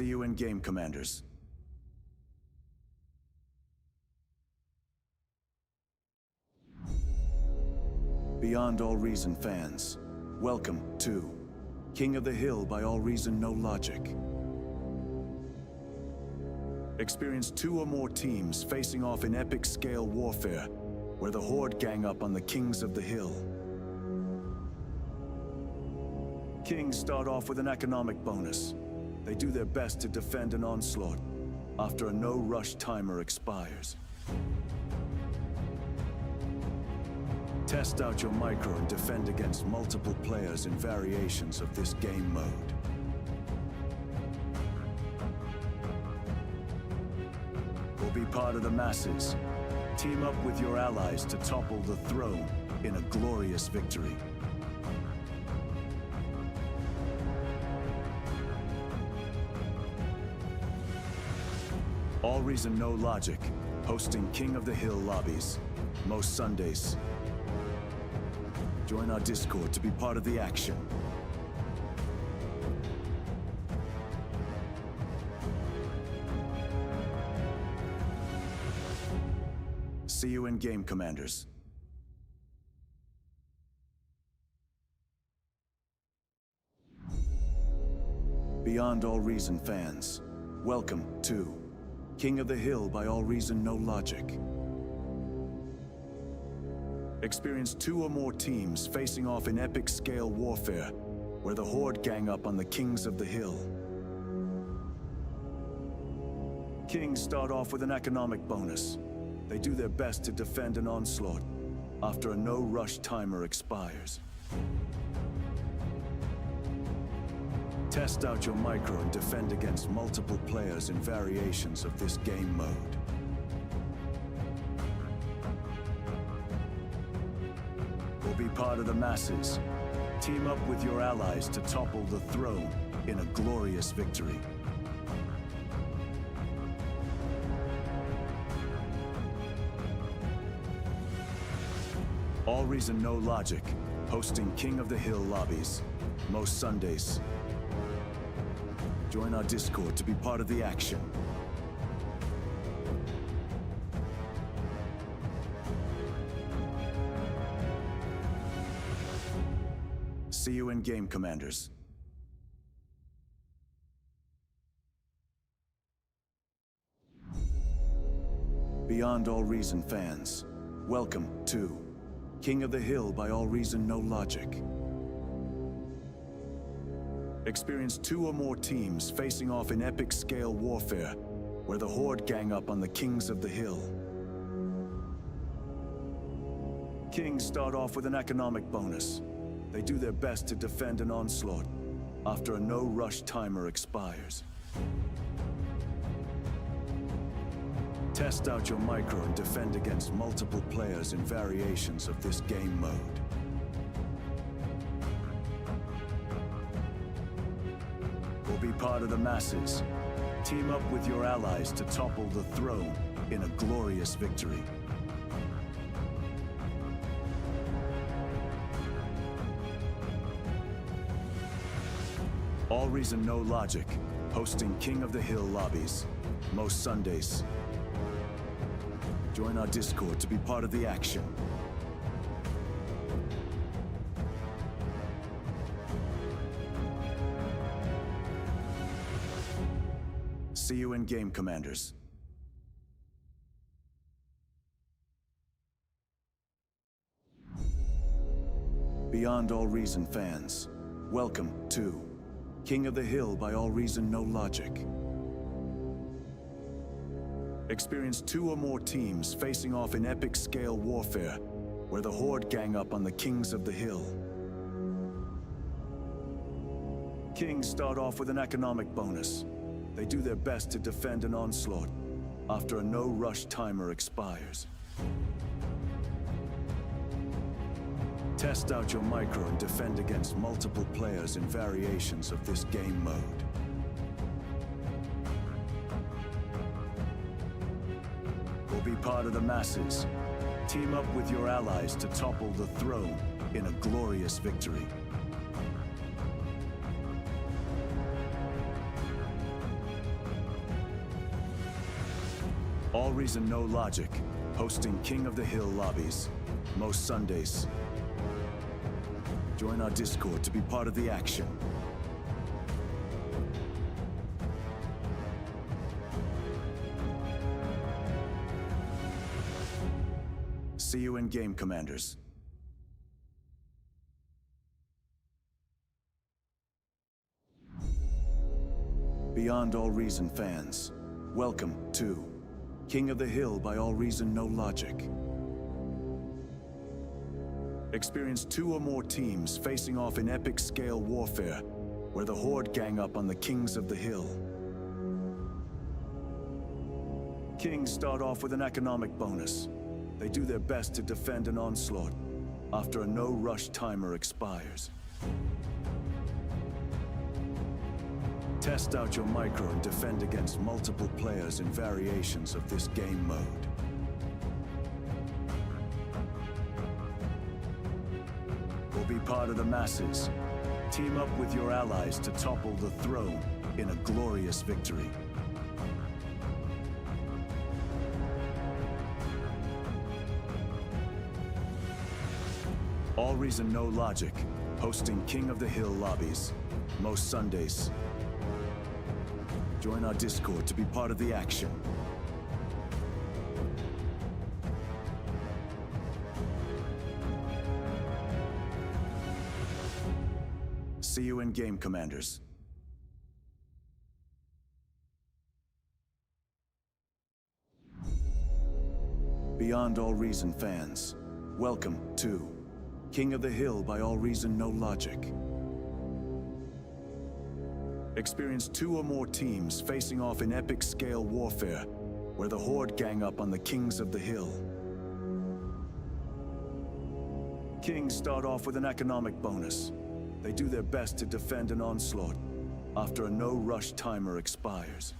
See you in game, Commanders. Beyond All Reason fans, welcome to King of the Hill by AllReasonNoLogic. Experience 2 or more teams facing off in epic scale warfare, where the Horde gang up on the Kings of the Hill. Kings start off with an economic bonus. They do their best to defend an onslaught after a no-rush timer expires. Test out your micro and defend against multiple players in variations of this game mode. Or be part of the masses. Team up with your allies to topple the throne in a glorious victory. AllReasonNoLogic, hosting King of the Hill lobbies, most Sundays. Join our Discord to be part of the action. See you in game, Commanders. Beyond All Reason fans, welcome to King of the Hill by AllReasonNoLogic. Experience 2 or more teams facing off in epic scale warfare, where the Horde gang up on the Kings of the Hill. Kings start off with an economic bonus. They do their best to defend an onslaught after a no-rush timer expires. Test out your micro and defend against multiple players in variations of this game mode. Or be part of the masses. Team up with your allies to topple the throne in a glorious victory. AllReasonNoLogic, hosting King of the Hill lobbies, most Sundays. Join our Discord to be part of the action. See you in game, Commanders. Beyond All Reason fans, welcome to King of the Hill by AllReasonNoLogic. Experience 2 or more teams facing off in epic scale warfare, where the Horde gang up on the Kings of the Hill. Kings start off with an economic bonus. They do their best to defend an onslaught after a no-rush timer expires. Test out your micro and defend against multiple players in variations of this game mode. Or be part of the masses. Team up with your allies to topple the throne in a glorious victory. AllReasonNoLogic, hosting King of the Hill lobbies, most Sundays. Join our Discord to be part of the action. See you in game, Commanders. Beyond All Reason fans, welcome to King of the Hill by AllReasonNoLogic. Experience 2 or more teams facing off in epic scale warfare, where the Horde gang up on the Kings of the Hill. Kings start off with an economic bonus. They do their best to defend an onslaught after a no-rush timer expires. Test out your micro and defend against multiple players in variations of this game mode. Or be part of the masses. Team up with your allies to topple the throne in a glorious victory. All Reason No Logic, hosting King of the Hill lobbies, most Sundays. Join our Discord to be part of the action. See you in game, Commanders. Beyond All Reason fans, welcome to King of the Hill by All Reason No Logic. Experience 2 or more teams facing off in epic scale warfare, where the Horde gang up on the Kings of the Hill. Kings start off with an economic bonus. They do their best to defend an onslaught after a no-rush timer expires. Test out your micro and defend against multiple players in variations of this game mode. Or be part of the masses. Team up with your allies to topple the throne in a glorious victory. All Reason No Logic, hosting King of the Hill lobbies, most Sundays. Join our Discord to be part of the action. See you in game, Commanders. Beyond All Reason fans, welcome to King of the Hill by All Reason No Logic. Experience 2 or more teams facing off in epic scale warfare, where the Horde gang up on the Kings of the Hill. Kings start off with an economic bonus. They do their best to defend an onslaught after a no-rush timer expires.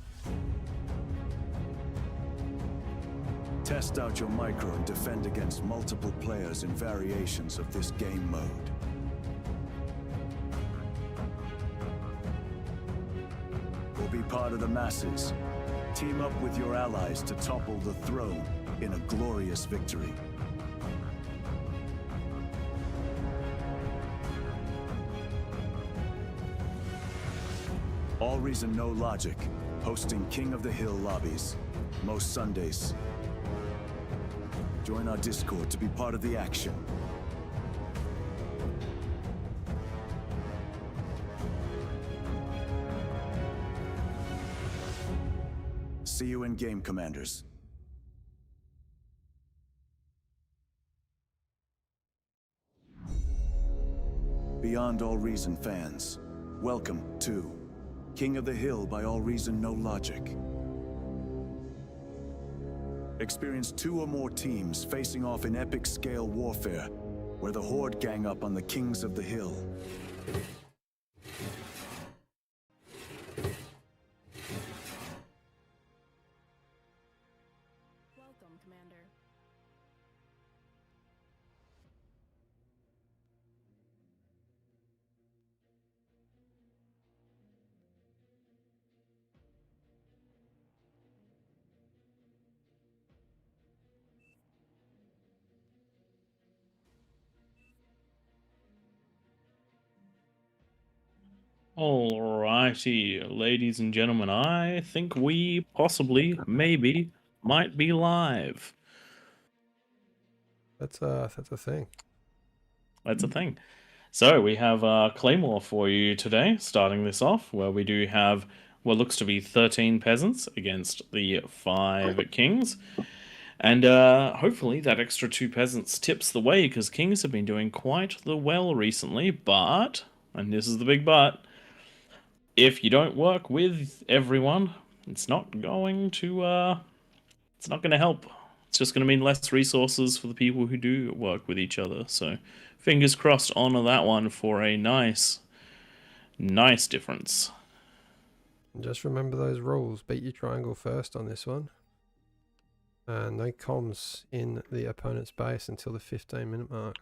Test out your micro and defend against multiple players in variations of this game mode. Or be part of the masses. Team up with your allies to topple the throne in a glorious victory. All Reason No Logic, hosting King of the Hill lobbies, most Sundays. Join our Discord to be part of the action. See you in game, Commanders. Beyond All Reason fans, welcome to King of the Hill by All Reason No Logic. Experience 2 or more teams facing off in epic scale warfare, where the Horde gang up on the Kings of the Hill. Welcome, Commander. Alrighty, ladies and gentlemen, I think we possibly, maybe, might be live. That's a thing. That's a thing. So we have Claymore for you today, starting this off, where we do have what looks to be 13 peasants against the 5 kings. And hopefully that extra 2 peasants tips the way, because kings have been doing quite the well recently, but, and this is the big but, if you don't work with everyone, it's not going to help. It's just going to mean less resources for the people who do work with each other. So fingers crossed on that one for a nice difference. And just remember those rules. Beat your triangle first on this one. And no comms in the opponent's base until the 15-minute mark.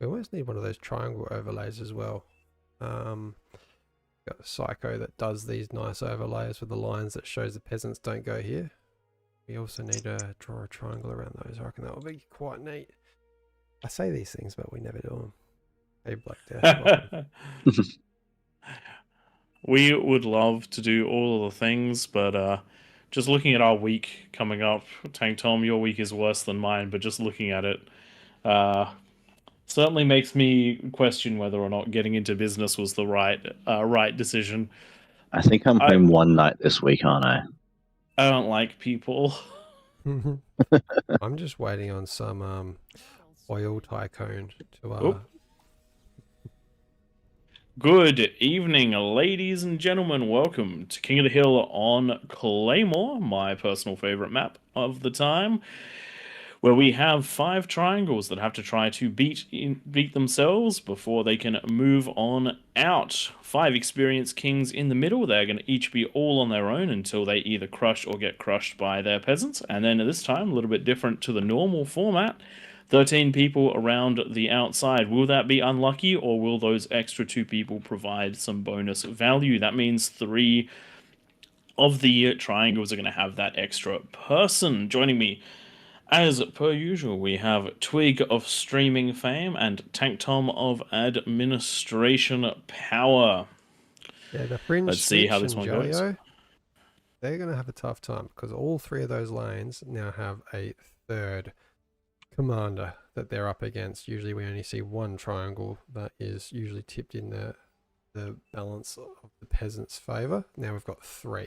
We almost need one of those triangle overlays as well. Got a Psycho that does these nice overlays with the lines that shows the peasants don't go here. We also need to draw a triangle around those. I reckon that would be quite neat. I say these things, but we never do them. Hey, Black Death. Welcome. We would love to do all of the things, but just looking at our week coming up, Tank Tom, your week is worse than mine, but just looking at it, certainly makes me question whether or not getting into business was the right decision. I think I'm home one night this week, aren't I? I don't like people. I'm just waiting on some oil tycoon to Oop. Good evening, ladies and gentlemen. Welcome to King of the Hill on Claymore, my personal favorite map of the time, where we have 5 triangles that have to try to beat themselves before they can move on out. 5 experienced kings in the middle. They're going to each be all on their own until they either crush or get crushed by their peasants. And then this time, a little bit different to the normal format, 13 people around the outside. Will that be unlucky, or will those extra 2 people provide some bonus value? That means 3 of the triangles are going to have that extra person. Joining me, as per usual, we have Twig of streaming fame and Tank Tom of administration power. Yeah, the Fringe, Let's see how this and one goes. Jolio, they're going to have a tough time because all 3 of those lanes now have a third commander that they're up against. Usually we only see 1 triangle that is usually tipped in the balance of the peasants' favour. Now we've got 3,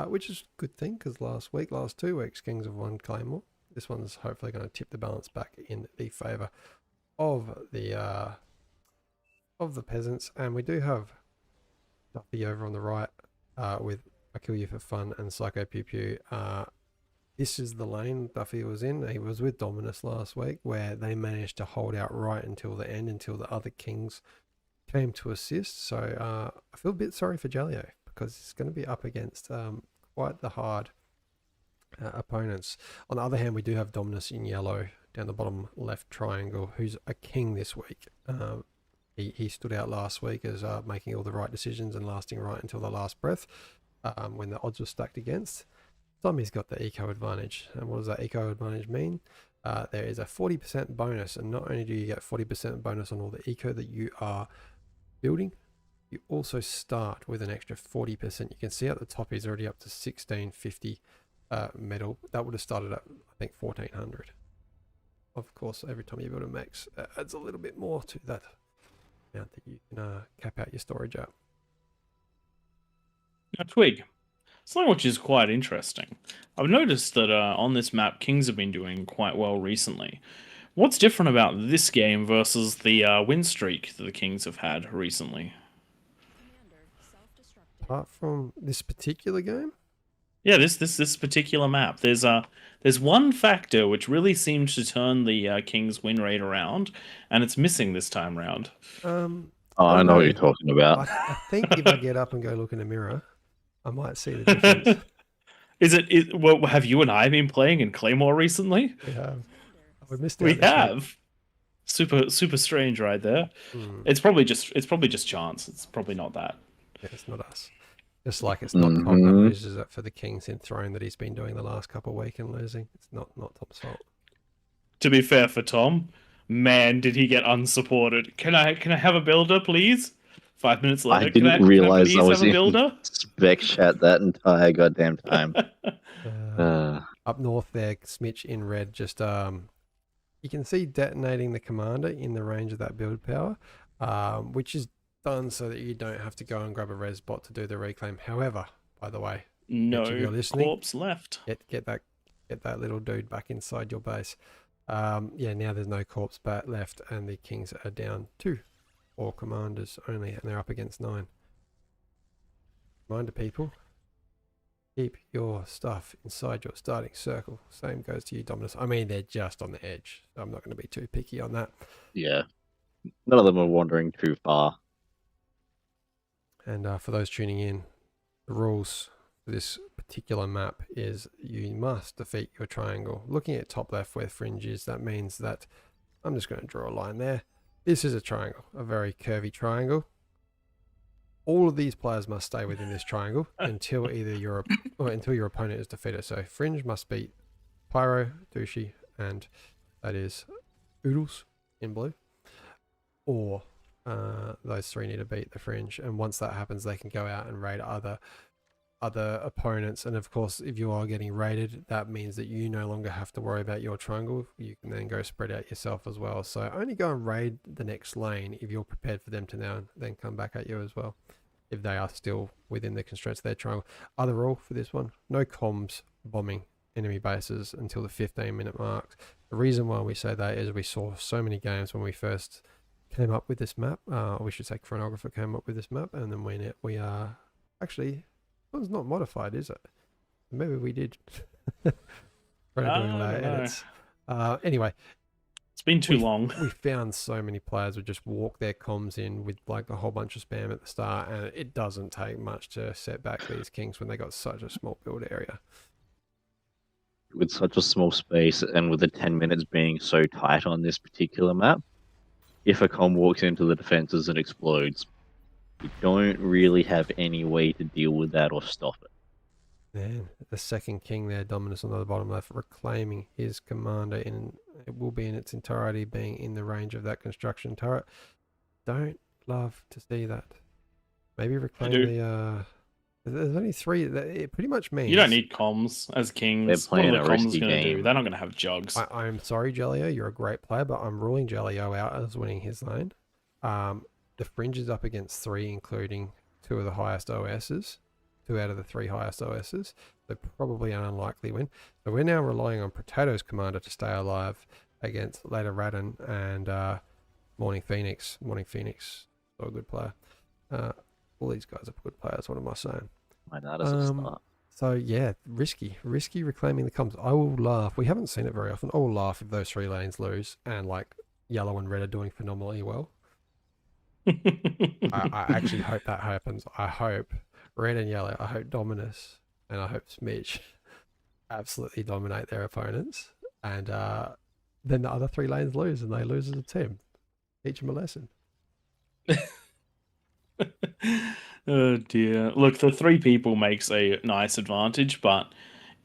which is a good thing because last 2 weeks, Kings have won Claymore. This one's hopefully going to tip the balance back in the favour of the peasants. And we do have Duffy over on the right with I Kill You for Fun and Psycho Pew Pew. This is the lane Duffy was in. He was with Dominus last week, where they managed to hold out right until the end, until the other kings came to assist. So I feel a bit sorry for Jalio because it's going to be up against quite the hard opponents. On the other hand, we do have Dominus in yellow down the bottom left triangle, who's a king this week. He stood out last week as making all the right decisions and lasting right until the last breath when the odds were stacked against. Tommy's got the eco advantage. And what does that eco advantage mean? There is a 40% bonus, and not only do you get 40% bonus on all the eco that you are building, you also start with an extra 40%. You can see at the top he's already up to 1650 metal. That would have started at, I think, 1400. Of course, every time you build a max, adds a little bit more to that amount that you can cap out your storage at. Now, Twig, something which is quite interesting. I've noticed that on this map, Kings have been doing quite well recently. What's different about this game versus the win streak that the Kings have had recently? Apart from this particular game? Yeah, this particular map. There's one factor which really seems to turn the Kings win rate around, and it's missing this time round. I know what you're talking about. I think if I get up and go look in the mirror, I might see the difference. Well, have you and I been playing in Claymore recently? We have. We missed it. We have. Super strange right there. It's probably just chance. It's probably not that. Yeah, it's not us. Just like it's not Tom that loses it for the Kings in throne that he's been doing the last couple of weeks and losing. It's not Tom's fault. To be fair for Tom, man, did he get unsupported. Can I have a builder, please? 5 minutes later, I didn't realize I was have a in builder? spec chat that entire goddamn time. Up north there, Smitch in red, just you can see detonating the commander in the range of that build power, which is done so that you don't have to go and grab a res bot to do the reclaim. However, by the way, no listening, corpse left. Get that little dude back inside your base. Yeah, now there's no corpse bat left, and the Kings are down 2. 4 commanders only, and they're up against 9. Reminder, people, keep your stuff inside your starting circle. Same goes to you, Dominus. I mean, they're just on the edge, so I'm not going to be too picky on that. Yeah. None of them are wandering too far. And for those tuning in, the rules for this particular map is you must defeat your triangle. Looking at top left where Fringe is, that means that I'm just going to draw a line there. This is a triangle, a very curvy triangle. all of these players must stay within this triangle until until your opponent is defeated. So Fringe must beat Pyro, Douchey, and that is Oodles in blue, or those three need to beat the Fringe. And once that happens, they can go out and raid other opponents. And of course, if you are getting raided, that means that you no longer have to worry about your triangle. You can then go spread out yourself as well. So only go and raid the next lane if you're prepared for them to now then come back at you as well, if they are still within the constraints of their triangle. Other rule for this one: no comms bombing enemy bases until the 15-minute mark. The reason why we say that is we saw so many games when we first came up with this map, we should say Chronographer came up with this map, and then when we are actually, well, it's not modified, is it? Maybe we did. Edits. Anyway, it's been too long. We found so many players would just walk their comms in with like a whole bunch of spam at the start, and it doesn't take much to set back these kings when they got such a small build area. With such a small space and with the 10 minutes being so tight on this particular map, if a comm walks into the defenses and explodes, you don't really have any way to deal with that or stop it. Man, the second king there, Dominus on the bottom left, reclaiming his commander, it will be in its entirety being in the range of that construction turret. Don't love to see that. Maybe reclaim the there's only three. It pretty much means you don't need comms as kings. They're playing what are the a comms risky going to do? game. They're not going to have jugs. I'm sorry, Jelio, you're a great player, but I'm ruling Jelio out as winning his lane. The Fringe is up against 3, including 2 of the highest OSs, 2 out of the 3 highest OSs. So probably an unlikely win. So we're now relying on Potato's commander to stay alive against later Radin and Morning Phoenix. Morning Phoenix, so a good player. All these guys are good players. What am I saying? Why not as a start? So yeah, risky reclaiming the comms. I will laugh. We haven't seen it very often. I will laugh if those 3 lanes lose and like yellow and red are doing phenomenally well. I actually hope that happens. I hope red and yellow, I hope Dominus and I hope Smitch absolutely dominate their opponents, and then the other 3 lanes lose and they lose as a team. Teach them a lesson. Oh dear. Look, the 3 people makes a nice advantage, but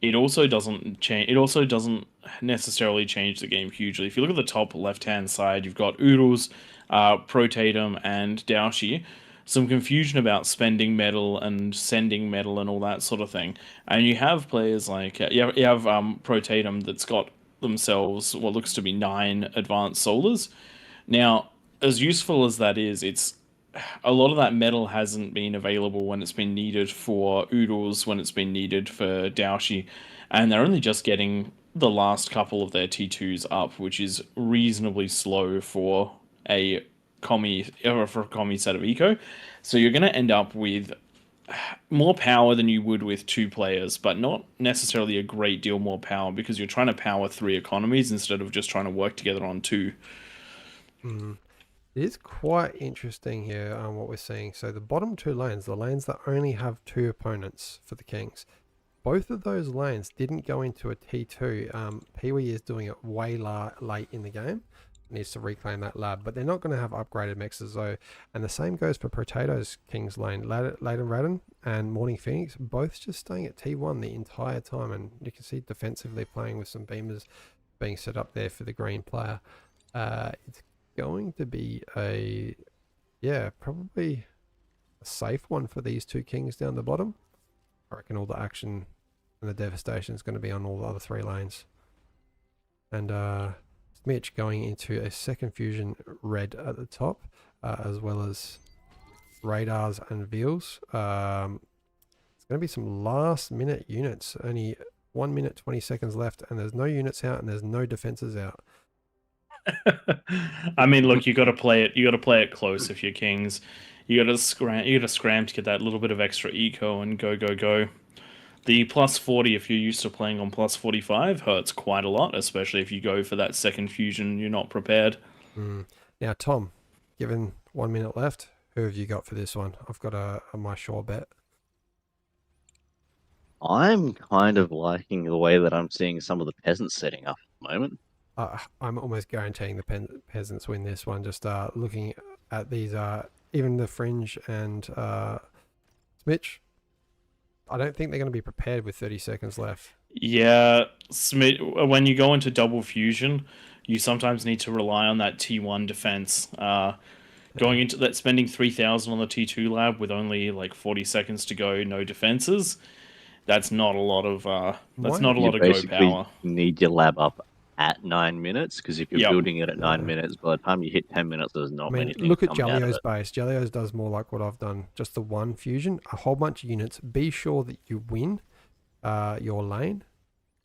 it also doesn't change. It also doesn't necessarily change the game hugely. If you look at the top left-hand side, you've got Oodles, Protatum, and Douchey. Some confusion about spending metal and sending metal and all that sort of thing. And you have players like you have Protatum that's got themselves what looks to be 9 advanced solars. Now, as useful as that is, it's a lot of that metal hasn't been available when it's been needed for Oodles, when it's been needed for Douchey, and they're only just getting the last couple of their T2s up, which is reasonably slow for a commie set of eco. So you're going to end up with more power than you would with 2 players, but not necessarily a great deal more power because you're trying to power 3 economies instead of just trying to work together on 2. It is quite interesting here what we're seeing. So the bottom 2 lanes, the lanes that only have 2 opponents for the Kings, both of those lanes didn't go into a T2. Pee-wee is doing it way late in the game. Needs to reclaim that lab, but they're not going to have upgraded mexes though. And the same goes for Potato's King's Lane. Layden Radin and Morning Phoenix, both just staying at T1 the entire time. And you can see defensively playing with some beamers being set up there for the green player. It's going to be probably a safe one for these 2 kings down the bottom. I reckon all the action and the devastation is going to be on all the other 3 lanes. And Smitch going into a second fusion red at the top, as well as radars and veals. It's going to be some last minute units. Only 1 minute 20 seconds left, and there's no units out and there's no defenses out. I mean, look, you got to play it. You got to play it close if you're kings. You got to scram. You got to scram to get that little bit of extra eco and go. The plus 40, if you're used to playing on plus 45, hurts quite a lot, especially if you go for that second fusion. You're not prepared. Now, Tom, given 1 minute left, who have you got for this one? I've got my sure bet. I'm kind of liking the way that I'm seeing some of the peasants setting up at the moment. I'm almost guaranteeing the peasants win this one. Just looking at these even the Fringe and Smitch, I don't think they're going to be prepared with 30 seconds left. Yeah, Smith, when you go into double fusion, you sometimes need to rely on that T1 defense. Going into that, spending 3,000 on the T2 lab with only like 40 seconds to go, no defenses. That's not a lot of You go basically power. need your lab up at 9 minutes, because if you're Yep. building it at 9 minutes, by the time you hit 10 minutes, there's not I mean, many things look at coming out of Jelio's it. base. Jelio's does more like what I've done. Just the one fusion, a whole bunch of units. Be sure that you win your lane,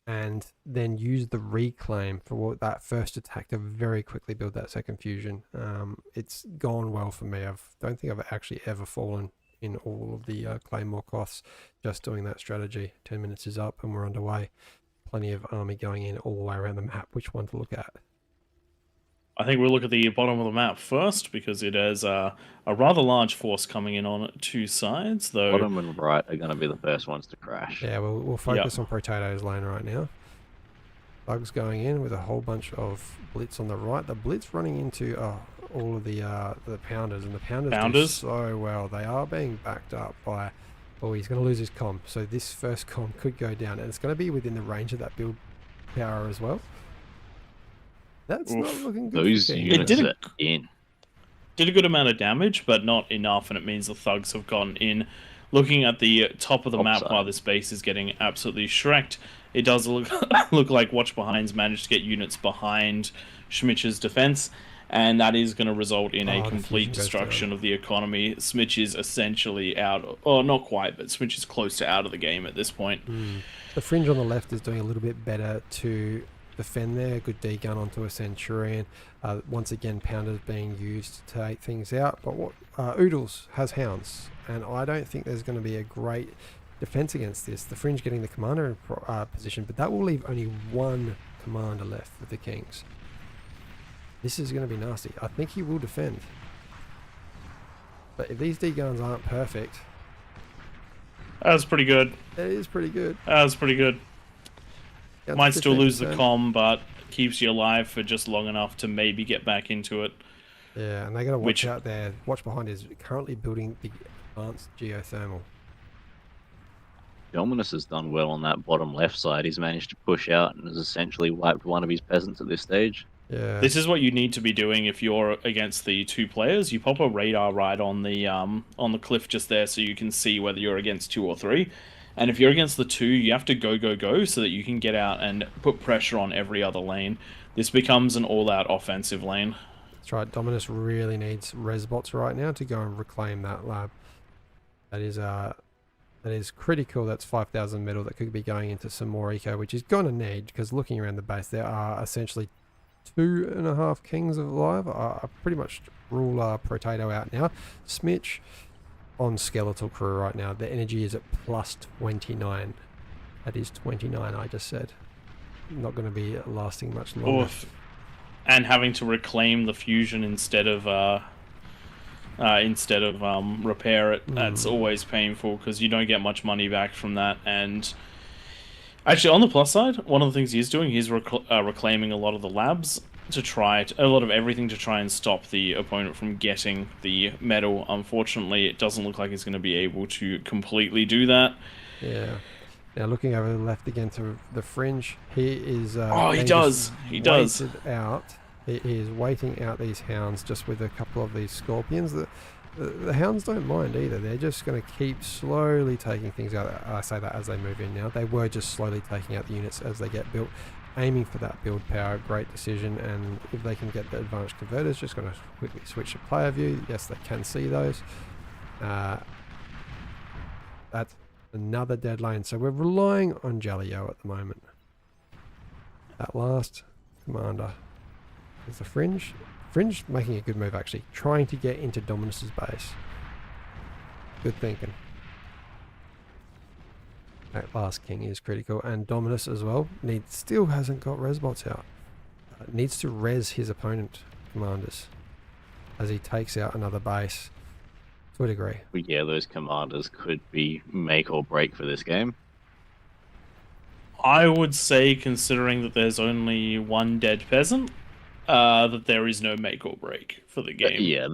and then use the reclaim for that first attack to very quickly build that second fusion. It's gone well for me. Don't think I've actually ever fallen in all of the Claymore costs just doing that strategy. 10 minutes is up and we're underway. Plenty of army going in all the way around the map. Which one to look at? I think we'll look at the bottom of the map first, because it has a rather large force coming in on two sides, though. Bottom and right are going to be the first ones to crash. Yeah, we'll focus on Potato's lane right now. Bugs going in with a whole bunch of blitz on the right. The blitz running into all of the pounders, and the pounders do so well. They are being backed up by... Oh, he's going to lose his comm. So this first comm could go down, and it's going to be within the range of that build power as well. That's not looking good. Those units are in. Did a good amount of damage, but not enough, and it means the thugs have gone in. Looking at the top of the map while this base is getting absolutely shreked, it does look like Watch Behind's managed to get units behind Schmitch's defense, and that is going to result in a complete destruction of the economy. Smitch is essentially out, or not quite, but Smitch is close to out of the game at this point. The Fringe on the left is doing a little bit better to defend there. Good D gun onto a Centurion. Once again, Pounders being used to take things out. But what Oodles has Hounds, and I don't think there's going to be a great defense against this. The Fringe getting the commander in position, but that will leave only one commander left with the Kings. This is going to be nasty. I think he will defend. But if these D guns aren't perfect... That was pretty good. It is pretty good. That was pretty good. Might still lose the comm, but keeps you alive for just long enough to maybe get back into it. Yeah, and they got to watch out there. Watch Behind is currently building the advanced geothermal. Dominus has done well on that bottom left side. He's managed to push out and has essentially wiped one of his peasants at this stage. Yeah. This is what you need to be doing if you're against the two players. You pop a radar right on the cliff just there, so you can see whether you're against 2 or 3. And if you're against the 2, you have to go so that you can get out and put pressure on every other lane. This becomes an all-out offensive lane. That's right. Dominus really needs resbots right now to go and reclaim that lab. That is critical. That's 5,000 metal that could be going into some more eco, which is going to need, because looking around the base, there are essentially 2.5 Kings alive. I pretty much rule Potato out now. Smitch on Skeletal Crew right now. The energy is at plus 29. That is 29, I just said. Not going to be lasting much longer. Oof. And having to reclaim the fusion instead of repair it. That's always painful, because you don't get much money back from that. And actually, on the plus side, one of the things he's doing, he's reclaiming a lot of the labs a lot of everything to try and stop the opponent from getting the metal. Unfortunately, it doesn't look like he's going to be able to completely do that. Yeah. Now looking over the left again to the Fringe, he is. He does. Out. He is waiting out these Hounds just with a couple of these Scorpions. The Hounds don't mind either. They're just going to keep slowly taking things out. I say that as they move in now. They were just slowly taking out the units as they get built, aiming for that build power. Great decision. And if they can get the advanced converters, just going to quickly switch to player view. Yes, they can see those. That's another dead lane. So we're relying on Jaleo at the moment. That last commander is the Fringe. Fringe making a good move, actually, trying to get into Dominus's base. Good thinking. That last King is critical, and Dominus as well still hasn't got resbots out. Needs to res his opponent commanders as he takes out another base to a degree. But yeah, those commanders could be make or break for this game. I would say, considering that there's only one dead peasant, that there is no make or break for the game. Yeah,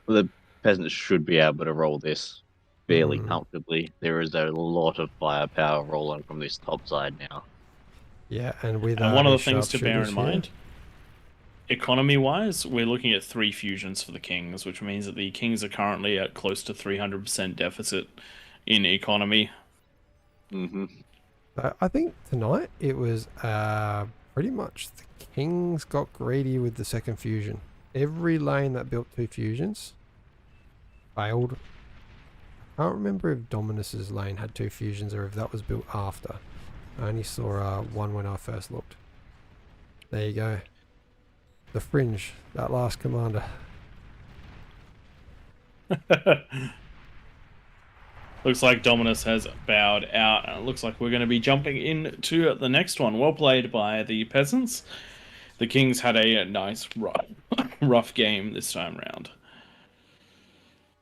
the peasants should be able to roll this fairly Mm. comfortably. There is a lot of firepower rolling from this top side now. Yeah, and with And one of the his things to bear in sharpshooters here. mind, economy-wise, we're looking at 3 fusions for the kings, which means that the kings are currently at close to 300% deficit in economy. Mm-hmm. I think tonight it was pretty much the Kings got greedy with the second fusion. Every lane that built 2 fusions failed. I can't remember if Dominus's lane had 2 fusions or if that was built after. I only saw one when I first looked. There you go. The fringe, that last commander. Looks like Dominus has bowed out, and it looks like we're going to be jumping into the next one. Well played by the peasants. The kings had a nice rough game this time round.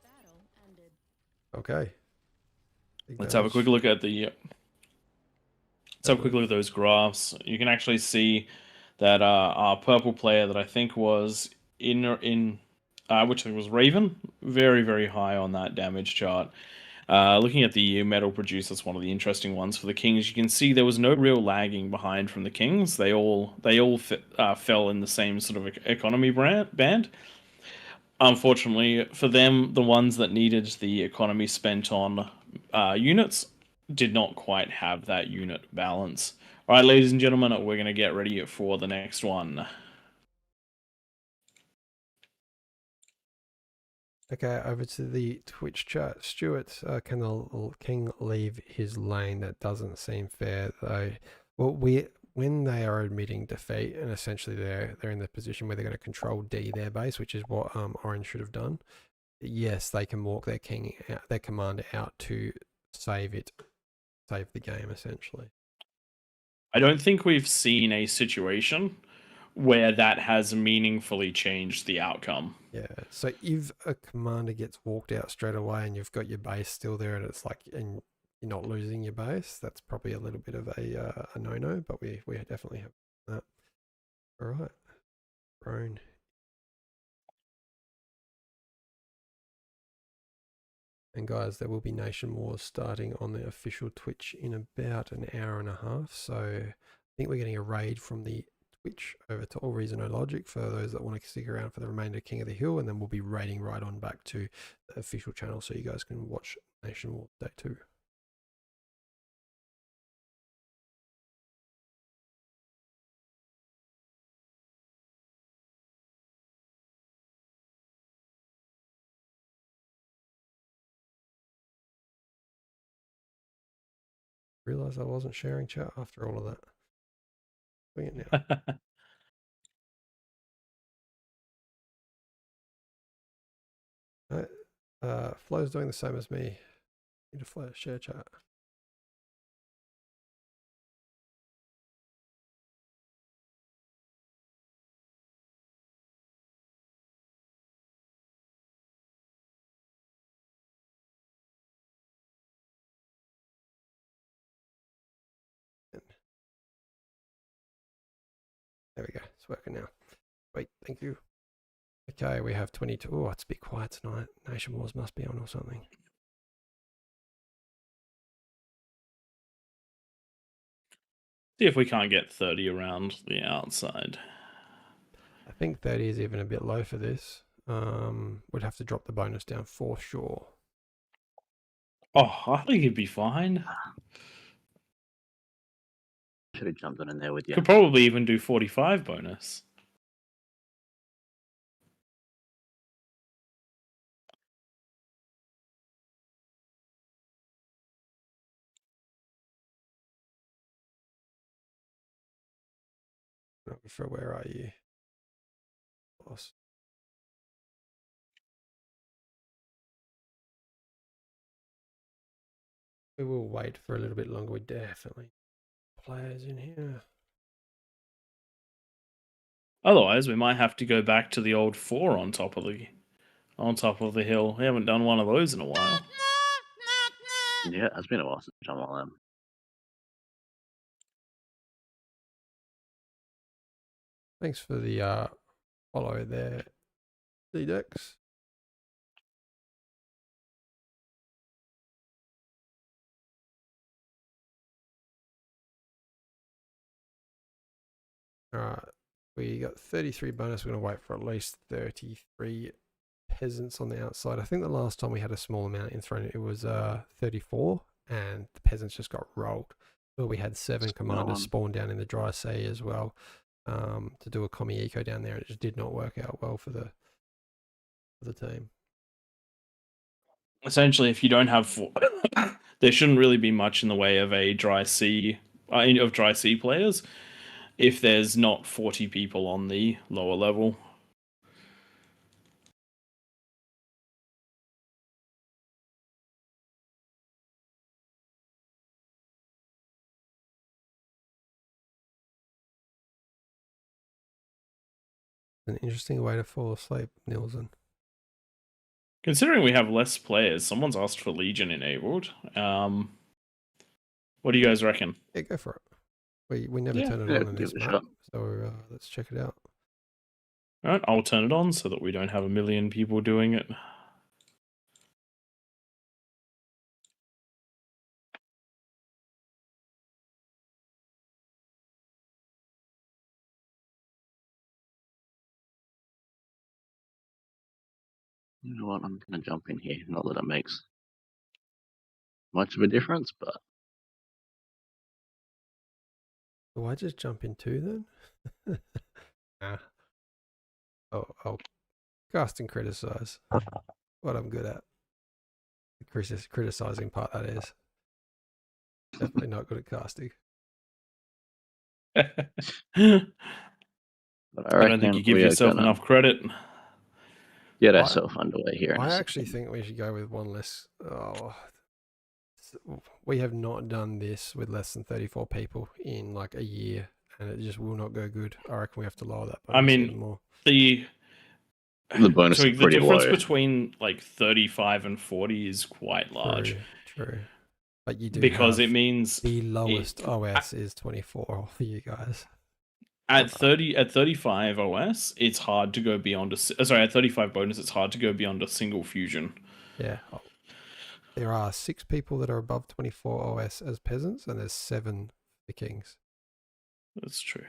Battle ended. Okay. Let's have a quick look at the. Let's have a quick look at those graphs. You can actually see that our purple player that I think was which was Raven, very, very high on that damage chart. Looking at the metal producers, one of the interesting ones for the kings, you can see there was no real lagging behind from the kings. They all fell in the same sort of economy band. Unfortunately for them, the ones that needed the economy spent on units did not quite have that unit balance. All right, ladies and gentlemen, we're going to get ready for the next one. Okay, over to the Twitch chat. Stuart, can the king leave his lane? That doesn't seem fair, though. Well, when they are admitting defeat, and essentially they're in the position where they're going to control D their base, which is what Orange should have done. Yes, they can walk their their commander out to save the game, essentially. I don't think we've seen a situation where that has meaningfully changed the outcome. Yeah. So if a commander gets walked out straight away and you've got your base still there, and it's like, and you're not losing your base, that's probably a little bit of a no-no. But we definitely have that. All right, Roan. And guys, there will be Nation Wars starting on the official Twitch in about an hour and a half. So I think we're getting a raid from the Twitch over to AllReasonNoLogic for those that want to stick around for the remainder of King of the Hill, and then we'll be raiding right on back to the official channel so you guys can watch Nation Wars Day 2. Realised I wasn't sharing chat after all of that. Doing it now. Flo's doing the same as me. Need to share chat. There we go. It's working now. Wait, thank you. Okay, we have 22. Oh, it's a bit quiet tonight. Nation Wars must be on or something. See if we can't get 30 around the outside. I think 30 is even a bit low for this. Would have to drop the bonus down for sure. Oh, I think he'd be fine. Should have jumped in there with you. Could probably even do 45 bonus. For where are you? Boss. We will wait for a little bit longer. We definitely players in here. Otherwise, we might have to go back to the old 4 on top of the hill. We haven't done one of those in a while. Yeah, it's been a while since I'm on them. Thanks for the follow there, D-Dex. Alright, we got 33 bonus. We're going to wait for at least 33 peasants on the outside. I think the last time we had a small amount in throne, it was 34, and the peasants just got rolled. Well, we had 7 commanders spawn down in the dry sea as well to do a commie eco down there. It just did not work out well for the team. Essentially, if you don't have, there shouldn't really be much in the way of a dry sea players if there's not 40 people on the lower level. An interesting way to fall asleep, Nielsen. Considering we have less players, someone's asked for Legion enabled. What do you guys reckon? Yeah, go for it. We never turn it on in this map, so let's check it out. All right, I'll turn it on so that we don't have a million people doing it. You know what? I'm going to jump in here. Not that it makes much of a difference, but Do I just jump in too then? Nah. Oh, I'll cast and criticize. What I'm good at. The criticizing part, that is. Definitely not good at casting. But I don't think you give yourself enough credit. Get ourselves underway here. I actually think we should go with one less. Oh, we have not done this with less than 34 people in like a year, and it just will not go good. I reckon we have to lower that bonus even more. The bonus is pretty the difference low. between like 35 and 40 is quite large. True. But you do because it means the lowest OS is 24 for you guys. At 35 OS, it's hard to go beyond at 35 bonus, it's hard to go beyond a single fusion. Yeah. There are 6 people that are above 24 OS as peasants, and there's 7 for kings. That's true.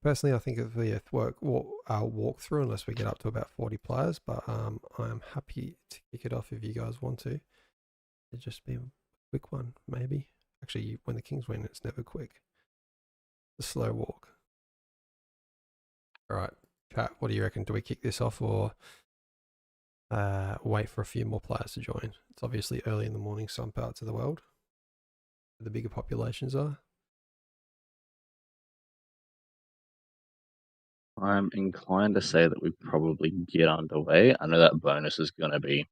Personally, I think it'll be a walkthrough unless we get up to about 40 players, but I'm happy to kick it off if you guys want to. It'd just be a quick one, maybe. Actually, when the kings win, it's never quick. The slow walk. All right, chat, what do you reckon? Do we kick this off or wait for a few more players to join? It's obviously early in the morning some parts of the world where the bigger populations are. I'm inclined to say that we probably get underway. I know that bonus is going to be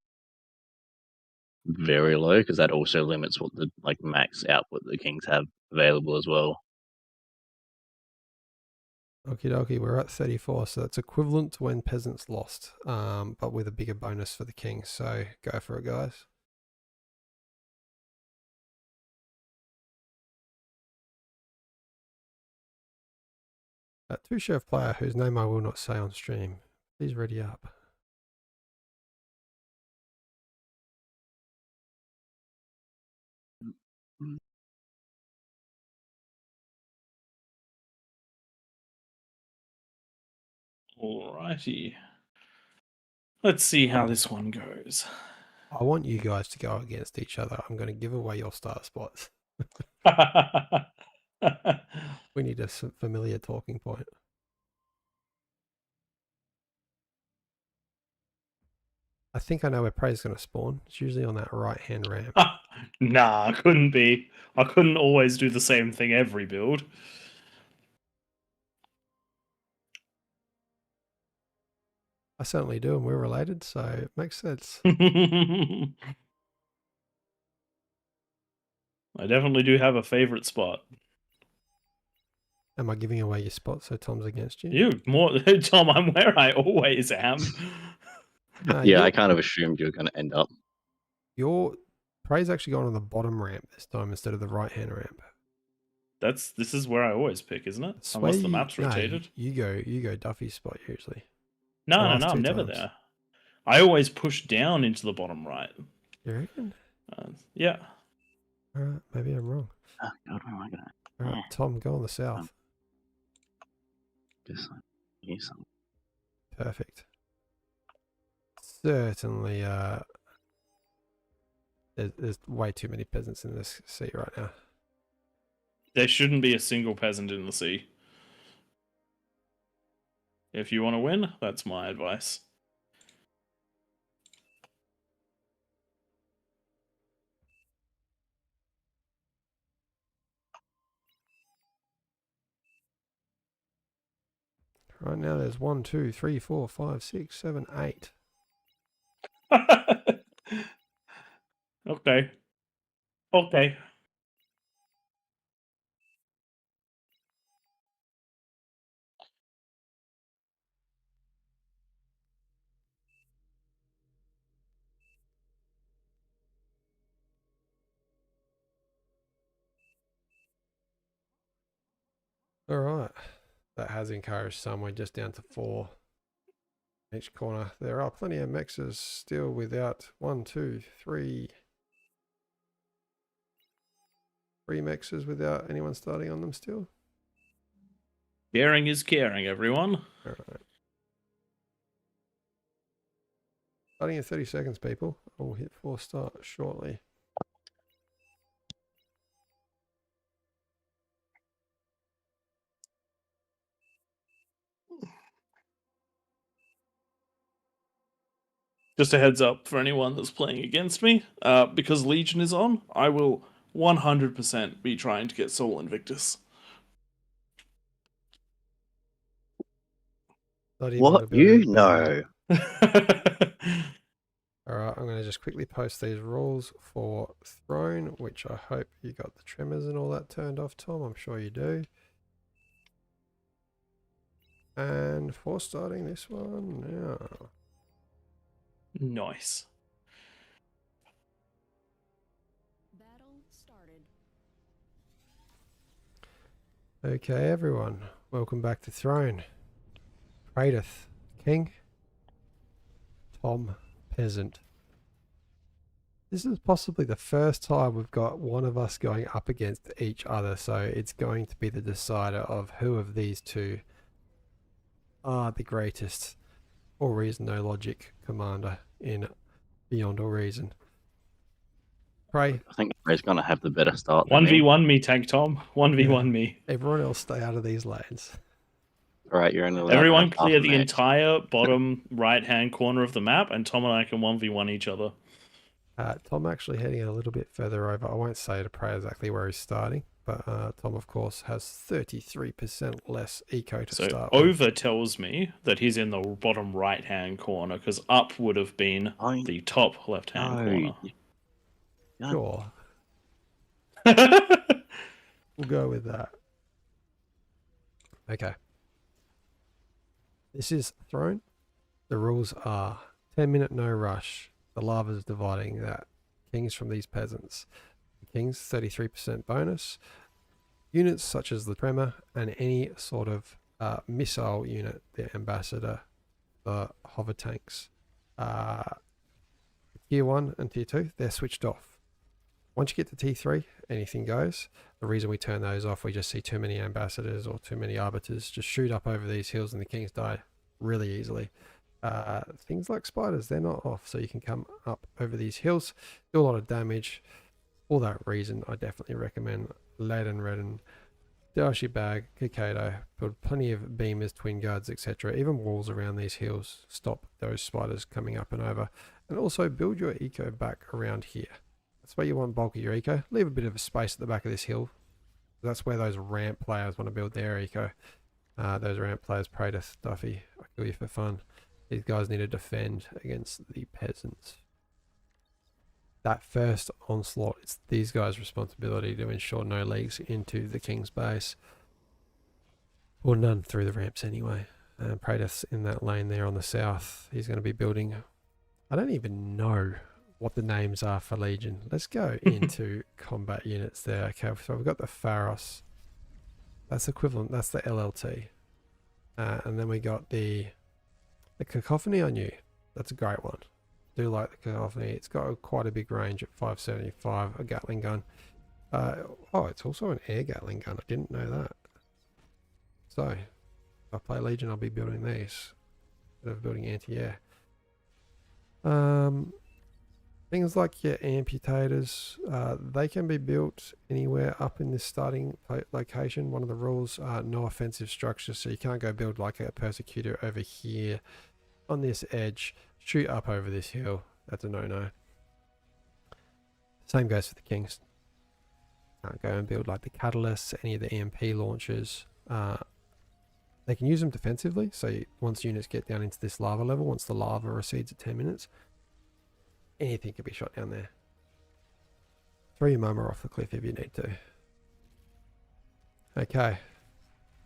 very low because that also limits what the max output the kings have available as well. Okie dokie, we're at 34, so that's equivalent to when peasants lost, but with a bigger bonus for the kings. So go for it, guys. Two chef player whose name I will not say on stream. Please ready up. Alrighty. Let's see how this one goes. I want you guys to go against each other. I'm going to give away your starter spots. We need a familiar talking point. I think I know where Prey's going to spawn. It's usually on that right-hand ramp. Nah, couldn't be. I couldn't always do the same thing every build. I certainly do, and we're related, so it makes sense. I definitely do have a favorite spot. Am I giving away your spot so Tom's against you? You more, Tom. I'm where I always am. Yeah, I kind of assumed you were going to end up. Your Prey's actually gone on the bottom ramp this time instead of the right-hand ramp. This is where I always pick, isn't it? Unless the map's rotated. You go Duffy's spot usually. No, I'm never there. I always push down into the bottom right. You reckon? Yeah. Alright, maybe I'm wrong. Oh, God, where am I going? Alright, Tom, go on the south. Just like, here's something. Perfect. Certainly, there's way too many peasants in this sea right now. There shouldn't be a single peasant in the sea. If you want to win, that's my advice. Right now, there's 1, 2, 3, 4, 5, 6, 7, 8. Okay. Okay. Alright. That has encouraged some. We're just down to 4 each corner. There are plenty of mexes still without 1, 2, 3. 3 mexes without anyone starting on them still. Daring is caring, everyone. Alright. Starting in 30 seconds, people. I'll hit 4 start shortly. Just a heads up for anyone that's playing against me, because Legion is on, I will 100% be trying to get Sol Invictus. Not even What? You? No. Alright, I'm going to just quickly post these rules for Throne, which I hope you got the tremors and all that turned off, Tom. I'm sure you do. And for starting this one now. Nice. Battle started. Okay, everyone. Welcome back to Throne. Praedyth, King. Tom, Peasant. This is possibly the first time we've got one of us going up against each other, so it's going to be the decider of who of these two are the greatest AllReasonNoLogic commander in Beyond All Reason. Pray. I think Ray's going to have the better start than me. 1v1 me, Tank Tom. 1v1 me. Everyone else stay out of these lanes. All right, you're only allowed Everyone to have clear half a the match. entire bottom right-hand corner of the map, and Tom and I can 1v1 each other. Tom actually heading a little bit further over. I won't say to Pray exactly where he's starting, but Tom, of course, has 33% less eco to So start with. over tells me that he's in the bottom right-hand corner, because up would have been the top left-hand corner. Sure. We'll go with that. Okay. This is Throne. The rules are 10-minute no rush. The lava's dividing that. Kings from these peasants. The kings, 33% bonus. Units such as the Tremor and any sort of missile unit, the Ambassador, the hover tanks. Tier 1 and Tier 2, they're switched off. Once you get to T3, anything goes. The reason we turn those off, we just see too many ambassadors or too many arbiters just shoot up over these hills and the kings die really easily. Things like spiders, they're not off, so you can come up over these hills, do a lot of damage. For that reason, I definitely recommend Lead and Redden, Dashi Bag, Kakado, build plenty of beamers, twin guards, etc. Even walls around these hills, stop those spiders coming up and over. And also build your eco back around here. That's where you want bulk of your eco. Leave a bit of a space at the back of this hill. That's where those ramp players want to build their eco. Those ramp players, Praedyth, Duffy, I kill you for fun. These guys need to defend against the peasants. That first onslaught, it's these guys' responsibility to ensure no leaks into the king's base. Or none through the ramps anyway. Praedyth's in that lane there on the south. He's going to be building... I don't even know what the names are for Legion. Let's go into combat units there. Okay, so we've got the Pharos. That's equivalent. That's the LLT. And then we got the Cacophony on you. That's a great one. Do like the Cacophony. It's got quite a big range at 575, a Gatling gun. Oh, it's also an air Gatling gun. I didn't know that. So, if I play Legion, I'll be building these instead of building anti-air. Things like your amputators, they can be built anywhere up in this starting location. One of the rules are no offensive structures, so you can't go build like a persecutor over here on this edge, shoot up over this hill. That's a no-no. Same goes for the Kings. Can't go and build like the catalysts, any of the EMP launchers. They can use them defensively, so once units get down into this lava level, once the lava recedes at 10 minutes, anything can be shot down there. Throw your mama off the cliff if you need to. Okay.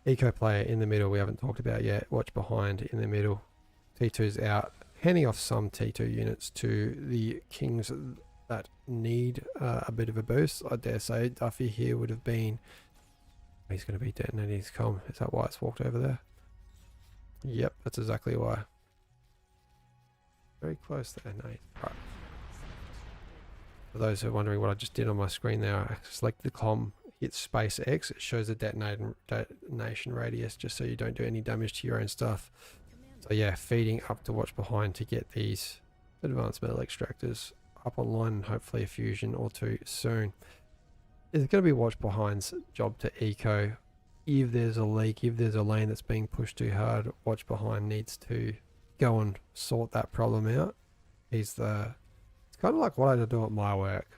Eco player in the middle, we haven't talked about yet. Watch behind in the middle. T2's out, handing off some T2 units to the Kings that need a bit of a boost. I dare say Duffy here would have been... He's going to be detonating his comm. Is that why it's walked over there? Yep, that's exactly why. Very close there, Nate. Right. For those who are wondering what I just did on my screen there, I select the comm, hit space X, it shows the detonation radius just so you don't do any damage to your own stuff. So yeah, feeding up to watch behind to get these advanced metal extractors up online and hopefully a fusion or two soon. It's going to be watch behind's job to eco. If there's a leak, if there's a lane that's being pushed too hard, watch behind needs to go and sort that problem out. It's kind of like what I do at my work.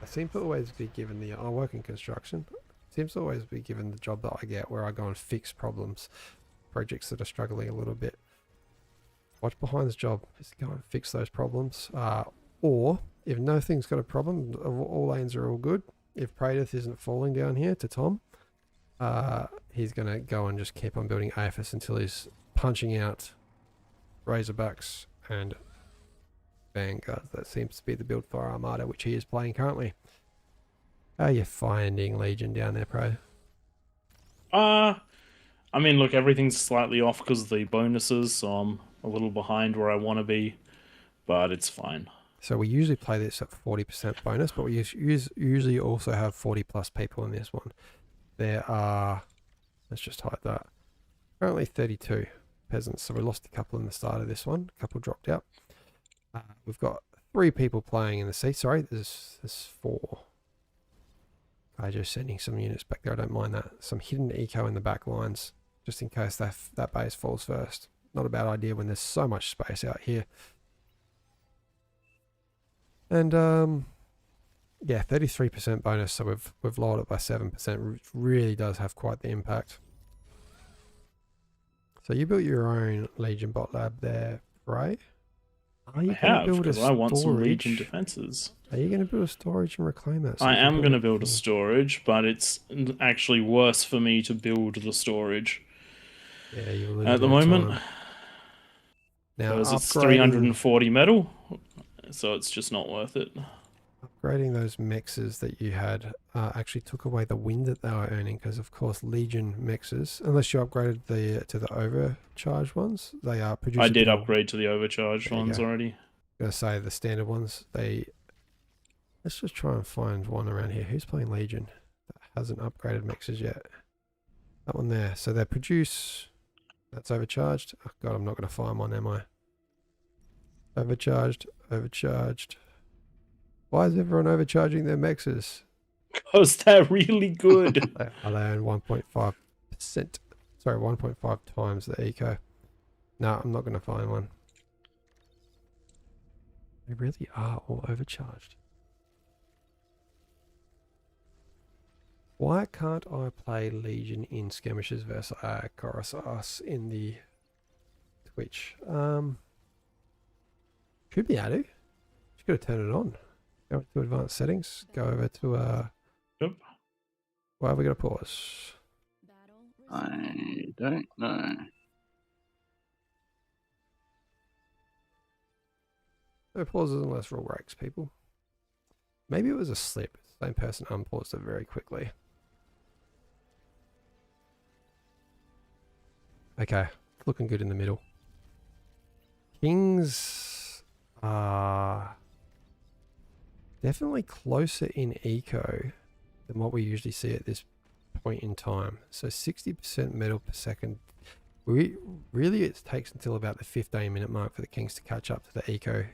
I seem to always be given I work in construction. Seems to always be given the job that I get where I go and fix problems, projects that are struggling a little bit. Watch behind's job is to go and fix those problems. Or if nothing's got a problem, all lanes are all good. If Praedyth isn't falling down here to Tom, he's going to go and just keep on building AFS until he's punching out Razorbacks and Vanguards. That seems to be the build for Armada, which he is playing currently. How are you finding Legion down there, Pro? I mean, look, everything's slightly off because of the bonuses, so I'm a little behind where I want to be, but it's fine. So we usually play this at 40% bonus, but we usually also have 40 plus people in this one. There are, let's just hide that, currently 32 peasants. So we lost a couple in the start of this one. A couple dropped out. We've got 3 people playing in the sea. Sorry, there's 4. I'm just sending some units back there. I don't mind that. Some hidden eco in the back lines, just in case that base falls first. Not a bad idea when there's so much space out here. And yeah, 33% bonus, so we've lowered it by 7%, which really does have quite the impact. So you built your own Legion bot lab there, right? Are you I have, because I want some Legion defenses. Are you going to build a storage and reclaim that? I am going to build a storage, but it's actually worse for me to build the storage. Yeah, you're at the moment. Time. Now, because it's 340 metal, so it's just not worth it. Upgrading those mexes that you had actually took away the wind that they were earning, because of course Legion mexes, unless you upgraded to the overcharged ones, they are producing. I did upgrade to the overcharged ones already. I'm gonna say the standard ones. Let's just try and find one around here. Who's playing Legion that hasn't upgraded mexes yet? That one there. So they produce. That's overcharged. Oh god, I'm not gonna find one, am I? Overcharged. Why is everyone overcharging their mexes? Because they're really good. They earn 1.5%. Sorry, 1.5 times the eco. No, I'm not going to find one. They really are all overcharged. Why can't I play Legion in skirmishes versus Coruscant in the Twitch? Should be able to. Just got to turn it on. Go to advanced settings. Go over to Yep. Why have we got to pause? I don't know. No pauses unless rule breaks, people. Maybe it was a slip. Same person unpaused it very quickly. Okay, looking good in the middle. Kings are definitely closer in eco than what we usually see at this point in time. So 60% metal per second. Really, it takes until about the 15-minute mark for the Kings to catch up to the eco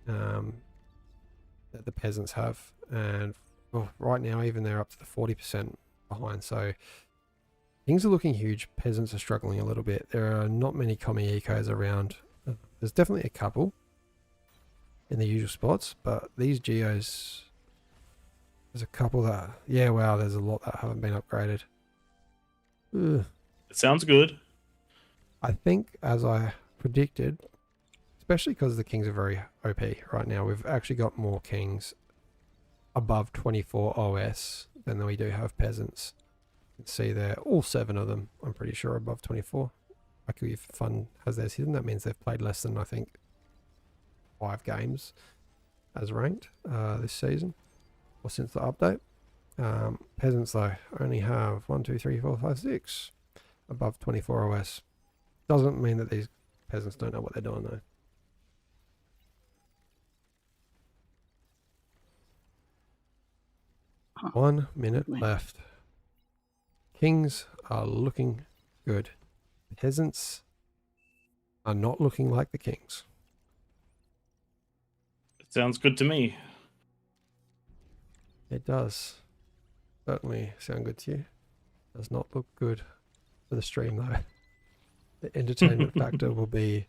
that the peasants have. And well, right now, even they're up to the 40% behind. So Kings are looking huge. Peasants are struggling a little bit. There are not many commie ecos around. There's definitely a couple in the usual spots, but these geos, there's a couple that, yeah, wow, there's a lot that haven't been upgraded. Ugh. It sounds good. I think, as I predicted, especially because the Kings are very OP right now, we've actually got more Kings above 24 OS than we do have peasants. You can see there, all 7 of them, I'm pretty sure, above 24. Luckily, if Fun has theirs hidden, that means they've played less than, I think, 5 games as ranked this season, or since the update. Peasants, though, only have 1, 2, 3, 4, 5, 6 above 24 OS. Doesn't mean that these peasants don't know what they're doing, though. Huh. 1 minute left. Kings are looking good. Peasants are not looking like the Kings. It sounds good to me. It does certainly sound good to you. Does not look good for the stream, though. The entertainment factor will be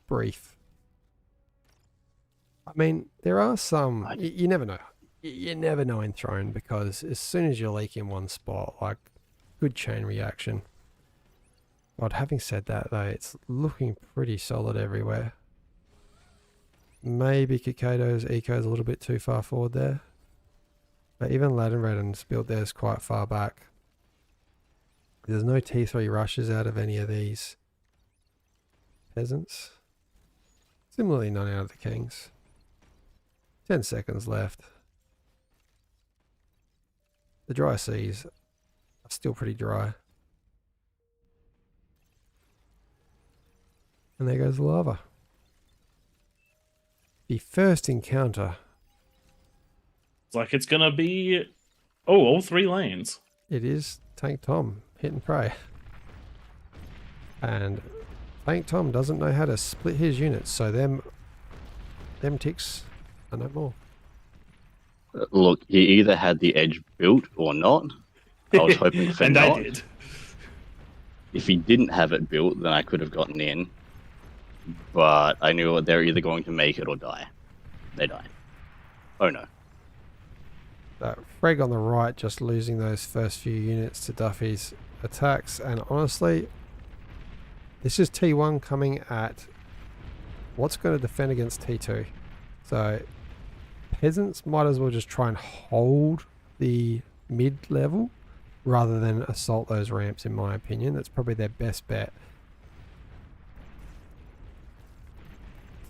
brief. I mean, there are some, you never know. You never know in Throne, because as soon as you leak in one spot, like, good chain reaction. But having said that, though, it's looking pretty solid everywhere. Maybe Kikado's eco's a little bit too far forward there. But even Ladenredden's built theirs quite far back. There's no T3 rushes out of any of these peasants. Similarly, none out of the Kings. 10 seconds left. The dry seas are still pretty dry. And there goes the lava. The first encounter. It's like it's gonna be, all 3 lanes. It is Tank Tom, hit and pray. And Tank Tom doesn't know how to split his units, so them ticks are no more. Look, he either had the edge built or not. I was hoping for and not. I did. If he didn't have it built, then I could have gotten in. But I knew they're either going to make it or die. They died. Oh no. Freg on the right just losing those first few units to Duffy's attacks, and honestly, this is T1 coming at what's going to defend against T2. So peasants might as well just try and hold the mid-level rather than assault those ramps, in my opinion. That's probably their best bet.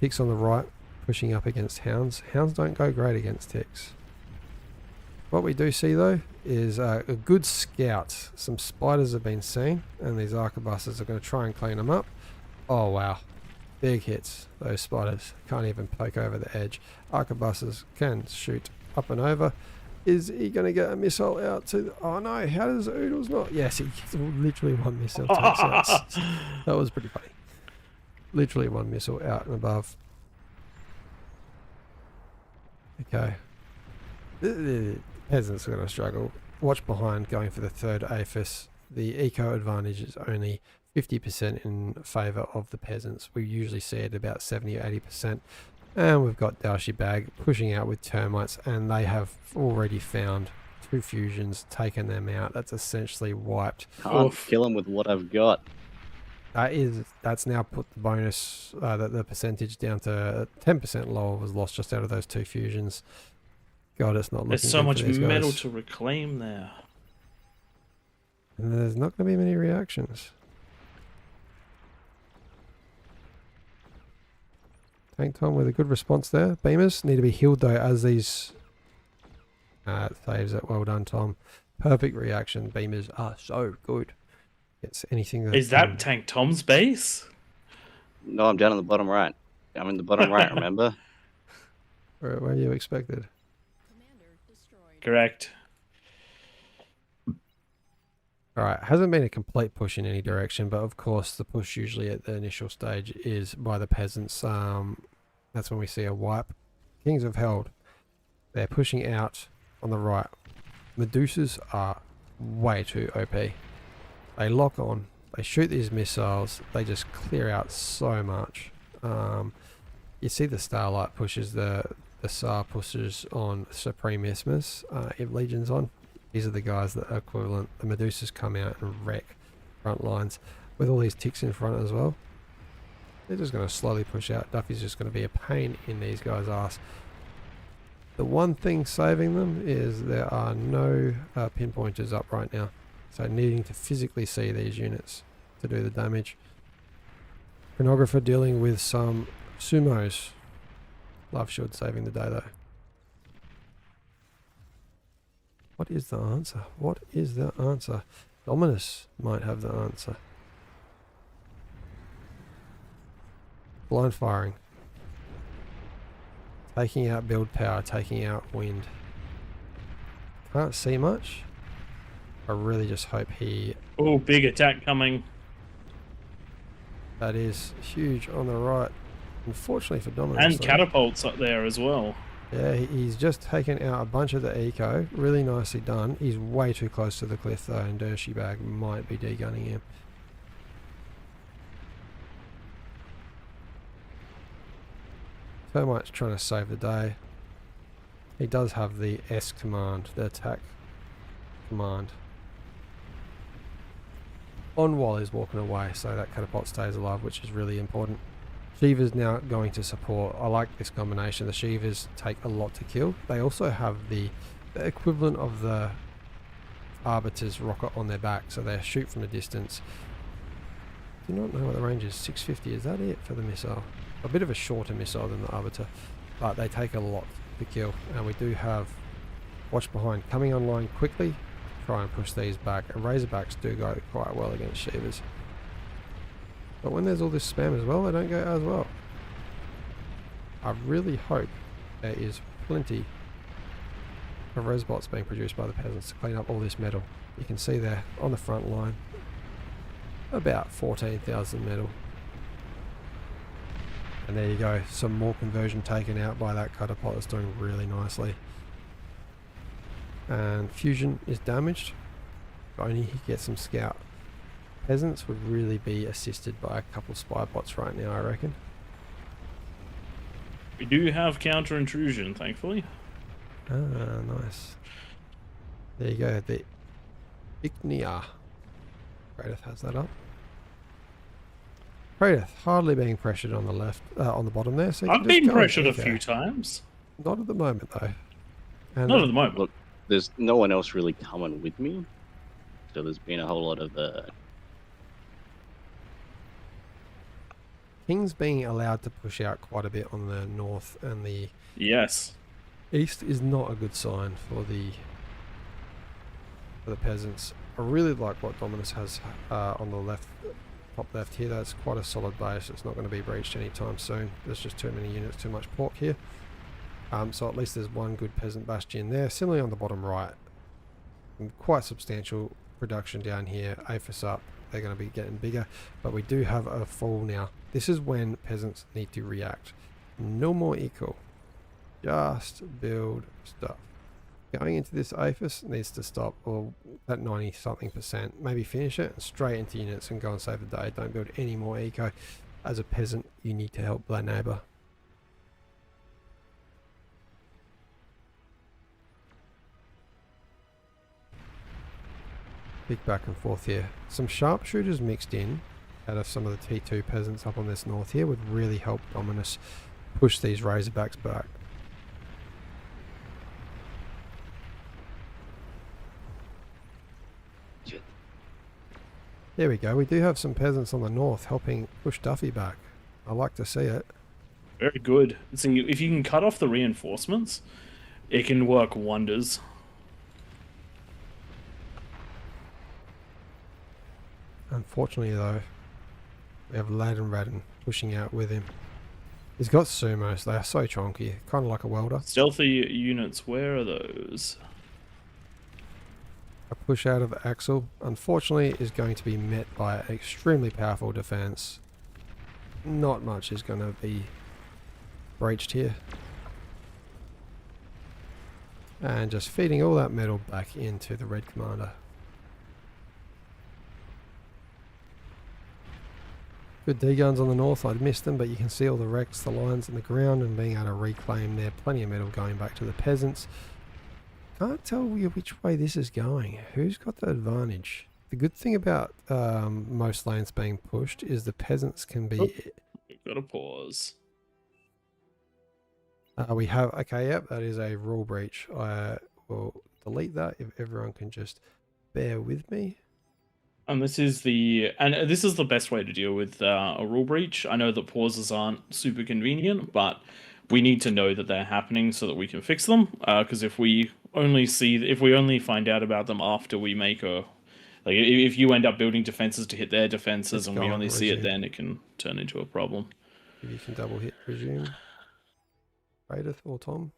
Ticks on the right pushing up against Hounds. Hounds don't go great against Ticks. What we do see, though, is a good scout. Some spiders have been seen, and these arquebuses are going to try and clean them up. Oh, wow. Big hits. Those spiders can't even poke over the edge. Arquebuses can shoot up and over. Is he going to get a missile out to... Oh, no. How does Oodles not? Yes, he gets literally 1 missile. That was pretty funny. Literally 1 missile out and above. Okay. The peasants are going to struggle. Watch behind going for the third APHIS. The eco advantage is only 50% in favour of the peasants. We usually see it about 70 or 80%. And we've got Dashi Bag pushing out with termites, and they have already found 2 fusions, taken them out. That's essentially wiped. Can't kill him with what I've got. That's now put the bonus, the percentage down to 10% lower. Was lost just out of those 2 fusions. God, it's not looking There's so good much for these metal guys. to reclaim there. And there's not going to be many reactions. Tank Tom with a good response there. Beamers need to be healed, though, as these saves it. Well done, Tom. Perfect reaction. Beamers are so good. It's anything that... Is that Tank Tom's base? No, I'm down in the bottom right. I'm in the bottom right, remember? Where you expected? Commander destroyed. Correct. All right, hasn't been a complete push in any direction, but of course the push usually at the initial stage is by the peasants. That's when we see a wipe. Kings have held. They're pushing out on the right. Medusas are way too OP. They lock on. They shoot these missiles. They just clear out so much. You see the Starlight pushes, the SAR pushes on Supreme Isthmus. If Legion's on, these are the guys that are equivalent. The Medusas come out and wreck front lines with all these ticks in front as well. They're just going to slowly push out. Duffy's just going to be a pain in these guys' ass. The one thing saving them is there are no pinpointers up right now. So needing to physically see these units to do the damage. Chronographer dealing with some sumos. Love Shield saving the day though. What is the answer? What is the answer? Dominus might have the answer. Blind firing. Taking out build power, taking out wind. Can't see much. I really just hope he... Oh, big attack coming. That is huge on the right. Unfortunately for Dominus. And catapults up there as well. Yeah, he's just taken out a bunch of the eco. Really nicely done. He's way too close to the cliff though, and Dershybag might be degunning him. Termite's trying to save the day. He does have the S command, the attack command, on while he's walking away, so that catapult stays alive, which is really important. Shiva's now going to support. I like this combination. The Shivas take a lot to kill. They also have the equivalent of the Arbiter's rocket on their back, so they shoot from a distance. Do not know what the range is. 650, is that it for the missile? A bit of a shorter missile than the Arbiter, but they take a lot to kill. And we do have Watch Behind coming online quickly. Try and push these back. And Razorbacks do go quite well against Shivas. But when there's all this spam as well, they don't go as well. I really hope there is plenty of Resbots being produced by the peasants to clean up all this metal. You can see there on the front line about 14,000 metal. And there you go, some more conversion taken out by that catapult that's doing really nicely. And Fusion is damaged, but only he gets some scout. Peasants would really be assisted by a couple spy bots right now, I reckon. We do have counter intrusion, thankfully. Ah, nice. There you go, the Ignia. Kratos has that up. Kratos hardly being pressured on the left, on the bottom there. So I've been pressured a few times. Not at the moment though. And Not at the moment. Look, there's no one else really coming with me, so there's been a whole lot of King's being allowed to push out quite a bit on the north, and the Yes. east is not a good sign for the peasants. I really like what Dominus has on the left, top left here. That's quite a solid base. It's not going to be breached anytime soon. There's just too many units, too much pork here. So at least there's one good peasant bastion there. Similarly on the bottom right, quite substantial production down here. AFIS up. They're going to be getting bigger, but we do have a fall now. This is when peasants need to react. No more eco. Just build stuff. Going into this AFIS needs to stop, or at 90 something %. Maybe finish it and straight into units and go and save the day. Don't build any more eco. As a peasant, you need to help thy neighbour. Big back and forth here. Some sharpshooters mixed in out of some of the T2 peasants up on this north here would really help Dominus push these Razorbacks back. There we go. We do have some peasants on the north helping push Duffy back. I like to see it. Very good. So if you can cut off the reinforcements, it can work wonders. Unfortunately though, we have Laden Radin pushing out with him. He's got sumos, they are so chonky, kind of like a welder. Stealthy units, where are those? A push out of Axel, unfortunately, is going to be met by an extremely powerful defense. Not much is going to be breached here. And just feeding all that metal back into the red commander. Good D-guns on the north, I'd missed them, but you can see all the wrecks, the lines in the ground, and being able to reclaim there. Plenty of metal going back to the peasants. Can't tell you which way this is going. Who's got the advantage? The good thing about most lanes being pushed is the peasants can be... We've got to pause. We have... Okay, yep, that is a rule breach. I will delete that if everyone can just bear with me. And this is the best way to deal with a rule breach. I know that pauses aren't super convenient, but we need to know that they're happening so that we can fix them. Because if we only find out about them after we make if you end up building defenses to hit their defenses and we only see it then, it can turn into a problem. If you can double hit resume. Raideth or Tom?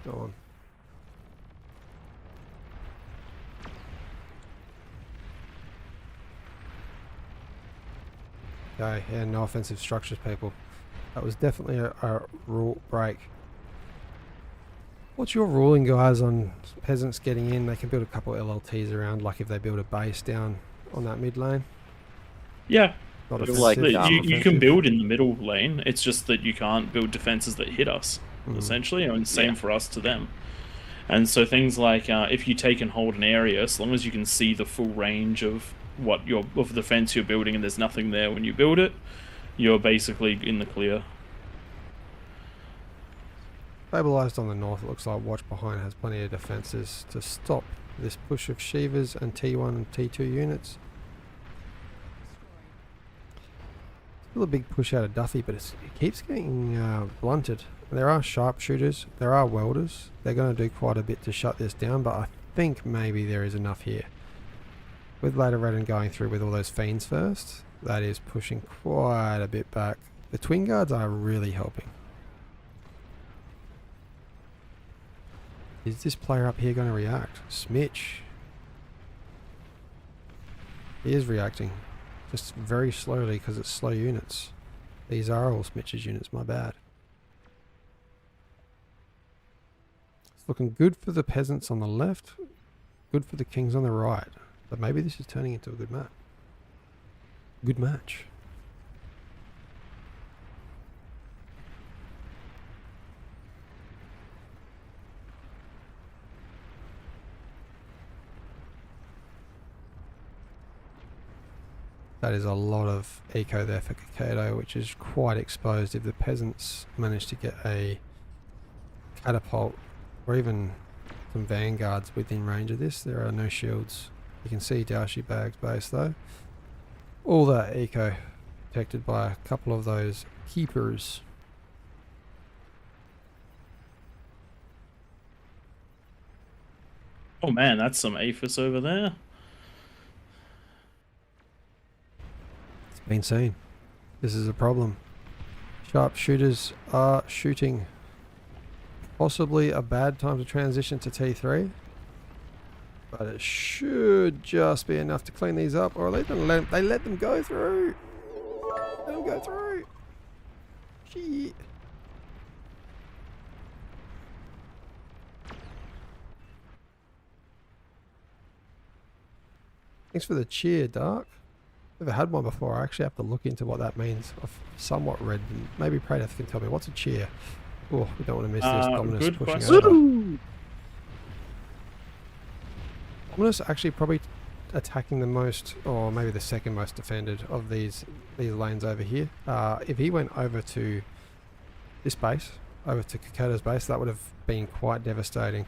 Go on. Okay, yeah, no offensive structures, people. That was definitely a rule break. What's your ruling, guys, on peasants getting in? They can build a couple of LLTs around, like if they build a base down on that mid lane. Yeah. Not Like, you can build in the middle lane. It's just that you can't build defenses that hit us, essentially. And same for us to them. And so things like if you take and hold an area, as long as you can see the full range of of the fence you're building and there's nothing there when you build it, you're basically in the clear. Stabilised on the north, it looks like Watch Behind has plenty of defences to stop this push of Shivas and T1 and T2 units. Still a big push out of Duffy, but it keeps getting blunted. There are sharpshooters, there are welders. They're going to do quite a bit to shut this down, but I think maybe there is enough here. With Ladder Redden going through with all those fiends first, that is pushing quite a bit back. The Twin Guards are really helping. Is this player up here going to react? Smitch. He is reacting. Just very slowly because it's slow units. These are all Smitch's units, my bad. It's looking good for the peasants on the left. Good for the kings on the right. But maybe this is turning into a good match. Good match. That is a lot of eco there for Kakado, which is quite exposed. If the peasants manage to get a catapult or even some vanguards within range of this, there are no shields. You can see Dashi Bag's base though. All that eco protected by a couple of those keepers. Oh man, that's some APHIS over there. It's been seen. This is a problem. Sharpshooters are shooting. Possibly a bad time to transition to T3. But it should just be enough to clean these up, or they let them go through. Let them go through. Shit. Thanks for the cheer, Dark. Never had one before. I actually have to look into what that means. I've somewhat read. Maybe Pradeath can tell me what's a cheer. Oh, we don't want to miss this. Dominus Good pushing question. over. Dominus actually probably attacking the most, or maybe the second most defended of these lanes over here. If he went over to this base, over to Kakado's base, that would have been quite devastating.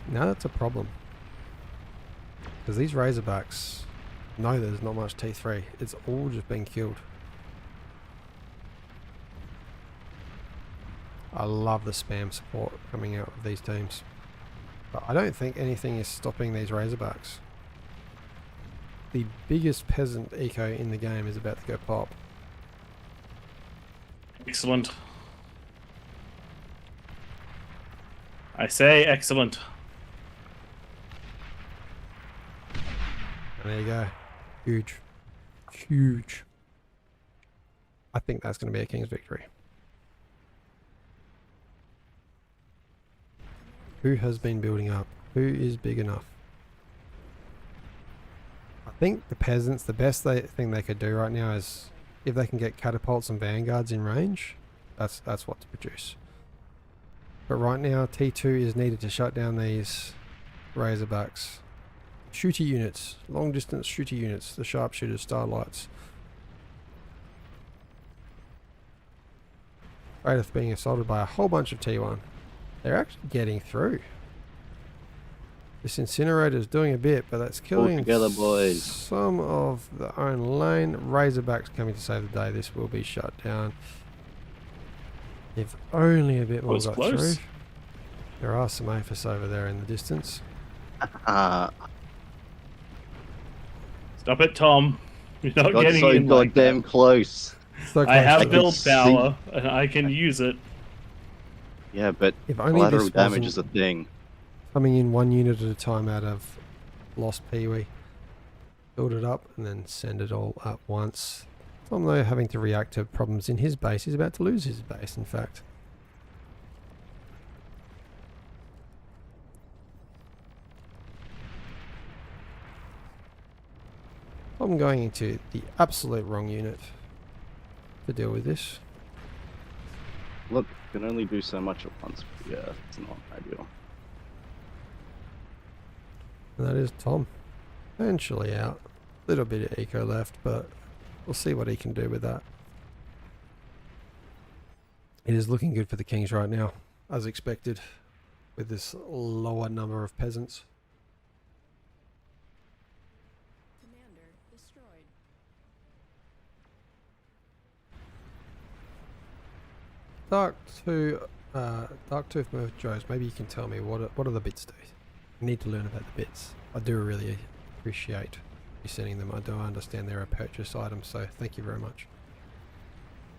Now that's a problem. Because these Razorbacks know there's not much T3. It's all just being killed. I love the spam support coming out of these teams. But I don't think anything is stopping these Razorbacks. The biggest peasant eco in the game is about to go pop. Excellent. I say excellent. And there you go. Huge. Huge. I think that's going to be a King's victory. Who has been building up? Who is big enough? I think the peasants, the best thing they could do right now is if they can get catapults and vanguards in range, that's what to produce. But right now, T2 is needed to shut down these Razorbacks. Shooter units, long distance shooter units, the sharpshooters, starlights. Raideth being assaulted by a whole bunch of T1. They're actually getting through. This incinerator is doing a bit, but that's killing together, boys. some of the own lane. Razorbacks coming to save the day. This will be shut down. If only a bit more got through. There are some AFIS over there in the distance. Uh, Stop it, Tom. You're not got getting so in like goddamn that. close. So I close. have build see- power, and I can use it. Yeah, but If only collateral this damage wasn't is a thing. coming in one unit at a time out of Lost Peewee. Build it up and then send it all at once. Tom, though, having to react to problems in his base, he's about to lose his base, in fact. I'm going into the absolute wrong unit to deal with this. Look, you can only do so much at once. Yeah, it's not ideal. And that is Tom. Eventually out. Little bit of eco left, but we'll see what he can do with that. It is looking good for the Kings right now, as expected, with this lower number of peasants. Commander destroyed. Darktooth Joes, maybe you can tell me what are the bits do? I need to learn about the bits. I do really appreciate you sending them. I do understand they're a purchase item, so thank you very much.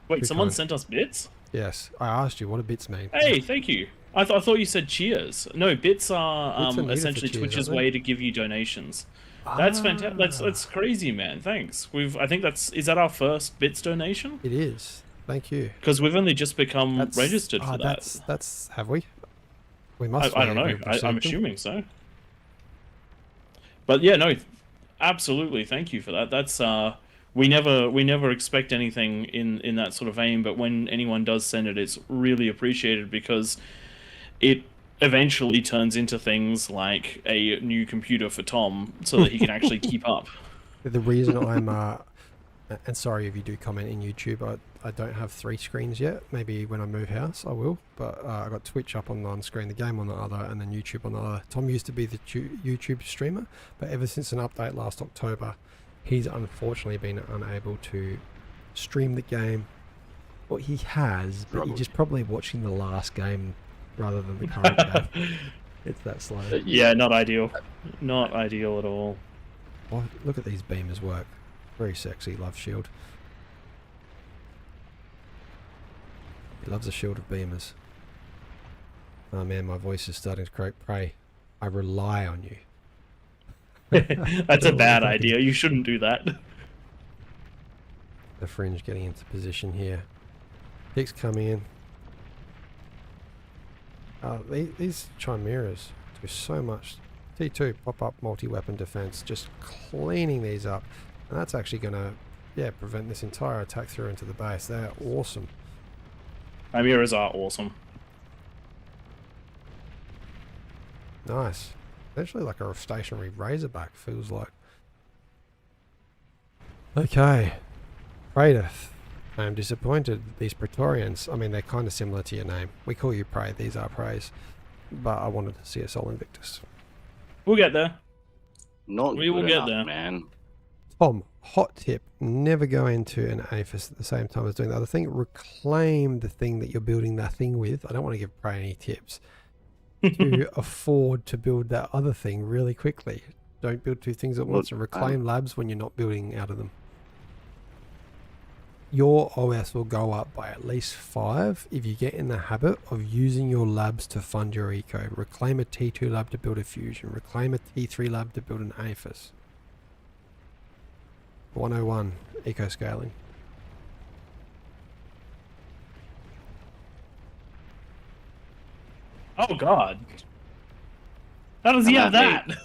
Wait, Too someone kind. sent us bits? Yes, I asked you what do bits mean. Hey, thank you. I thought you said cheers. No, bits are Bits are needed for essentially cheers, Twitch's aren't they? way to give you donations. That's fantastic. That's crazy, man. Thanks. I think is that our first bits donation? It is. Thank you. Because we've only just become registered for that. That's have we? We must. I don't know. I'm assuming so. But yeah, no, absolutely. Thank you for that. That's we never expect anything in that sort of vein, but when anyone does send it, it's really appreciated because it eventually turns into things like a new computer for Tom so that he can actually keep up. The reason I'm and sorry if you do comment in YouTube, I don't have 3 screens yet. Maybe when I move house I will, but I got Twitch up on one screen, the game on the other, and then YouTube on the other. Tom used to be the YouTube streamer, but ever since an update last October, he's unfortunately been unable to stream the game. Well, he has, but you're just probably watching the last game rather than the current game. It's that slow. Yeah, not ideal. Not ideal at all. Oh, look at these beamers work. Very sexy, love shield. He loves a shield of beamers. Oh man, my voice is starting to croak. Pray, I rely on you. That's a bad idea. You shouldn't do that. The fringe getting into position here. Picks coming in. These chimeras do so much. T2 pop up multi-weapon defense, just cleaning these up, and that's actually going to prevent this entire attack through into the base. They're awesome. Chimeras are awesome. Nice. Essentially like a stationary Razorback, feels like. Okay. Raideth. I am disappointed. These Praetorians, I mean, they're kind of similar to your name. We call you Prey, these are Preys. But I wanted to see a Sol Invictus. We'll get there. Not We will good get enough, there. man. Tom, hot tip. Never go into an APHIS at the same time as doing the other thing. Reclaim the thing that you're building that thing with. I don't want to give Prey any tips. To afford to build that other thing really quickly. Don't build 2 things at once and reclaim labs when you're not building out of them. your OS will go up by at least 5 if you get in the habit of using your labs to fund your eco. Reclaim a T2 lab to build a fusion. Reclaim a T3 lab to build an APHIS. 101, eco scaling. Oh God! How does he Come have at that?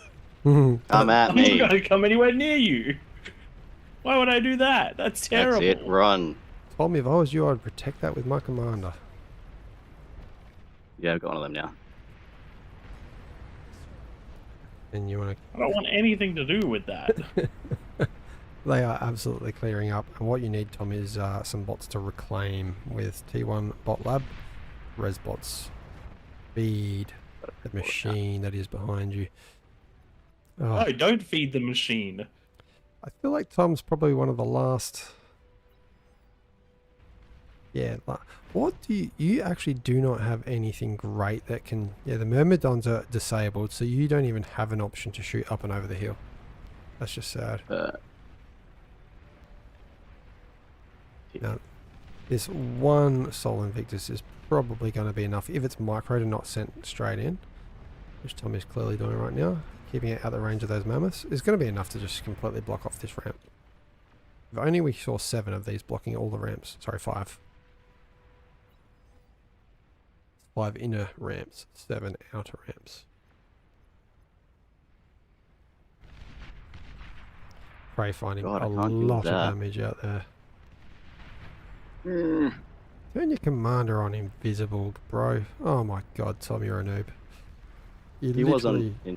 Come at I'm me. not gonna come anywhere near you. Why would I do that? That's terrible. That's it. Run. Tommy, if I was you, I'd protect that with my commander. Yeah, I've got one of them now. And you want I don't want anything to do with that. to... They are absolutely clearing up. And what you need, Tom, is some bots to reclaim with T1 bot lab, res bots, feed the machine that is behind you. Oh, No, don't feed the machine. I feel like Tom's probably one of the last... Yeah, what do you actually do not have anything great that can... Yeah, the Myrmidons are disabled, so you don't even have an option to shoot up and over the hill. That's just sad. Now, this one Sol Invictus is probably going to be enough if it's micro to not sent straight in, which Tom is clearly doing right now. Keeping it out the range of those mammoths is going to be enough to just completely block off this ramp. If only we saw 7 of these blocking all the ramps. Sorry, 5. 5 inner ramps, 7 outer ramps. Prey finding God, I a can't do lot of that. damage out there. Mm. Turn your commander on invisible, bro. Oh my god, Tom, you're a noob. You He was literally... on.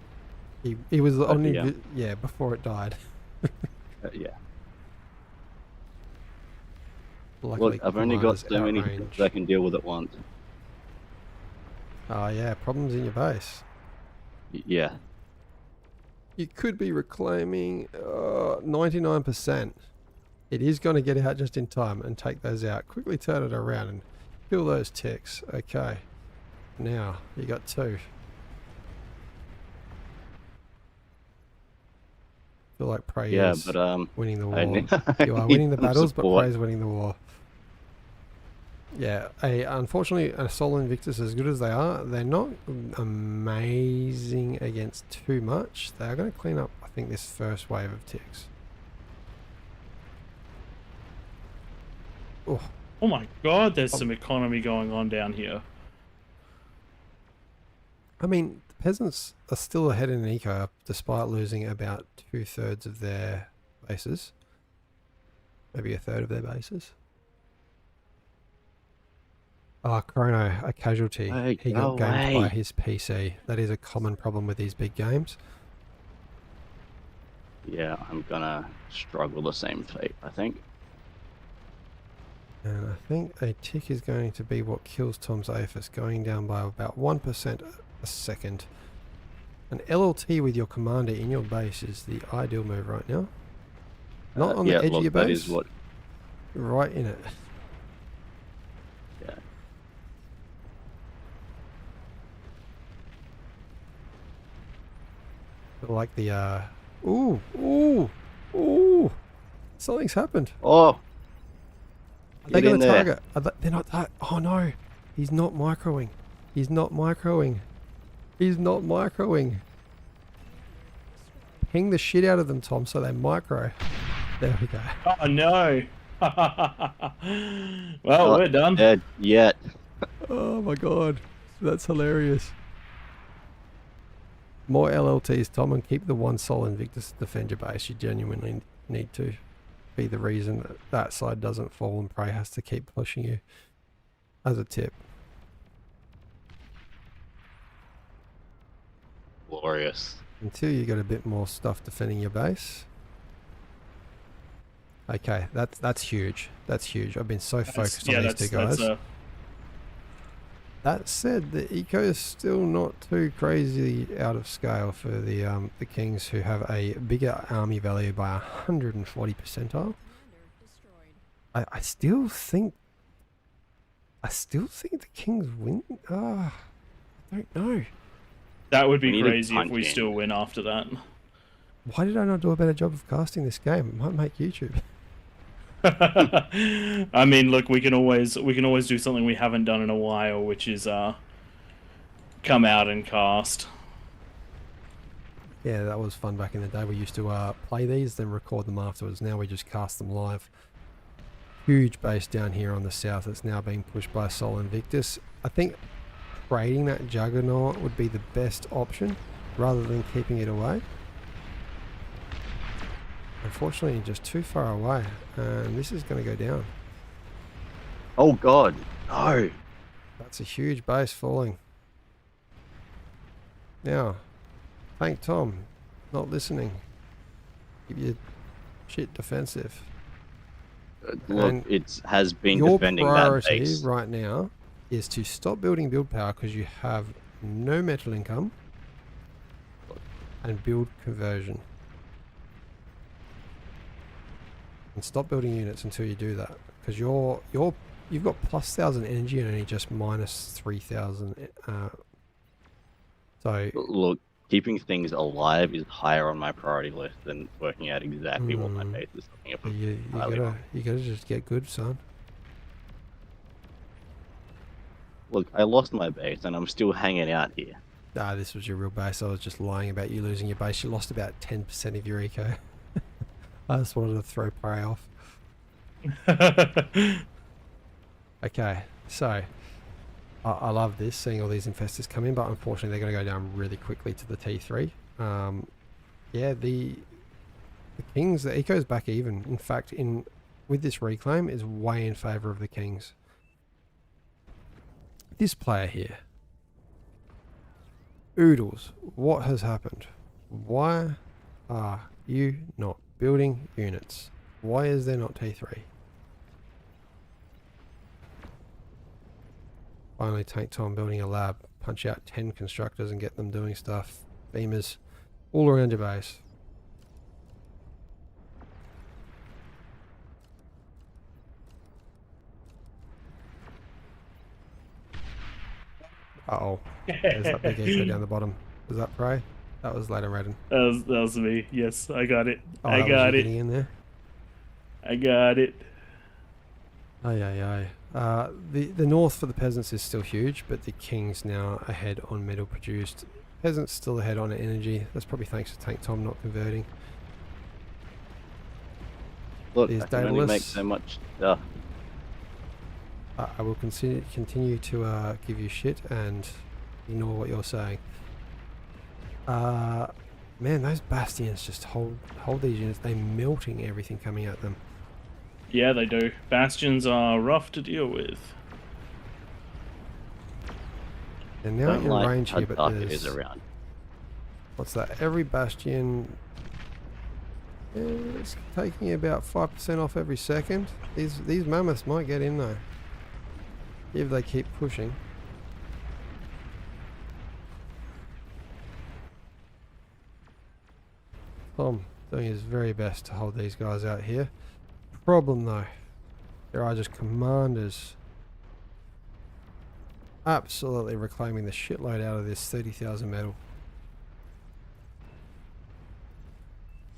He was on yeah. yeah, before it died. Yeah. Luckily, Look, I've only got commander's so many outrange. things I can deal with at once. Oh yeah, problems in your base. Yeah. You could be reclaiming 99%. It is going to get out just in time and take those out. Quickly turn it around and kill those ticks. Okay. Now, you got 2. Feel like Prey Yeah, is but winning the war. I need- You are I winning need the some battles, but support. Prey's winning the war. Yeah, unfortunately, a Sol Invictus, as good as they are, they're not amazing against too much. They are going to clean up, I think, this first wave of ticks. Oh, Oh my God! There's some economy going on down here. I mean, the peasants are still ahead in eco, despite losing about 2/3 of their bases. Maybe 1/3 of their bases. Ah, Chrono, a casualty. Hey, He go got ganked by away. his PC. That is a common problem with these big games. Yeah, I'm gonna struggle the same fate, I think. And I think a tick is going to be what kills Tom's APHIS, going down by about 1% a second. An LLT with your commander in your base is the ideal move right now. Not on yeah, the edge look, of your that base, is what. right in it. Yeah. Like the, ooh, ooh, ooh, something's happened. Oh, Are they get going in to there. target? They're not. Oh no, he's not microing. He's not microing. He's not microing. Ping the shit out of them, Tom, so they micro. There we go. Oh no! Well, Not we're done. dead yet. Oh my god, that's hilarious. More LLTs, Tom, and keep the one Sol Invictus to defend your base. You genuinely need to be the reason that that side doesn't fall and Prey has to keep pushing you. As a tip. Glorious. Until you got a bit more stuff defending your base. Okay, that's huge. That's huge. I've been so focused on these two guys. That said, the eco is still not too crazy out of scale for the Kings, who have a bigger army value by 140 percentile. Commander destroyed. I still think the Kings win. I don't know. That would We be need a crazy if we punch in. still win after that. Why did I not do a better job of casting this game? It might make YouTube. I mean, look, we can always do something we haven't done in a while, which is come out and cast. Yeah, that was fun back in the day. We used to play these, then record them afterwards. Now we just cast them live. Huge base down here on the south that's now being pushed by Sol Invictus. I think trading that Juggernaut would be the best option rather than keeping it away. Unfortunately, just too far away, and this is going to go down. Oh God, no! That's a huge base falling. Now, Tank Tom, not listening. Keep your shit defensive. Look, it has been your defending that priority base. right now is to stop building build power because you have no metal income, and build conversion. And stop building units until you do that, because you've got plus 1,000 energy and only just minus 3,000. So Look, keeping things alive is higher on my priority list than working out exactly what my base is looking at. you gotta just get good, son. Look, I lost my base and I'm still hanging out here. Ah, this was your real base. I was just lying about you losing your base. You lost about 10% of your eco. I just wanted to throw prey off. Okay, so I love this, seeing all these infestors come in, but unfortunately they're going to go down really quickly to the T3. Yeah, the Kings, the eco's back even. In fact, with this reclaim is way in favour of the Kings. This player here, Oodles, what has happened? Why are you not building units? Why is there not T3? Finally, Tank Tom building a lab. Punch out 10 constructors and get them doing stuff. Beamers all around your base. Uh-oh. There's that big eco down the bottom. Was that prey? That was later Redden. That was me. Yes, I got it. Oh, I got it. In there. I got it. Aye. The north for the peasants is still huge, but the Kings now ahead on metal produced. Peasants still ahead on energy. That's probably thanks to Tank Tom not converting. Look, These I can only make Daedalus. so much stuff. I will continue to give you shit and ignore what you're saying. Man, those bastions just hold these units. They're melting everything coming at them. Yeah, they do. Bastions are rough to deal with. And now Don't in like range how here, but dark it there's... is around. What's that? Every bastion... it's taking about 5% off every second. These mammoths might get in though, if they keep pushing. Tom doing his very best to hold these guys out here. Problem though, there are just commanders absolutely reclaiming the shitload out of this 30,000 metal.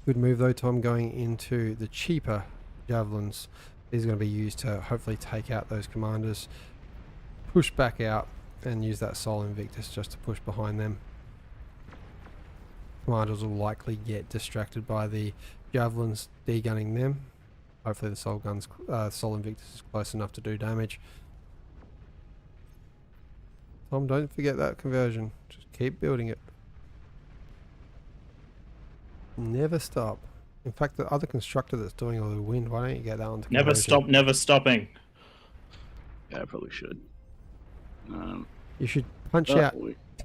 Good move though, Tom, going into the cheaper javelins. These are going to be used to hopefully take out those commanders, push back out, and use that Sol Invictus just to push behind them. Commanders will likely get distracted by the javelins degunning them. Hopefully the Sol Invictus is close enough to do damage. Tom, don't forget that conversion. Just keep building it. Never stop. In fact, the other constructor that's doing all the wind, why don't you get that one to conversion? Never stopping. Yeah, I probably should. You should punch out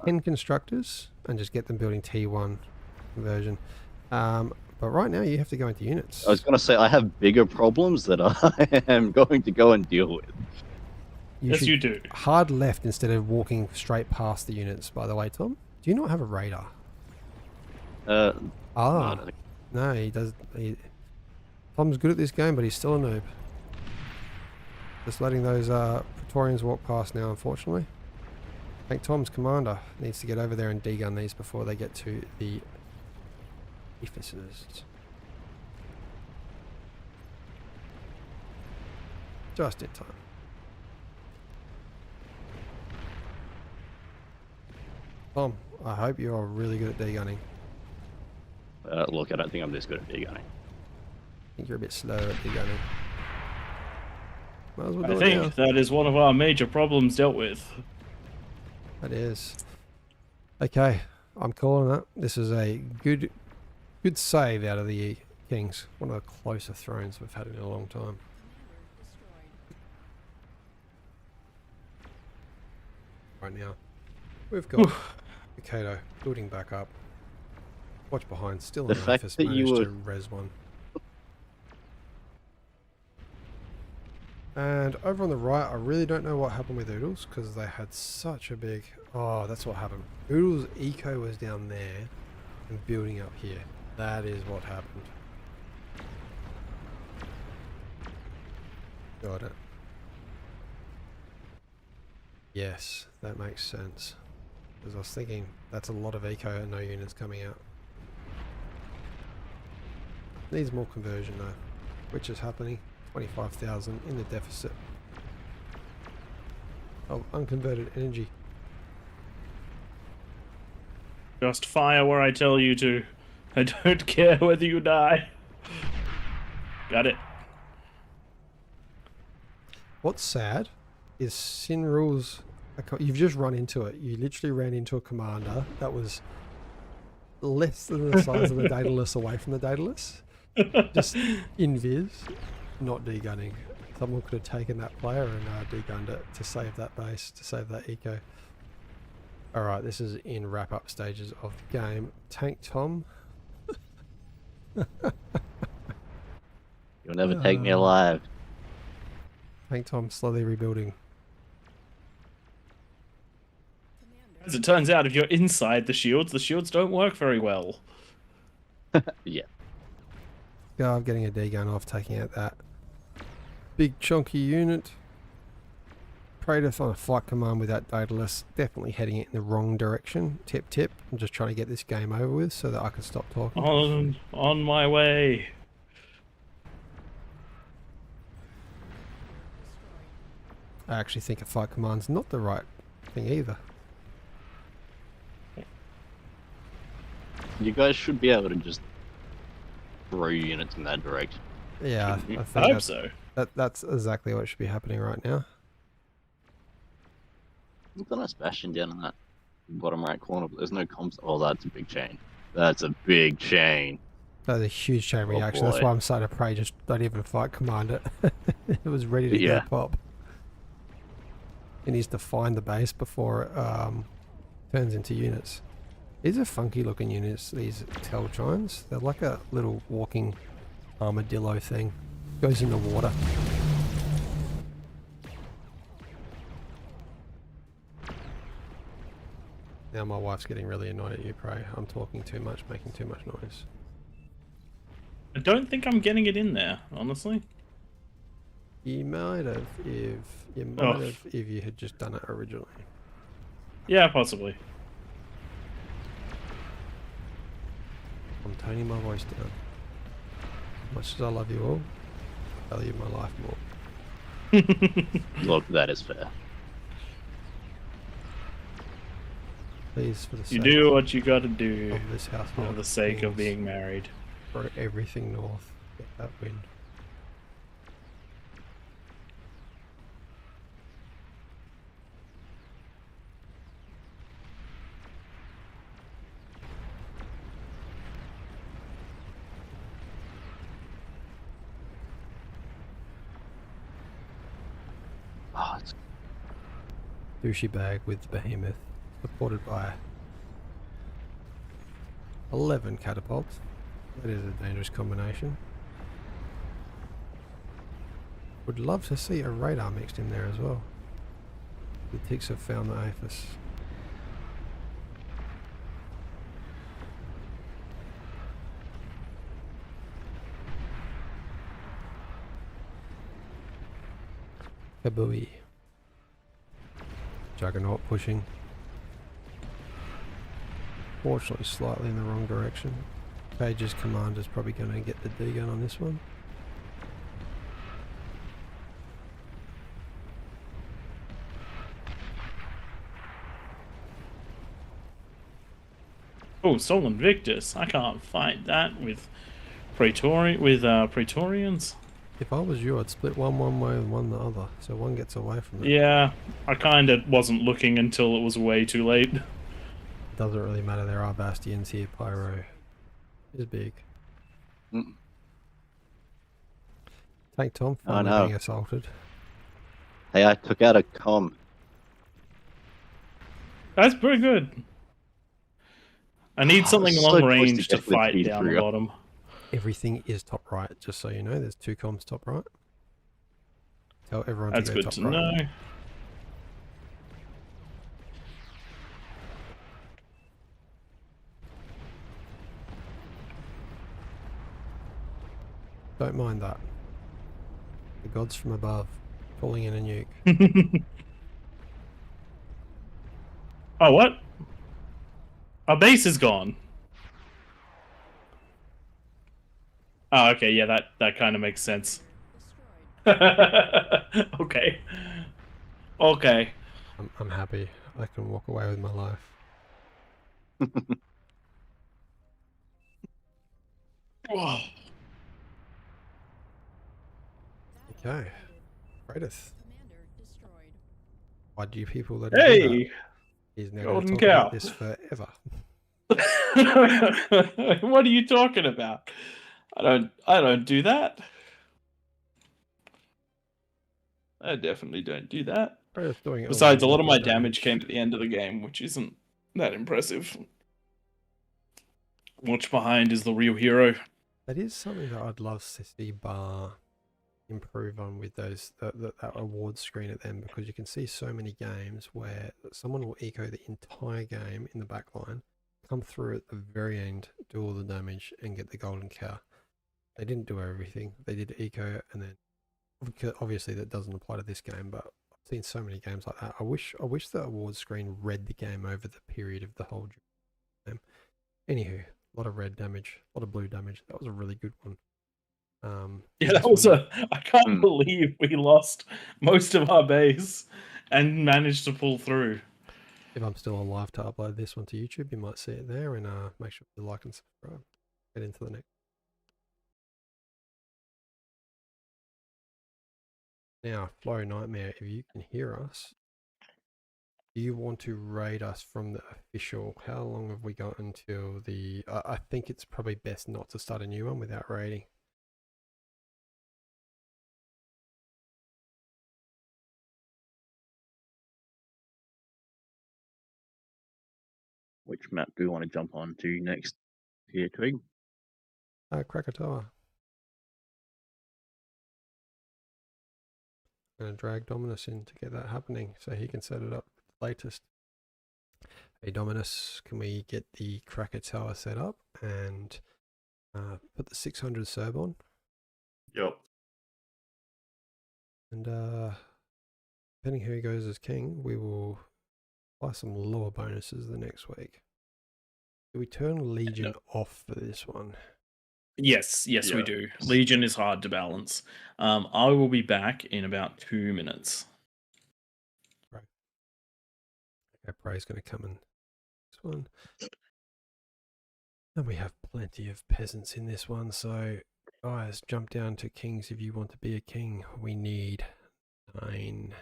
10 constructors and just get them building T1 conversion. But right now you have to go into units. I was going to say, I have bigger problems that I am going to go and deal with. Yes, you do. Hard left instead of walking straight past the units, by the way, Tom. Do you not have a radar? No, he does. Tom's good at this game, but he's still a noob. Just letting those Praetorians walk past now, unfortunately. I think Tom's commander needs to get over there and degun these before they get to the Ephesus. Just in time. Tom, I hope you are really good at degunning. Look, I don't think I'm this good at degunning. I think you're a bit slow at degunning. Might as well I do it now. think that is one of our major problems dealt with. That is. Okay, I'm calling it. This is a good save out of the Kings. One of the closer thrones we've had in a long time. Right now, we've got Mikado building back up. Watch behind, still The an fact AFIS that you managed were- to res one. And over on the right, I really don't know what happened with Oodles because they had such a big... Oh, that's what happened. Oodles' eco was down there and building up here. That is what happened. Got it. Yes, that makes sense. Because I was thinking that's a lot of eco and no units coming out. Needs more conversion though, which is happening. 25,000 in the deficit of unconverted energy. Just fire where I tell you to. I don't care whether you die. Got it. What's sad is Sin rules. You've just run into it. You literally ran into a commander that was less than the size of the Daedalus away from the Daedalus. Just invis, not degunning. Someone could have taken that player and degunned it to save that base, to save that eco. Alright, this is in wrap-up stages of the game. Tank Tom. You'll never take me alive. Tank Tom slowly rebuilding. As it turns out, if you're inside the shields don't work very well. Yeah. I'm getting a degun off, taking out that big chunky unit. Praetor on a flight command with that Daedalus, definitely heading it in the wrong direction. Tip tip. I'm just trying to get this game over with so that I can stop talking. On my way. I actually think a flight command's not the right thing either. You guys should be able to just throw units in that direction. Yeah, I I think hope so. that's exactly what should be happening right now. Look at that bastion down in that bottom right corner, but there's no comps. Oh, that's a big chain. That's a big chain. That was a huge chain reaction. That's boy. why I'm starting to pray. Just don't even fight command it. It was ready to Yeah. go pop. It needs to find the base before it turns into units. These are funky looking units, these Teltrons. They're like a little walking armadillo thing. Goes in the water. Now my wife's getting really annoyed at you, Prey. I'm talking too much, making too much noise. I don't think I'm getting it in there, honestly. You might have if you had just done it originally. Yeah, possibly. I'm toning my voice down. Much as I love you all, I value my life more. Look, that is fair. Please, for the You sake do what you gotta do of this house, for not the sake of Kings, being married. throw everything north. Get that wind. Oh, it's Douchey bag with Behemoth, supported by 11 catapults. That is a dangerous combination. Would love to see a radar mixed in there as well. The ticks have found the APHIS. Kabooey. Juggernaut pushing. Fortunately slightly in the wrong direction. Cage's commander's probably going to get the D-gun on this one. Oh, Stolen Victus. I can't fight that with Praetorians. If I was you, I'd split one way and one the other, so one gets away from it. Yeah, I kind of wasn't looking until it was way too late. Doesn't really matter. There are bastions here. Pyro is big. Take Tom. Oh, Finally no. being assaulted. Hey, I took out a com. That's pretty good. I need something so long close to range to getting the fight T3 down the up. bottom. Everything is top right, just so you know. There's 2 comms top right. Tell everyone That's to go good top to right. know. Don't mind that. The gods from above falling in a nuke. Oh, what? Our base is gone. Oh, okay, yeah, that kind of makes sense. Okay. Okay. I'm happy. I can walk away with my life. Whoa. Okay. Greatest. Commander destroyed. Why do you people let him do that? Hey! He's now Golden going to talk cow. about this forever. What are you talking about? I don't do that. I definitely don't do that. Greatest doing Besides, a lot of my level damage came at the end of the game, which isn't that impressive. Watch behind is the real hero. That is something that I'd love to see Bar improve on with those that award screen at them, because you can see so many games where someone will eco the entire game in the back line, come through at the very end, do all the damage and get the golden cow. They didn't do everything. They did eco, and then obviously that doesn't apply to this game, but I've seen so many games like that. I wish the award screen read the game over the period of the whole game. Anywho, a lot of red damage, a lot of blue damage. That was a really good one. Yeah, that was I can't believe we lost most of our base and managed to pull through. If I'm still alive to upload this one to YouTube, you might see it there, and make sure to like and subscribe. Get into the next. Now, Flow Nightmare, if you can hear us, do you want to raid us from the official? How long have we got until the... I think it's probably best not to start a new one without raiding. Which map do you want to jump on to next here, Twig? Krakatoa. I'm going to drag Dominus in to get that happening so he can set it up latest. Hey Dominus, can we get the Krakatoa set up and put the 600 serb on? Yep. And depending who goes as king, we will apply some lower bonuses the next week. Do we turn Legion off for this one? Yes, we do. Legion is hard to balance. I will be back in about 2 minutes. Right. Okay, Prey's going to come in this one. And we have plenty of peasants in this one, so guys, jump down to kings if you want to be a king. We need 9.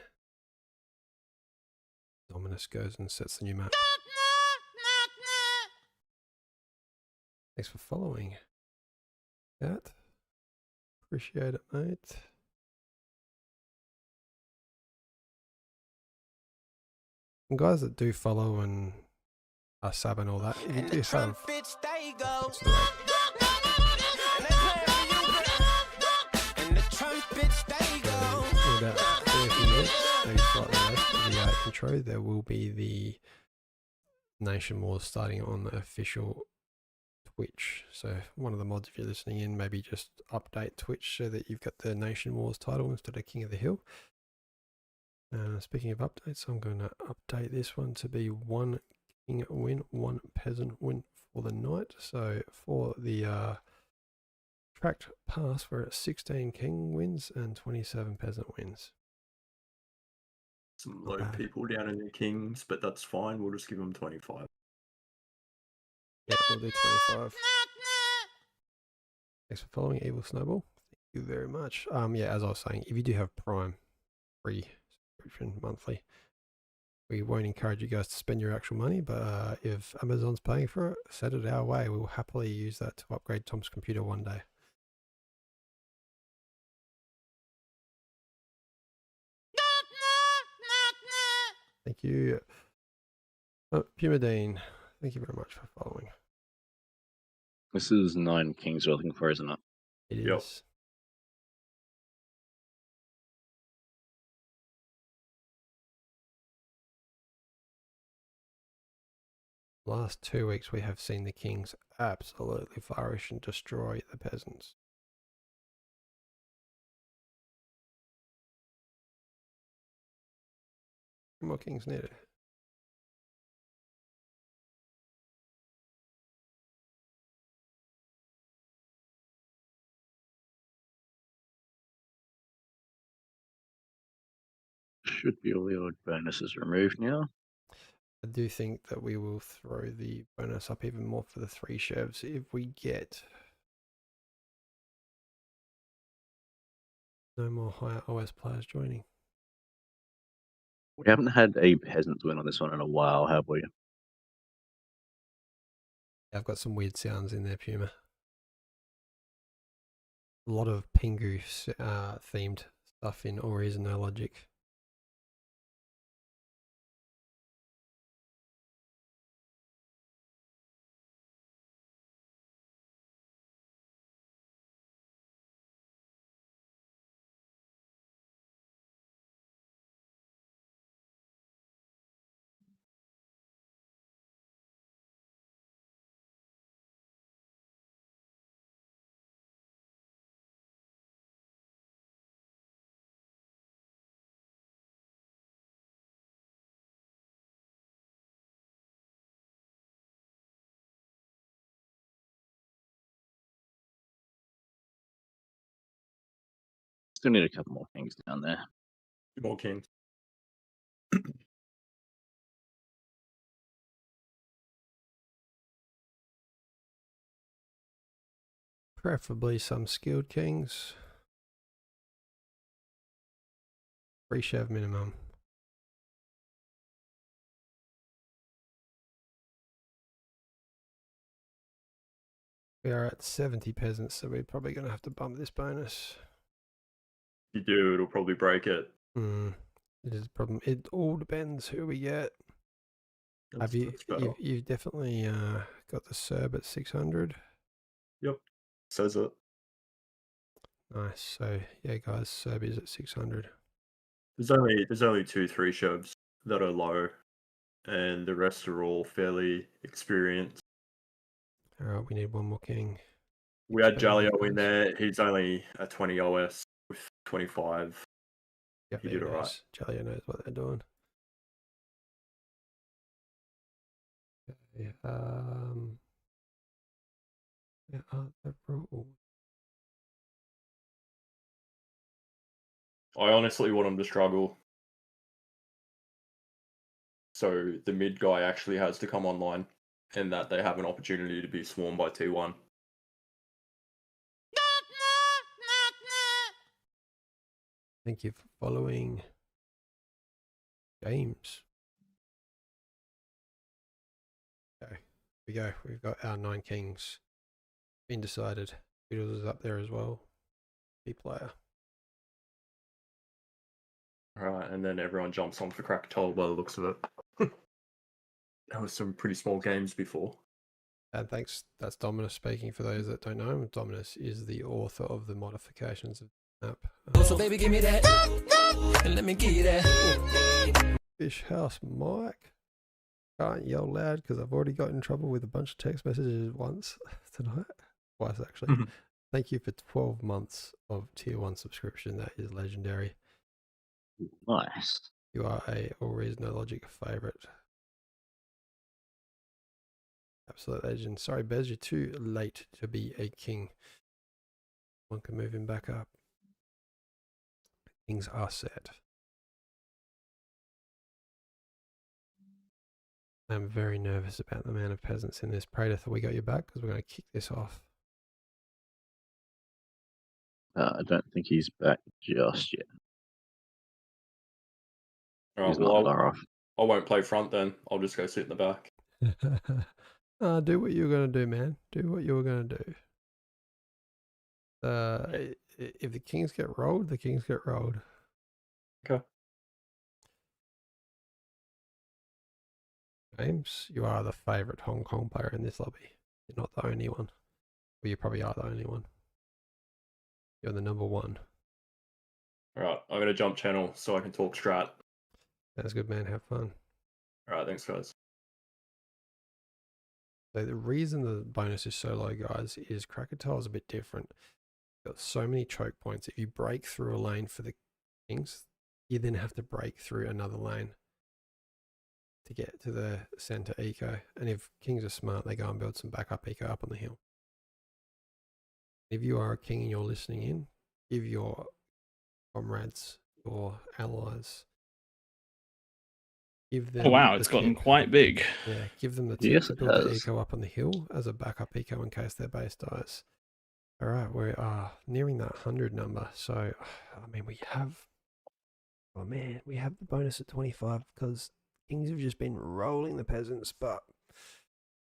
Dominus goes and sets the new map. Thanks for following. That. Appreciate it, mate. And guys that do follow and are sub and all that, if you do sub, in about 30 minutes, maybe slightly less of the intro, there will be the Nation Wars starting on the official Twitch. So one of the mods, if you're listening in, maybe just update Twitch so that you've got the Nation Wars title instead of King of the Hill. Speaking of updates, I'm going to update this one to be 1 king win, 1 peasant win for the night. So for the tracked pass, we're at 16 king wins and 27 peasant wins. Some low people down in the Kings, but that's fine. We'll just give them 25. Yeah, we'll do 25. Thanks for following, Evil Snowball. Thank you very much. Yeah, as I was saying, if you do have Prime free subscription monthly, we won't encourage you guys to spend your actual money, but if Amazon's paying for it, set it our way. We will happily use that to upgrade Tom's computer one day. Thank you. Pumadine, thank you very much for following. This is 9 kings we're looking for, isn't it? It Yep. is. Last 2 weeks we have seen the kings absolutely flourish and destroy the peasants. More kings needed. Should be all the old bonuses removed now. I do think that we will throw the bonus up even more for the 3 chefs if we get no more higher OS players joining. We haven't had a peasant win on this one in a while, have we? I've got some weird sounds in there, Puma. A lot of Pingu themed stuff in AllReasonNoLogic. Still need a couple more kings down there. More kings. Preferably some skilled kings. 3 chev minimum. We are at 70 peasants, so we're probably going to have to bump this bonus. If you do, it'll probably break it. It is a problem. It all depends who we get. That's better. You've definitely got the Serb at 600. Yep. Says it. Nice. So yeah, guys, Serb is at 600. There's only 2-3 chefs that are low, and the rest are all fairly experienced. All right, we need one more king. We had Expand Jalio in guys. there. He's only a 20 OS with 25. Yeah, He did all right. Jalio knows what they're doing. Yeah. Where are the rules? I honestly want him to struggle. So the mid guy actually has to come online, and that they have an opportunity to be swarmed by T1. Thank you for following. James. Okay, here we go. We've got our 9 kings. Been decided. Beatles is up there as well. Key player. Right, and then everyone jumps on for Krakatoa by the looks of it. That was some pretty small games before. And thanks, that's Dominus speaking. For those that don't know him, Dominus is the author of the modifications of the map. So baby, give me that, and let me give you that. Fish House Mike. Can't yell loud because I've already got in trouble with a bunch of text messages once tonight. Twice, actually. Thank you for 12 months of tier 1 subscription. That is legendary. Nice. You are a AllReasonNoLogic favorite. Absolute legend. Sorry, Bez, you're too late to be a king. One can move him back up. Things are set. I'm very nervous about the amount of peasants in this. Praetor, we got your back because we're going to kick this off. I don't think he's back just yet. All He's right, not well, far off. I won't play front then. I'll just go sit in the back. Do what you were going to do, man. Do what you were going to do. If the kings get rolled, the kings get rolled. Okay. James, you are the favourite Hong Kong player in this lobby. You're not the only one. Well, you probably are the only one. You're the number one. All right, I'm gonna jump channel so I can talk strat. Sounds good, man. Have fun. All right, thanks, guys. So the reason the bonus is so low, guys, is Krakatoa is a bit different. Got so many choke points. If you break through a lane for the kings, you then have to break through another lane to get to the center eco. And if kings are smart, they go and build some backup eco up on the hill. If you are a king and you're listening in, give your comrades, your allies, give them Oh wow, the it's gotten tip. quite big. Yeah, give them the tip Yes, to it build the has. eco up on the hill as a backup eco in case their base dies. All right, we are nearing that 100 number. So, I mean, we have the bonus at 25 because kings have just been rolling the peasants, but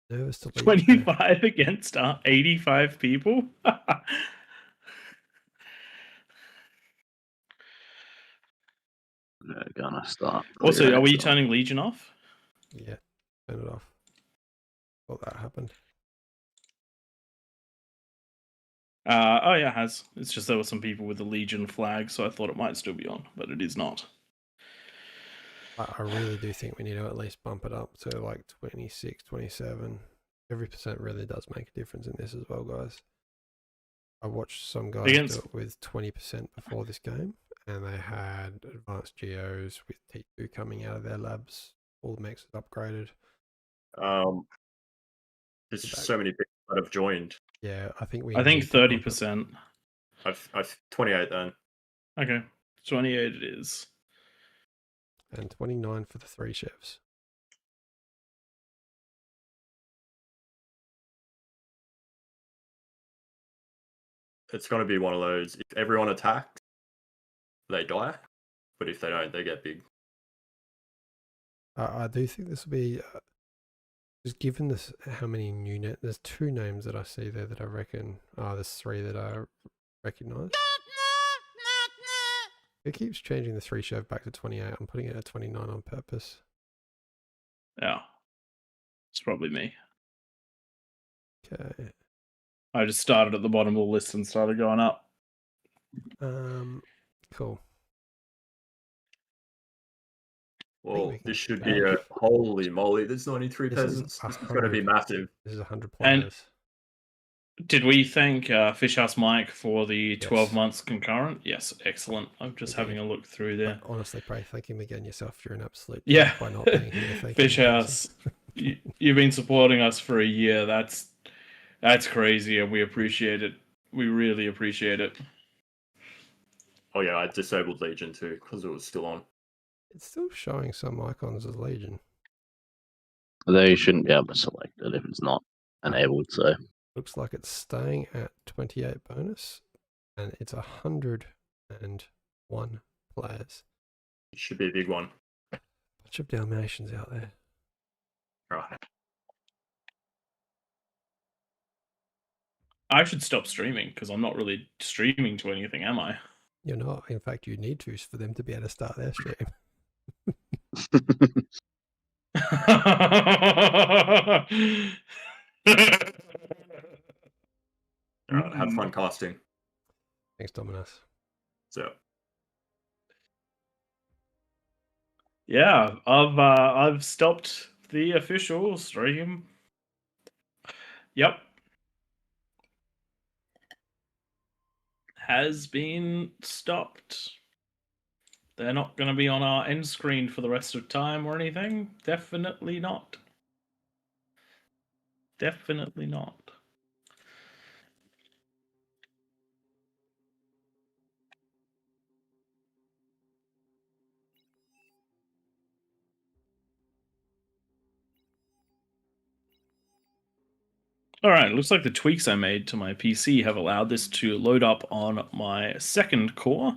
nervous to leave. 25 against 85 people. We're gonna start. Also, are we clearing turning Legion off? Yeah, turn it off. Thought that happened. Oh yeah, it has. It's just there were some people with the Legion flag, so I thought it might still be on, but it is not. I really do think we need to at least bump it up to like 26, 27. Every percent really does make a difference in this as well, guys. I watched some guys do it with 20% before this game, and they had advanced geos with T2 coming out of their labs. All the mechs is upgraded. There's just so many people that have joined. Yeah, I think we. I think 30%. I've 28 then. Okay, 28 it is. And 29 for the 3 chefs. It's going to be one of those. If everyone attacks, they die. But if they don't, they get big. I do think this will be. Just given this, how many new there's 2 names that I see there that I reckon. There's 3 that I recognise. It keeps changing the 3 chef back to 28. I'm putting it at 29 on purpose. Yeah, it's probably me. Okay. I just started at the bottom of the list and started going up. Cool. Well, this should be a holy moly. There's 93 peasants. This is going to be massive. This is 100 players. Did we thank Fishhouse Mike for the 12 months concurrent? Yes, excellent. I'm just having a look through there. But honestly, pray thank him again yourself. You're an absolute by not being here. Thank Fishhouse, you've been supporting us for a year. That's crazy, and we appreciate it. We really appreciate it. Oh yeah, I disabled Legion too because it was still on. It's still showing some icons as Legion. They shouldn't be able to select it if it's not enabled, so. Looks like it's staying at 28 bonus, and it's 101 players. It should be a big one. Bunch of Dalmatians out there. Right. I should stop streaming because I'm not really streaming to anything, am I? You're not. In fact, you need to for them to be able to start their stream. Alright, have fun casting. Thanks, Dominus. So. Yeah, I've stopped the official stream. Yep. Has been stopped. They're not going to be on our end screen for the rest of time or anything. Definitely not. Definitely not. All right, looks like the tweaks I made to my PC have allowed this to load up on my second core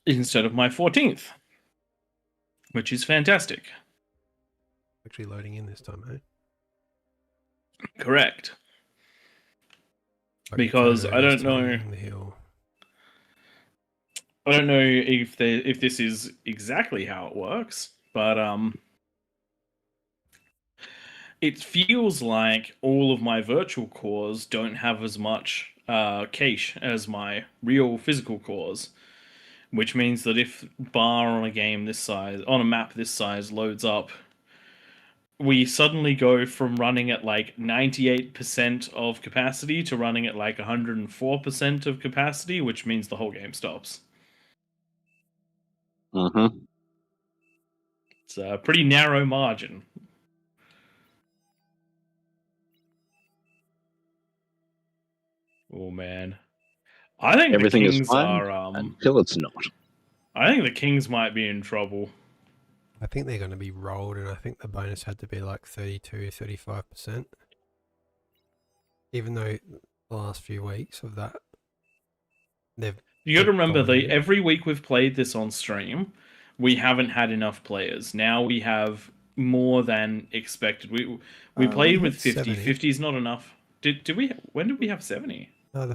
instead of my 14th, which is fantastic. Actually loading in this time, eh? Correct. Ugly Because I photos, don't know, Taming the hill. I don't know if this is exactly how it works, but it feels like all of my virtual cores don't have as much cache as my real physical cores, which means that if bar on a game this size, on a map this size loads up, we suddenly go from running at like 98% of capacity to running at like 104% of capacity, which means the whole game stops. Mm-hmm. It's a pretty narrow margin. Oh man, I think Everything the is Kings fine are. until it's not. I think the Kings might be in trouble. I think they're going to be rolled, and I think the bonus had to be like 32, 35%. Even though the last few weeks of that, You got to remember that dominated. every week we've played this on stream, we haven't had enough players. Now we have more than expected. We played with 50. 70. 50 is not enough. Did we? When did we have 70? No, the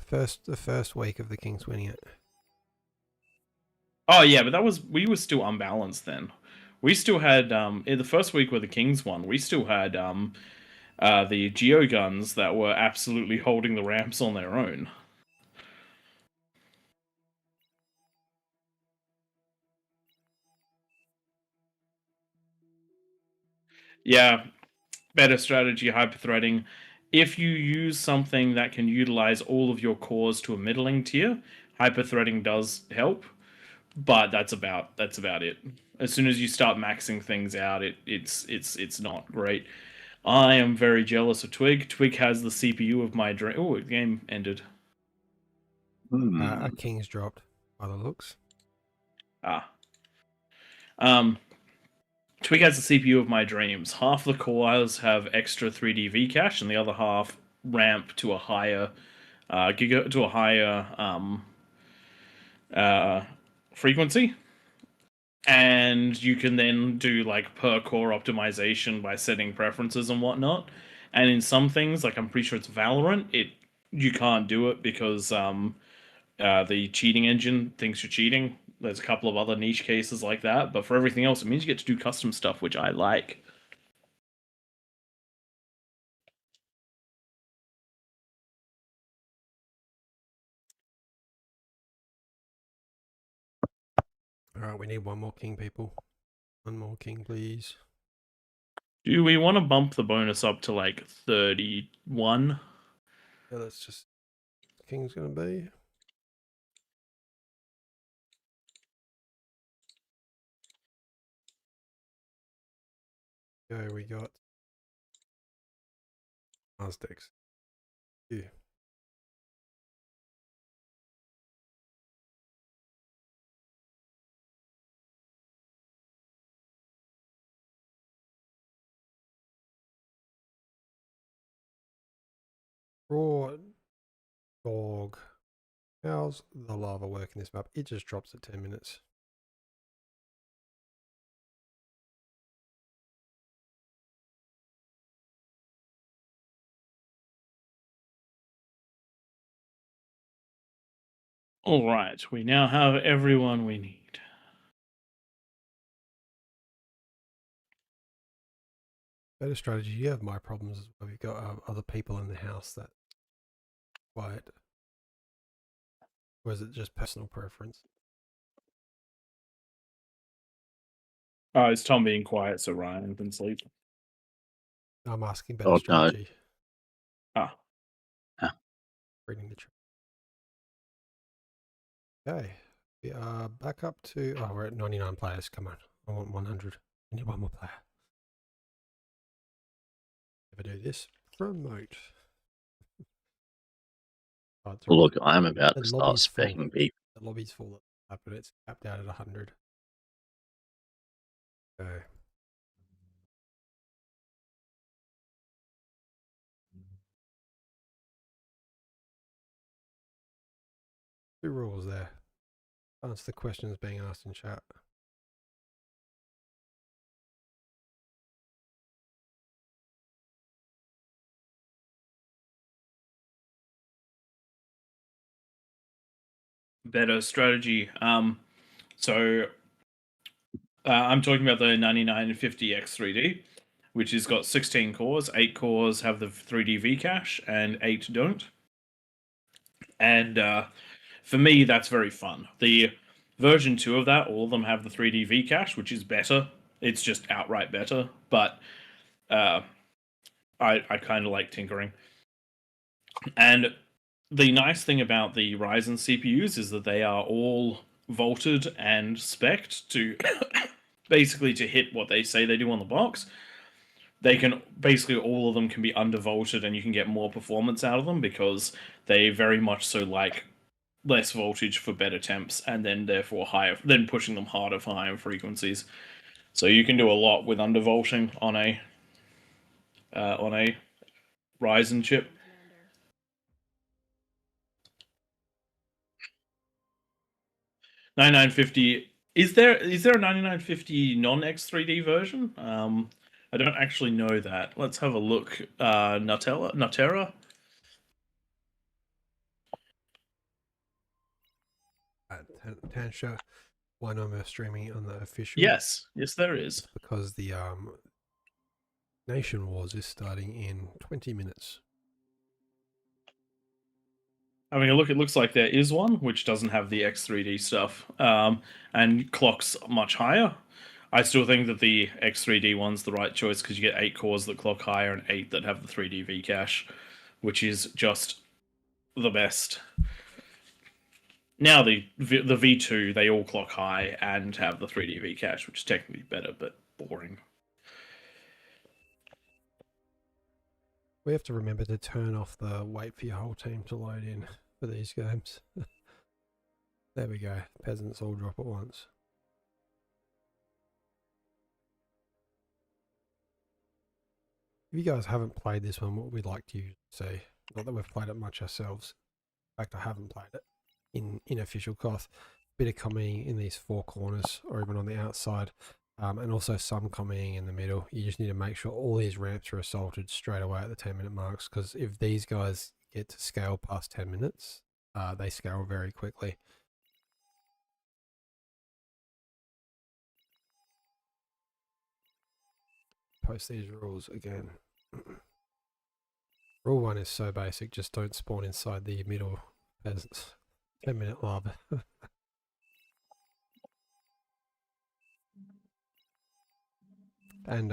first week of the Kings winning it. Oh yeah, but we were still unbalanced then. We still had in the first week where the Kings won, we still had the Geo guns that were absolutely holding the ramps on their own. Yeah, better strategy, hyperthreading. If you use something that can utilize all of your cores to a middling tier, hyperthreading does help, but that's about it. As soon as you start maxing things out, it's not great. I am very jealous of Twig. Twig has the CPU of my dream. Oh, the game ended. A King's dropped by the looks. Ah. Twig has the CPU of my dreams. Half the cores have extra 3D V cache, and the other half ramp to a higher frequency. And you can then do like per core optimization by setting preferences and whatnot. And in some things, like I'm pretty sure it's Valorant, you can't do it because the cheating engine thinks you're cheating. There's a couple of other niche cases like that, but for everything else, it means you get to do custom stuff, which I like. All right, we need one more King, people. One more King, please. Do we want to bump the bonus up to like 31? Yeah, that's just King's going to be. Go, we got Aztecs. Yeah. Raw dog. How's the lava work in this map? It just drops at 10 minutes. All right, we now have everyone we need. Better strategy. You have my problems as well. You've got other people in the house that quiet. Or is it just personal preference? Oh, it's Tom being quiet so Ryan can sleep. I'm asking better Oh, no. strategy. Ah. Reading the chat. Okay. We are back up to... Oh, we're at 99 players. Come on. I want 100. I need one more player. If I do this, promote. Oh, Look, I'm about the to start lobby's full. specking people. The lobby's full, but it's capped out at 100. Okay. 2 rules there. Answer the questions being asked in chat. Better strategy. So I'm talking about the 9950X3D, which has got 16 cores. 8 cores have the 3D V cache, and 8 don't. And for me, that's very fun. The version 2 of that, all of them have the 3D V cache, which is better. It's just outright better. But I kind of like tinkering. And the nice thing about the Ryzen CPUs is that they are all vaulted and spec'd to basically to hit what they say they do on the box. They can basically, all of them can be undervolted, and you can get more performance out of them because they very much so like less voltage for better temps, and then therefore higher, then pushing them harder for higher frequencies. So you can do a lot with undervolting on a Ryzen chip. Commander. 9950. Is there a 9950 non-X3D version? I don't actually know that. Let's have a look. Nutera. Tansha, why not we're streaming on the official? Yes, there is. It's because the Nation Wars is starting in 20 minutes. Having a look, it looks like there is one which doesn't have the X3D stuff, and clocks much higher. I still think that the X3D one's the right choice because you get 8 cores that clock higher and 8 that have the 3D V cache, which is just the best. Now the V2, they all clock high and have the 3D V cache, which is technically better, but boring. We have to remember to turn off the wait for your whole team to load in for these games. There we go. Peasants all drop at once. If you guys haven't played this one, what we'd like to see, not that we've played it much ourselves. In fact, I haven't played it in official COTH. Bit of coming in these 4 corners or even on the outside. And also some coming in the middle. You just need to make sure all these ramps are assaulted straight away at the 10-minute marks, because if these guys get to scale past 10 minutes, they scale very quickly. Post these rules again. Rule 1 is so basic, just don't spawn inside the middle peasants. 10-minute lob. And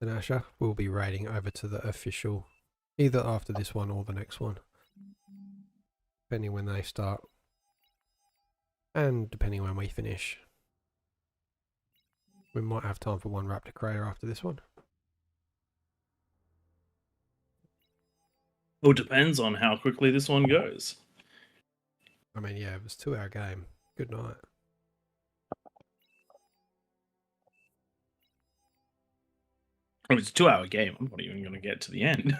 Danasha will be raiding over to the official either after this one or the next one, depending when they start and depending when we finish. We might have time for one Raptor Crater after this one. Well, it depends on how quickly this one goes. I mean, yeah, it was a 2-hour game. Good night. It was a 2-hour game. I'm not even going to get to the end.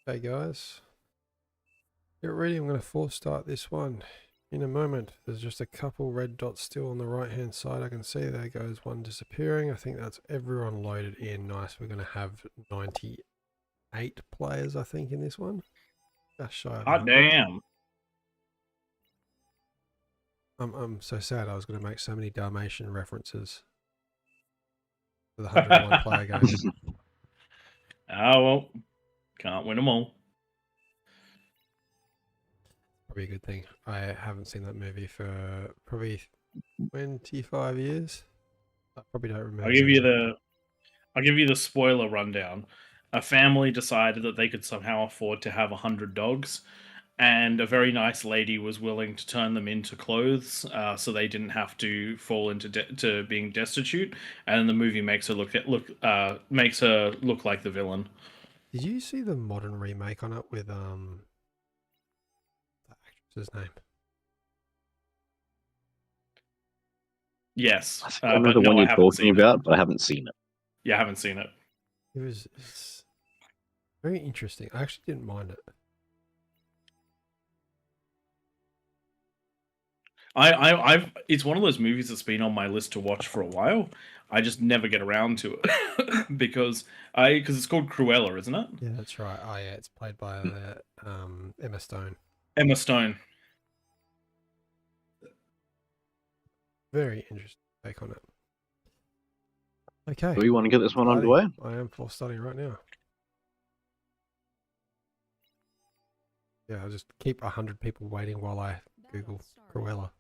Hey guys, get ready. I'm going to force start this one in a moment. There's just a couple red dots still on the right hand side. I can see there goes one disappearing. I think that's everyone loaded in. Nice. We're going to have 98 players, I think, in this one. Just shy of Hot 100. damn. I'm so sad. I was going to make so many Dalmatian references for the 101 player game. Oh, well, can't win them all. Probably a good thing. I haven't seen that movie for probably 25 years. I probably don't remember. I'll give you the spoiler rundown. A family decided that they could somehow afford to have 100 dogs, and a very nice lady was willing to turn them into clothes, so they didn't have to fall into to being destitute. And the movie makes her look like the villain. Did you see the modern remake on it with the actress's name? Yes, I think I know the one you're talking about, but I haven't seen it. Yeah, I haven't seen it. It was Very interesting. I actually didn't mind it. I've it's one of those movies that's been on my list to watch for a while. I just never get around to it because it's called Cruella, isn't it? Yeah, that's right. Oh yeah, it's played by Emma Stone. Emma Stone. Very interesting take on it. Okay. Do we want to get this one Starting. underway? I am for starting right now. Yeah, I'll just keep 100 people waiting while I Google Cruella.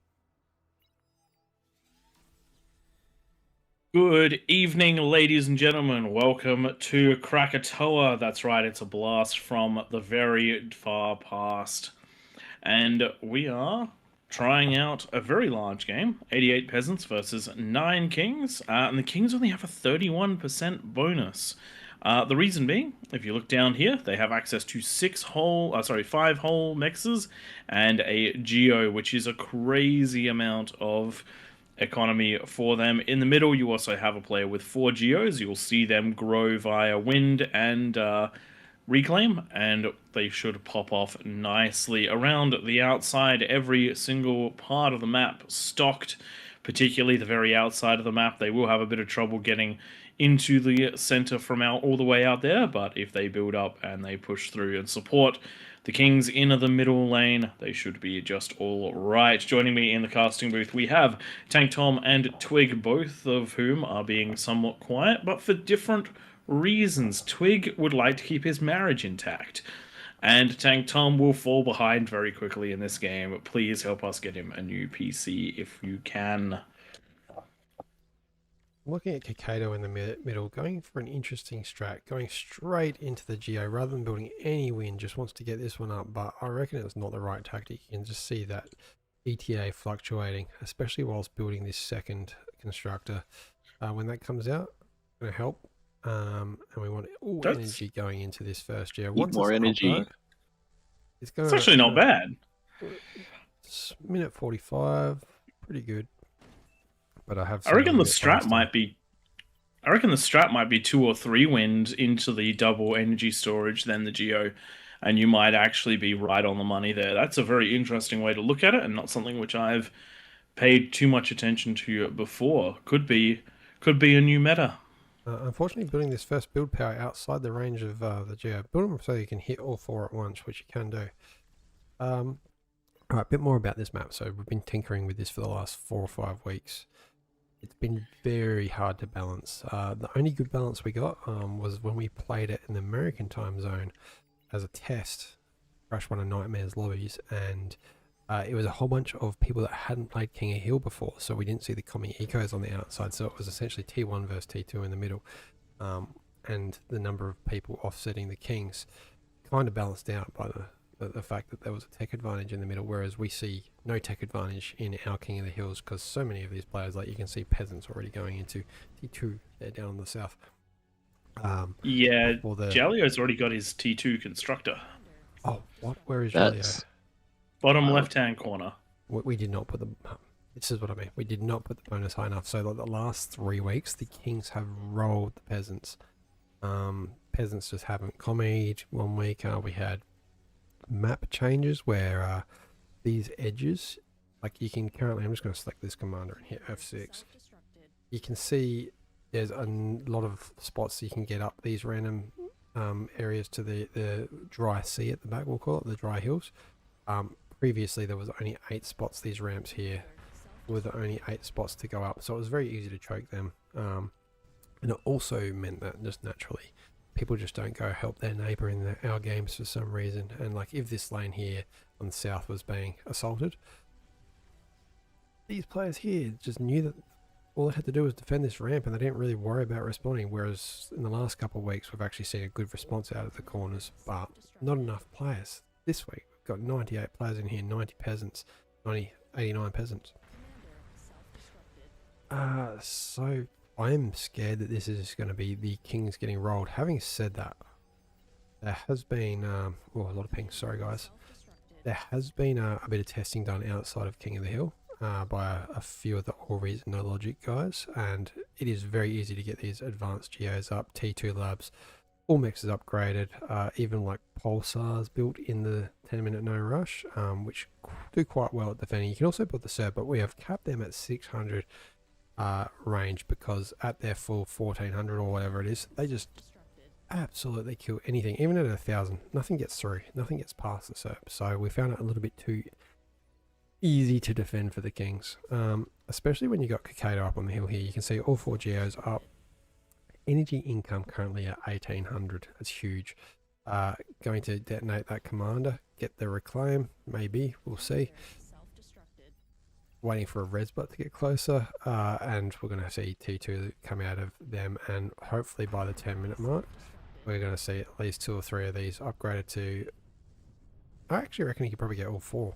Good evening, ladies and gentlemen. Welcome to Krakatoa. That's right, it's a blast from the very far past. And we are trying out a very large game, 88 peasants versus 9 kings. And the kings only have a 31% bonus. The reason being, if you look down here, they have access to 5 whole mexes and a geo, which is a crazy amount of economy for them. In the middle, you also have a player with 4 geos. You'll see them grow via wind and reclaim, and they should pop off nicely. Around the outside, every single part of the map stocked, particularly the very outside of the map. They will have a bit of trouble getting into the center from all the way out there, but if they build up and they push through and support the kings in the middle lane, they should be just all right. Joining me in the casting booth, we have Tank Tom and Twig, both of whom are being somewhat quiet, but for different reasons. Twig would like to keep his marriage intact, and Tank Tom will fall behind very quickly in this game. Please help us get him a new PC if you can. Looking at Kakado in the middle, going for an interesting strat, going straight into the geo rather than building any wind, just wants to get this one up, but I reckon it's not the right tactic. You can just see that ETA fluctuating, especially whilst building this second constructor. When that comes out, it's going to help. And we want energy going into this first geo. Once more energy. It's actually not bad. It's minute 45, pretty good. But I reckon the strat might be. I reckon the strat might be 2 or 3 wind into the double energy storage, then the geo, and you might actually be right on the money there. That's a very interesting way to look at it, and not something which I've paid too much attention to before. Could be a new meta. Unfortunately, building this first build power outside the range of the geo. Build them so you can hit all 4 at once, which you can do. All right, a bit more about this map. So we've been tinkering with this for the last 4 or 5 weeks. It's been very hard to balance. The only good balance we got was when we played it in the American time zone as a test. Crashed one of Nightmare's lobbies, and it was a whole bunch of people that hadn't played King of Hill before, so we didn't see the common ecos on the outside, so it was essentially T1 versus T2 in the middle, and the number of people offsetting the kings kind of balanced out by the fact that there was a tech advantage in the middle, whereas we see no tech advantage in our King of the Hills because so many of these players, like you can see peasants already going into T2 there down in the south. Jalio's already got his T2 constructor. Oh, what? Where is Jalio? Bottom left-hand corner. We did not put the... This is what I mean. We did not put the bonus high enough. So like the last 3 weeks, the kings have rolled the peasants. Peasants just haven't commied. 1 week we had map changes where these edges, like you can currently, I'm just going to select this commander and hit F6. You can see there's a lot of spots you can get up these random areas to the dry sea at the back, we'll call it, the dry hills. Previously there was only 8 spots, these ramps here were the only 8 spots to go up, so it was very easy to choke them. And it also meant that just naturally people just don't go help their neighbor in our games for some reason. And like if this lane here on the south was being assaulted, these players here just knew that all they had to do was defend this ramp and they didn't really worry about responding. Whereas in the last couple of weeks, we've actually seen a good response out of the corners, but not enough players. This week, we've got 98 players in here, 90 peasants, 89 peasants. So I'm scared that this is going to be the kings getting rolled. Having said that, there has been, a lot of pings, sorry guys. There has been a bit of testing done outside of King of the Hill by a few of the AllReasonNoLogic guys, and it is very easy to get these advanced geos up. T2 Labs all mechs is upgraded, even like pulsars built in the 10-minute no rush, which do quite well at defending. You can also build the Serb, but we have capped them at 600 range, because at their full 1400 or whatever it is, they just absolutely kill anything. Even at 1000, nothing gets through, nothing gets past the Serb. So we found it a little bit too easy to defend for the Kings, especially when you got Kakado up on the hill here. You can see all 4 Geos up. Energy income currently at 1800. That's huge. Going to detonate that commander, get the reclaim, maybe, we'll see. Waiting for a Resbot to get closer, and we're going to see T2 come out of them, and hopefully by the 10-minute mark we're going to see at least 2 or 3 of these upgraded to... I actually reckon you could probably get all 4.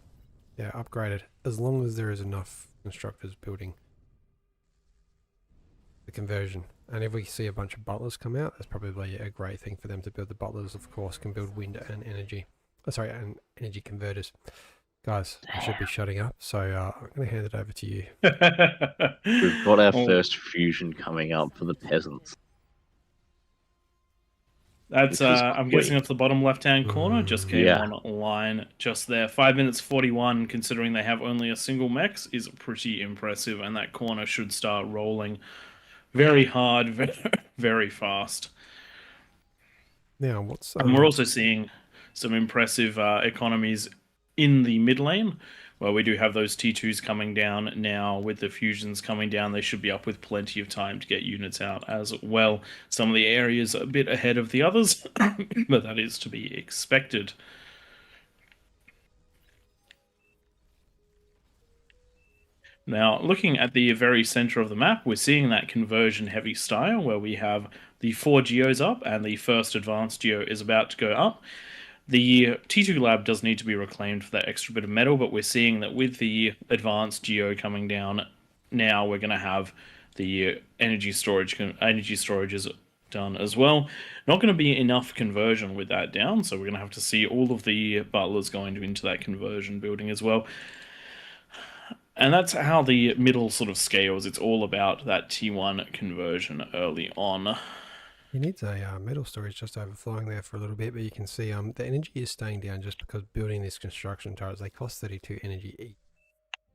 Yeah, upgraded, as long as there is enough constructors building the conversion. And if we see a bunch of butlers come out, that's probably a great thing for them to build. The butlers, of course, can build wind and energy. Sorry, and energy converters. Guys, I should be shutting up, so I'm going to hand it over to you. We've got our first fusion coming up for the peasants. That's I'm guessing that's the bottom left-hand corner. Just came Yeah. online just there. 5 minutes 41, considering they have only a single mech, is pretty impressive, and that corner should start rolling very hard, very fast. Now, what's... And we're also seeing some impressive economies in the mid lane, where we do have those T2s coming down now. With the fusions coming down, they should be up with plenty of time to get units out as well. Some of the areas a bit ahead of the others, but that is to be expected. Now, looking at the very center of the map, we're seeing that conversion-heavy style, where we have the 4 Geos up, and the first advanced Geo is about to go up. The T2 lab does need to be reclaimed for that extra bit of metal, but we're seeing that with the advanced Geo coming down, now we're going to have the energy storage is done as well. Not going to be enough conversion with that down, so we're going to have to see all of the butlers going into that conversion building as well. And that's how the middle sort of scales. It's all about that T1 conversion early on. He needs a metal storage just overflowing there for a little bit, but you can see the energy is staying down just because building these construction turrets, they cost 32 energy each.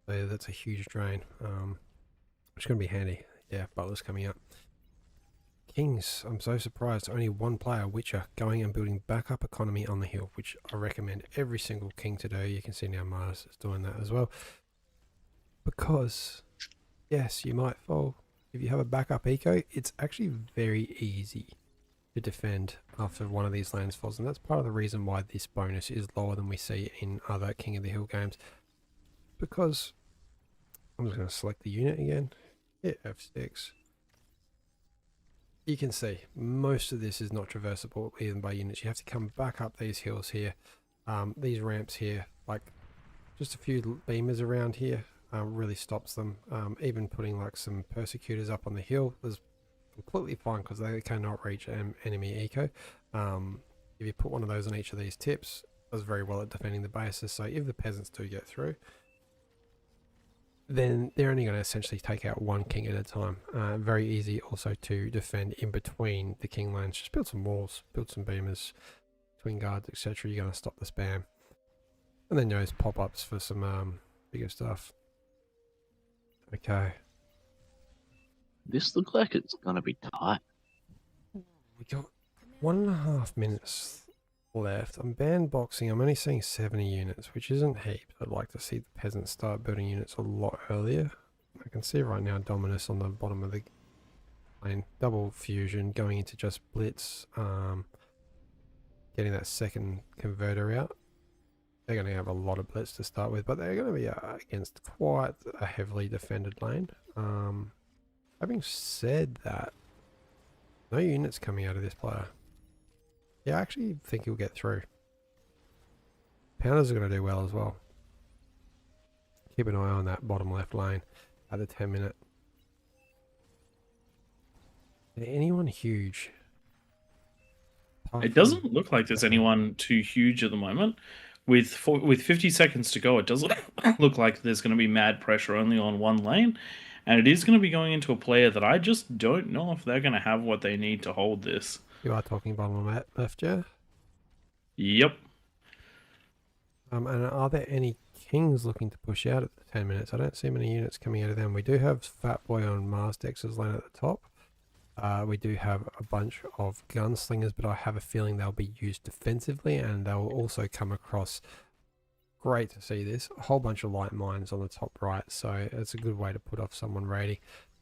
So that's a huge drain. Which is going to be handy. Yeah, butlers coming up. Kings, I'm so surprised. Only one player, Witcher, going and building backup economy on the hill, which I recommend every single king to do. You can see now Mars is doing that as well. Because, yes, you might fall. If you have a backup eco, it's actually very easy to defend after one of these lands falls, and that's part of the reason why this bonus is lower than we see in other King of the Hill games. Because, I'm just going to select the unit again, hit F6. You can see, most of this is not traversable even by units. You have to come back up these hills here, these ramps here, like just a few beamers around here. Really stops them. Even putting like some persecutors up on the hill is completely fine because they cannot reach enemy eco. If you put one of those on each of these tips, it does very well at defending the bases. So if the peasants do get through, then they're only going to essentially take out one king at a time. Very easy also to defend in between the king lands. Just build some walls, build some beamers, twin guards, etc. You're going to stop the spam. And then those pop-ups for some bigger stuff. Okay. This looks like it's gonna be tight. We got 1.5 minutes left. I'm bandboxing. I'm only seeing 70 units, which isn't heaps. I'd like to see the peasants start building units a lot earlier. I can see right now Dominus on the bottom of the lane. Double fusion going into just blitz. Getting that second converter out. They're going to have a lot of blitz to start with, but they're going to be against quite a heavily defended lane. Having said that, no units coming out of this player. Yeah, I actually think he'll get through. Pounders are going to do well as well. Keep an eye on that bottom left lane at the 10-minute. Anyone huge? It doesn't look like there's anyone too huge at the moment. With 50 seconds to go, it doesn't look like there's going to be mad pressure only on one lane. And it is going to be going into a player that I just don't know if they're going to have what they need to hold this. You are talking bottom of map left, yeah? Yep. And are there any kings looking to push out at the 10 minutes? I don't see many units coming out of them. We do have Fat Boy on Mars Dex's lane at the top. We do have a bunch of gunslingers, but I have a feeling they'll be used defensively, and they'll also come across. Great to see this. A whole bunch of light mines on the top right, so it's a good way to put off someone raiding.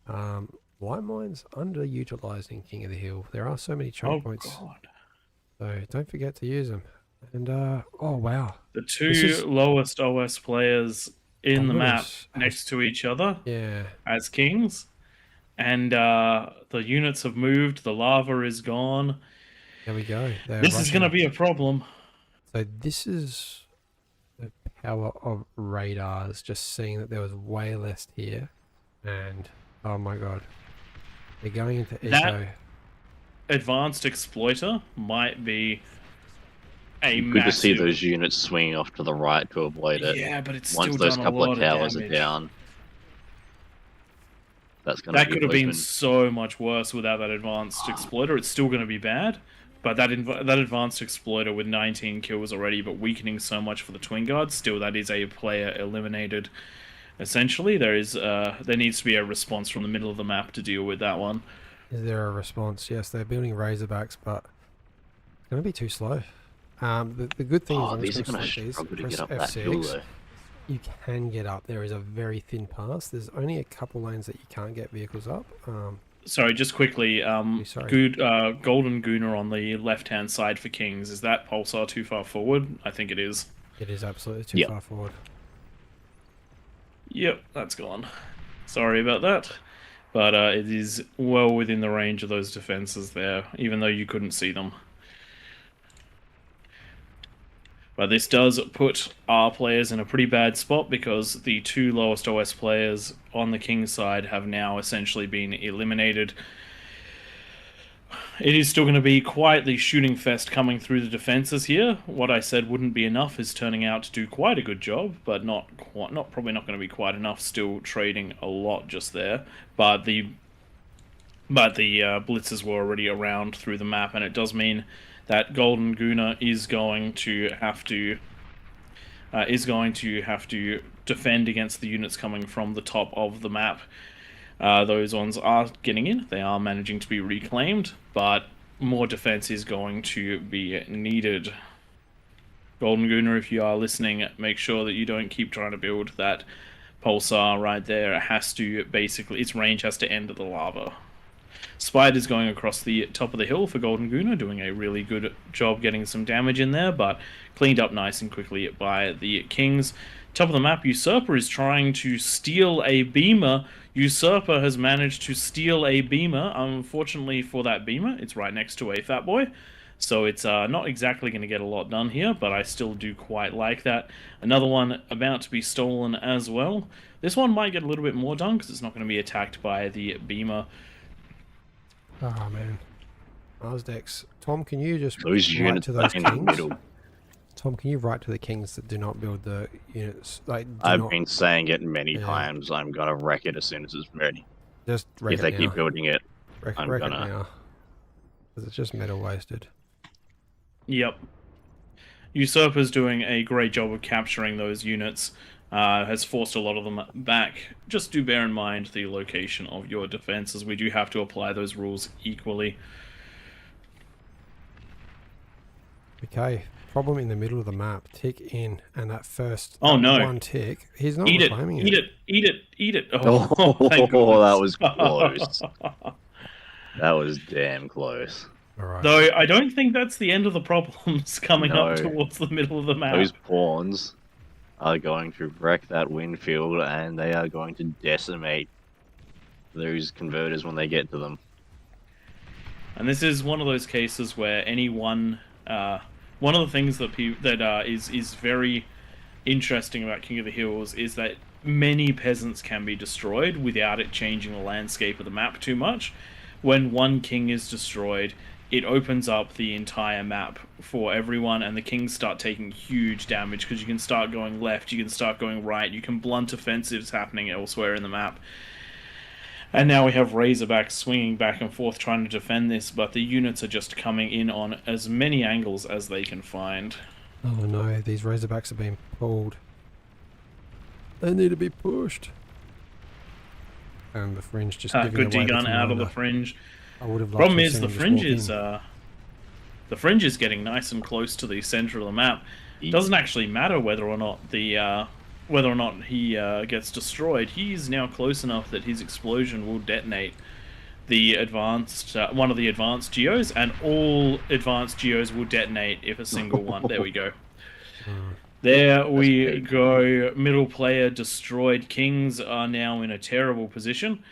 Light mines underutilized in King of the Hill. There are so many choke points, God. so don't forget to use them. And oh wow, The two lowest OS players in the map Dominus next to each other yeah. as kings. And the units have moved. The lava is gone. There we go. They're This is going to rushing. be a problem. So this is the power of radars. Just seeing that there was way less here, and oh my god, they're going into eco. That advanced exploiter might be a Good to see massive... those units swinging off to the right to avoid it. Yeah, but it's Once still those done couple a lot of towers are damage. down, that's going to That be could have been placement. so much worse without that advanced exploiter. It's still going to be bad, but that advanced exploiter with 19 kills already, but weakening so much for the Twin Guard, still that is a player eliminated. Essentially, there needs to be a response from the middle of the map to deal with that one. Is there a response? Yes, they're building Razorbacks, but it's going to be too slow. The good thing is I'm These are just going going to to struggle to press get up that hill, F6. though. You can get up. There is a very thin pass. There's only a couple lanes that you can't get vehicles up. Sorry, just quickly, sorry. Golden Gooner on the left-hand side for Kings. Is that Pulsar too far forward? I think it is. It is absolutely too Yep. far forward. Yep, that's gone. Sorry about that. But it is well within the range of those defenses there, even though you couldn't see them. But this does put our players in a pretty bad spot because the two lowest OS players on the King's side have now essentially been eliminated. It is still going to be quite the shooting fest coming through the defenses here. What I said wouldn't be enough is turning out to do quite a good job, but probably not going to be quite enough. Still trading a lot just there, but the blitzers were already around through the map, and it does mean that Golden Gooner is going to have to defend against the units coming from the top of the map. Those ones are getting in. They are managing to be reclaimed, but more defense is going to be needed. Golden Gooner, if you are listening, make sure that you don't keep trying to build that pulsar right there. It has to its range has to end at the lava. Spider's going across the top of the hill for Golden Gooner, doing a really good job getting some damage in there, but cleaned up nice and quickly by the Kings. Top of the map, Usurper is trying to steal a beamer. Usurper has managed to steal a beamer. Unfortunately for that beamer, it's right next to a Fat Boy, so it's not exactly going to get a lot done here, but I still do quite like that. Another one about to be stolen as well. This one might get a little bit more done because it's not going to be attacked by the beamer. Oh man, Mars Dex. Tom, can you just Those write units to those in the kings? middle. Tom, can you write to the Kings that do not build the units? Like, I've been saying it many Yeah. times. I'm going to wreck it as soon as it's ready. just wreck If it they now. keep building it, Wreck I'm it gonna- now. Because it's just metal wasted. Yep. Usurper's doing a great job of capturing those units. Has forced a lot of them back. Just do bear in mind the location of your defenses. We do have to apply those rules equally. Okay, problem in the middle of the map. Tick in, and that first Oh, no. one tick, he's not Eat it, reclaiming eat it, eat it, eat it. Oh, Oh, thank that goodness. was close. That was damn close. All right. Though I don't think that's the end of the problems coming up No. towards the middle of the map. Those pawns are going to wreck that wind field, and they are going to decimate those converters when they get to them. And this is one of those cases where any one of the things that is very interesting about King of the Hills is that many peasants can be destroyed without it changing the landscape of the map too much. When one king is destroyed, it opens up the entire map for everyone, and the kings start taking huge damage because you can start going left, you can start going right, you can blunt offensives happening elsewhere in the map. And now we have Razorbacks swinging back and forth trying to defend this, but the units are just coming in on as many angles as they can find. Oh no, these Razorbacks are being pulled. They need to be pushed. And the fringe just giving Good away D-gun the out of the commander. fringe. I would have loved Problem to is have the seen him fringe just is walk the fringe is getting nice and close to the center of the map. It doesn't actually matter whether or not he gets destroyed. He's now close enough that his explosion will detonate the advanced one of the advanced geos, and all advanced geos will detonate if a single one. There we go. There we go. Middle player destroyed. Kings are now in a terrible position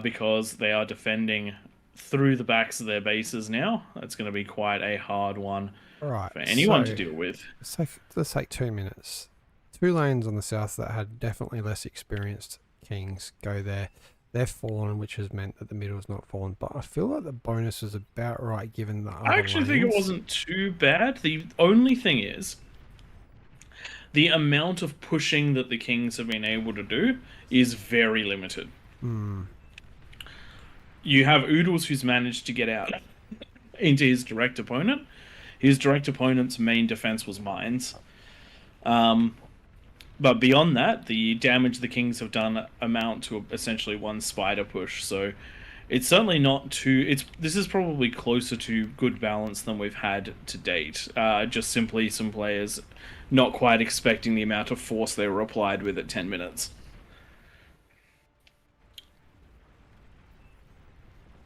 because they are defending through the backs of their bases now. That's going to be quite a hard one for anyone to deal with. Let's take 2 minutes. 2 lanes on the south that had definitely less experienced kings go there. They've fallen, which has meant that the middle has not fallen. But I feel like the bonus is about right given the other I actually think it wasn't too bad. The only thing is, the amount of pushing that the Kings have been able to do is very limited. You have Oodles, who's managed to get out into his direct opponent. His direct opponent's main defense was mines. But beyond that, the damage the Kings have done amount to essentially 1 spider push. So it's certainly not too... This is probably closer to good balance than we've had to date. Just simply some players not quite expecting the amount of force they were applied with at 10 minutes.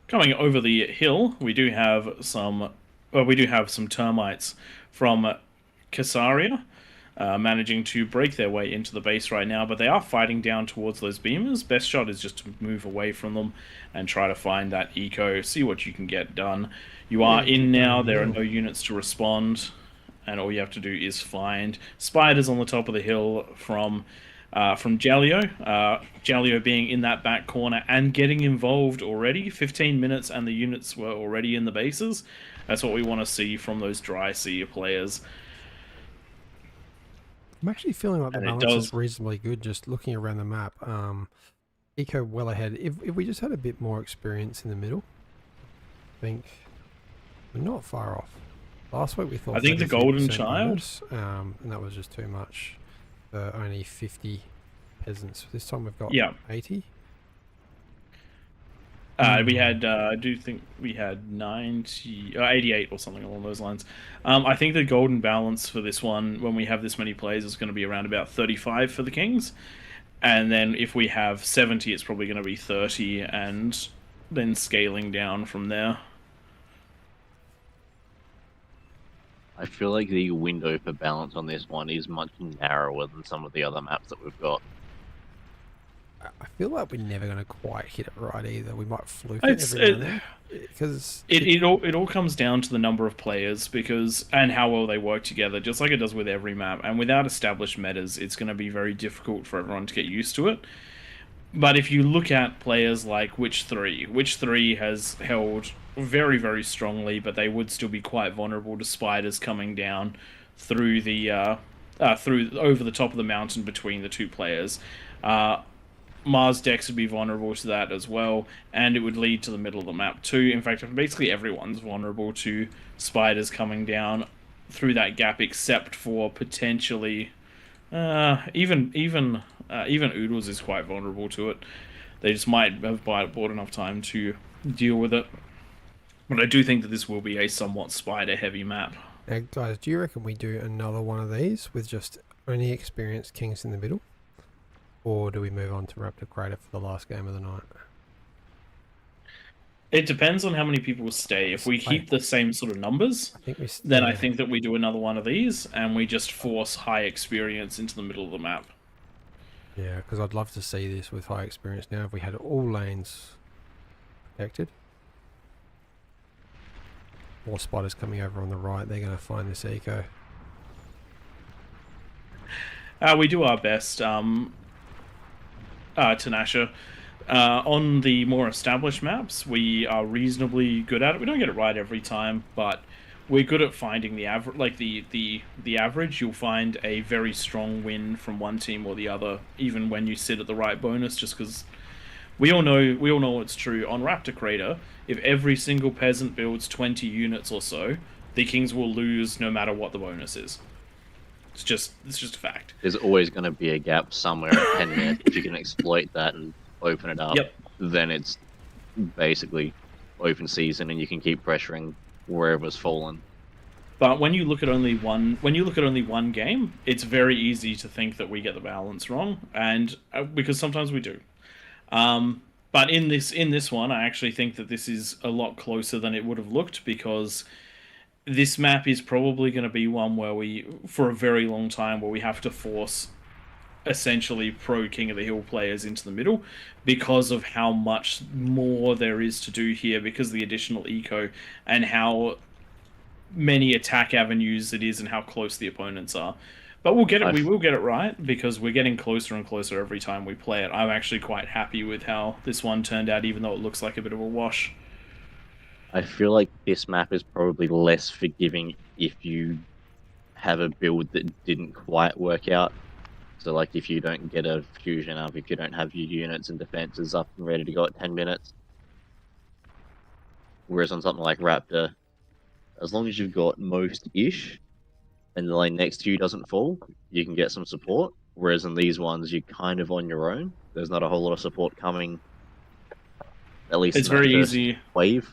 Coming over the hill, we do have some termites from Caesarea. Managing to break their way into the base right now, but they are fighting down towards those beamers. Best shot is just to move away from them and try to find that eco, see what you can get done. You are in now, there are no units to respond, and all you have to do is find spiders on the top of the hill from Jalio. Jalio being in that back corner and getting involved already. 15 minutes and the units were already in the bases. That's what we want to see from those dry sea players. I'm actually feeling like the balance is reasonably good just looking around the map. Eco well ahead. If we just had a bit more experience in the middle, I think we're not far off. Last week we thought I think the Golden Child, and that was just too much for only 50 peasants. This time we've got 80. We had, I do think we had 90, 88 or something along those lines. I think the golden balance for this one, when we have this many players, is going to be around about 35 for the Kings. And then if we have 70, it's probably going to be 30, and then scaling down from there. I feel like the window for balance on this one is much narrower than some of the other maps that we've got. I feel like we're never going to quite hit it right either. We might fluke it every now and then. Because it all comes down to the number of players and how well they work together, just like it does with every map. And without established metas, it's going to be very difficult for everyone to get used to it. But if you look at players like Witch 3 has held very, very strongly, but they would still be quite vulnerable to spiders coming down through the over the top of the mountain between the 2 players. Mars Dex would be vulnerable to that as well, and it would lead to the middle of the map too. In fact, basically everyone's vulnerable to spiders coming down through that gap, except for potentially even Oodles is quite vulnerable to it. They just might have bought enough time to deal with it. But I do think that this will be a somewhat spider-heavy map. Now, guys, do you reckon we do another one of these with just only experienced Kings in the middle? Or do we move on to Raptor Crater for the last game of the night? It depends on how many people stay. If we keep the same sort of numbers, I think that we do another one of these, and we just force high experience into the middle of the map. Yeah, because I'd love to see this with high experience now. If we had all lanes protected. More spiders coming over on the right. They're going to find this eco. We do our best. Tanasha. On the more established maps, we are reasonably good at it. We don't get it right every time, but we're good at finding the average. Like the average, you'll find a very strong win from one team or the other, even when you sit at the right bonus. Just because We all know it's true. On Raptor Crater, if every single peasant builds 20 units or so, the kings will lose no matter what the bonus is. It's just a fact. There's always going to be a gap somewhere at 10 minutes. If you can exploit that and open it up, Yep. then it's basically open season, and you can keep pressuring wherever's fallen. But when you look at only one game, it's very easy to think that we get the balance wrong, and because sometimes we do. But in this one, I actually think that this is a lot closer than it would have looked, because this map is probably going to be one where we, for a very long time, where we have to force essentially pro King of the Hill players into the middle because of how much more there is to do here, because of the additional eco and how many attack avenues it is and how close the opponents are. But we'll get it. We will get it right, because we're getting closer and closer every time we play it. I'm actually quite happy with how this one turned out, even though it looks like a bit of a wash. I feel like this map is probably less forgiving if you have a build that didn't quite work out. So, like, if you don't get a fusion up, if you don't have your units and defenses up and ready to go at 10 minutes. Whereas on something like Raptor, as long as you've got most-ish, and the lane next to you doesn't fall, you can get some support. Whereas in these ones, you're kind of on your own. There's not a whole lot of support coming. At least it's in that very first easy. Wave.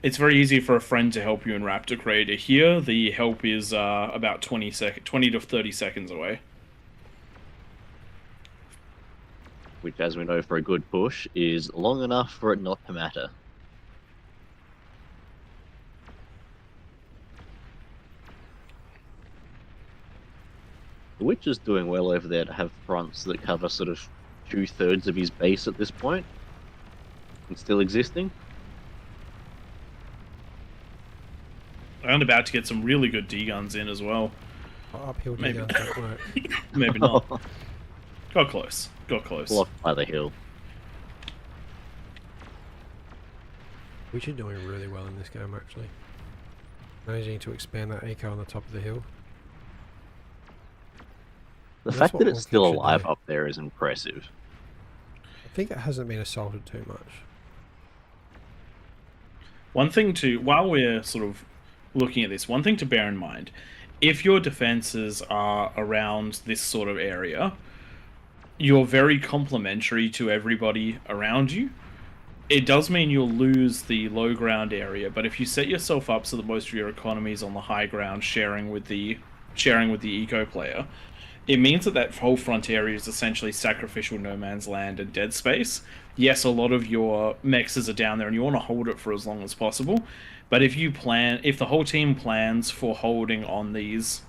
It's very easy for a friend to help you in Raptor Crater. Here, the help is about 20 to 30 seconds away. Which, as we know, for a good push, is long enough for it not to matter. The Witch is doing well over there to have fronts that cover sort of 2/3 of his base at this point, and still existing. I'm about to get some really good D-guns in as well. Uphill Maybe. D-guns don't work. Maybe not. Got close. Blocked by the hill. Which are doing really well in this game, actually. Managing to expand that eco on the top of the hill. The That's fact what that it's Wonky still should alive do. up there is impressive. I think it hasn't been assaulted too much. One thing to, while we're sort of looking at this, one thing to bear in mind, if your defenses are around this sort of area, you're very complementary to everybody around you. It does mean you'll lose the low ground area, but if you set yourself up so that most of your economy is on the high ground, sharing with the eco player, it means that whole front area is essentially sacrificial no man's land and dead space. Yes, a lot of your mexes are down there and you want to hold it for as long as possible, but if the whole team plans for holding on these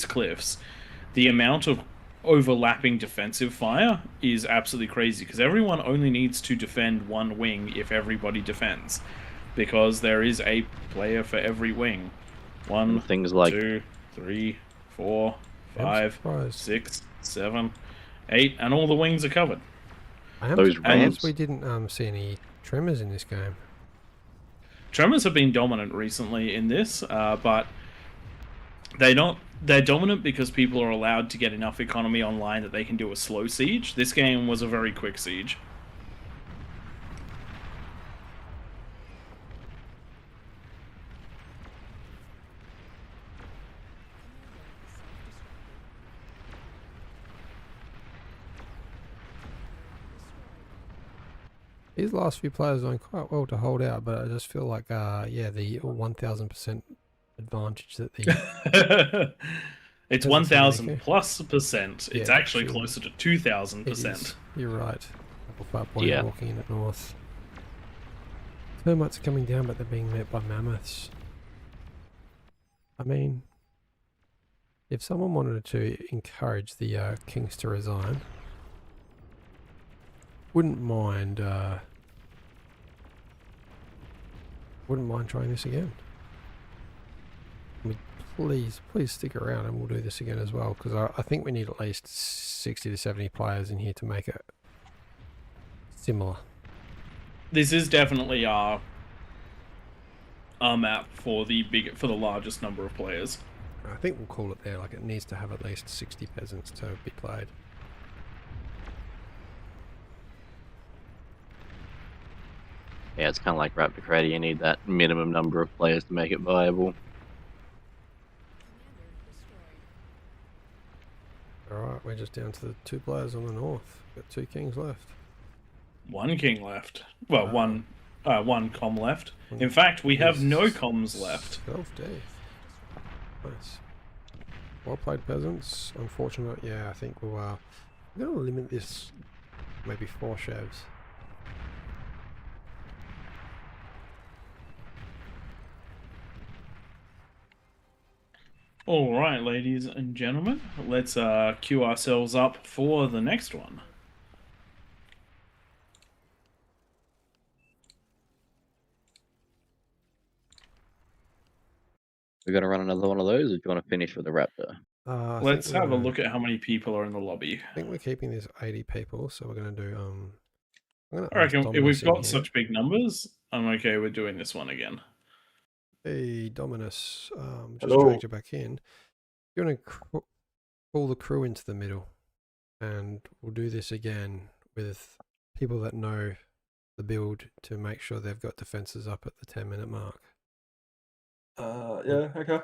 cliffs, the amount of overlapping defensive fire is absolutely crazy, because everyone only needs to defend one wing if everybody defends, because there is a player for every wing. One, Things like 2, 3, 4, 5, 6, 7, 8, and all the wings are covered. I am Those surprised ramps. we didn't see any tremors in this game. Tremors have been dominant recently in this, but they're dominant because people are allowed to get enough economy online that they can do a slow siege. This game was a very quick siege. These last few players are doing quite well to hold out, but I just feel like, yeah, the 1000% advantage that the It's Doesn't seem 1000 like it. plus percent. It's Yeah, actually sure. closer to 2000%. it is. You're right. Fat boys Yeah. walking in the north. Termites are coming down, but they're being met by mammoths. I mean, if someone wanted to encourage the kings to resign, wouldn't mind trying this again. I mean, please stick around and we'll do this again as well, because I think we need at least 60 to 70 players in here to make it similar. This is definitely our map for the largest number of players. I think we'll call it there. Like, it needs to have at least 60 peasants to be played. Yeah, it's kind of like Raptor Creator. You need that minimum number of players to make it viable. Alright, we're just down to the 2 players on the north. Got 2 kings left. 1 king left. Well, Wow. one com left. In fact, we have no comms left. Self-death. Nice. Well played, peasants. Unfortunate, yeah, I think we're going to limit this maybe 4 chefs. All right, ladies and gentlemen, let's queue ourselves up for the next one. We're going to run another one of those, or do you want to finish with the Raptor? Let's have a look at how many people are in the lobby. I think we're keeping this 80 people, so we're going to do... I'm going to I reckon if we've got such big numbers, I'm okay with doing this one again. Hey, Dominus, just Hello. dragged you back in. You're going to pull the crew into the middle, and we'll do this again with people that know the build to make sure they've got defenses up at the 10-minute mark. Yeah, okay.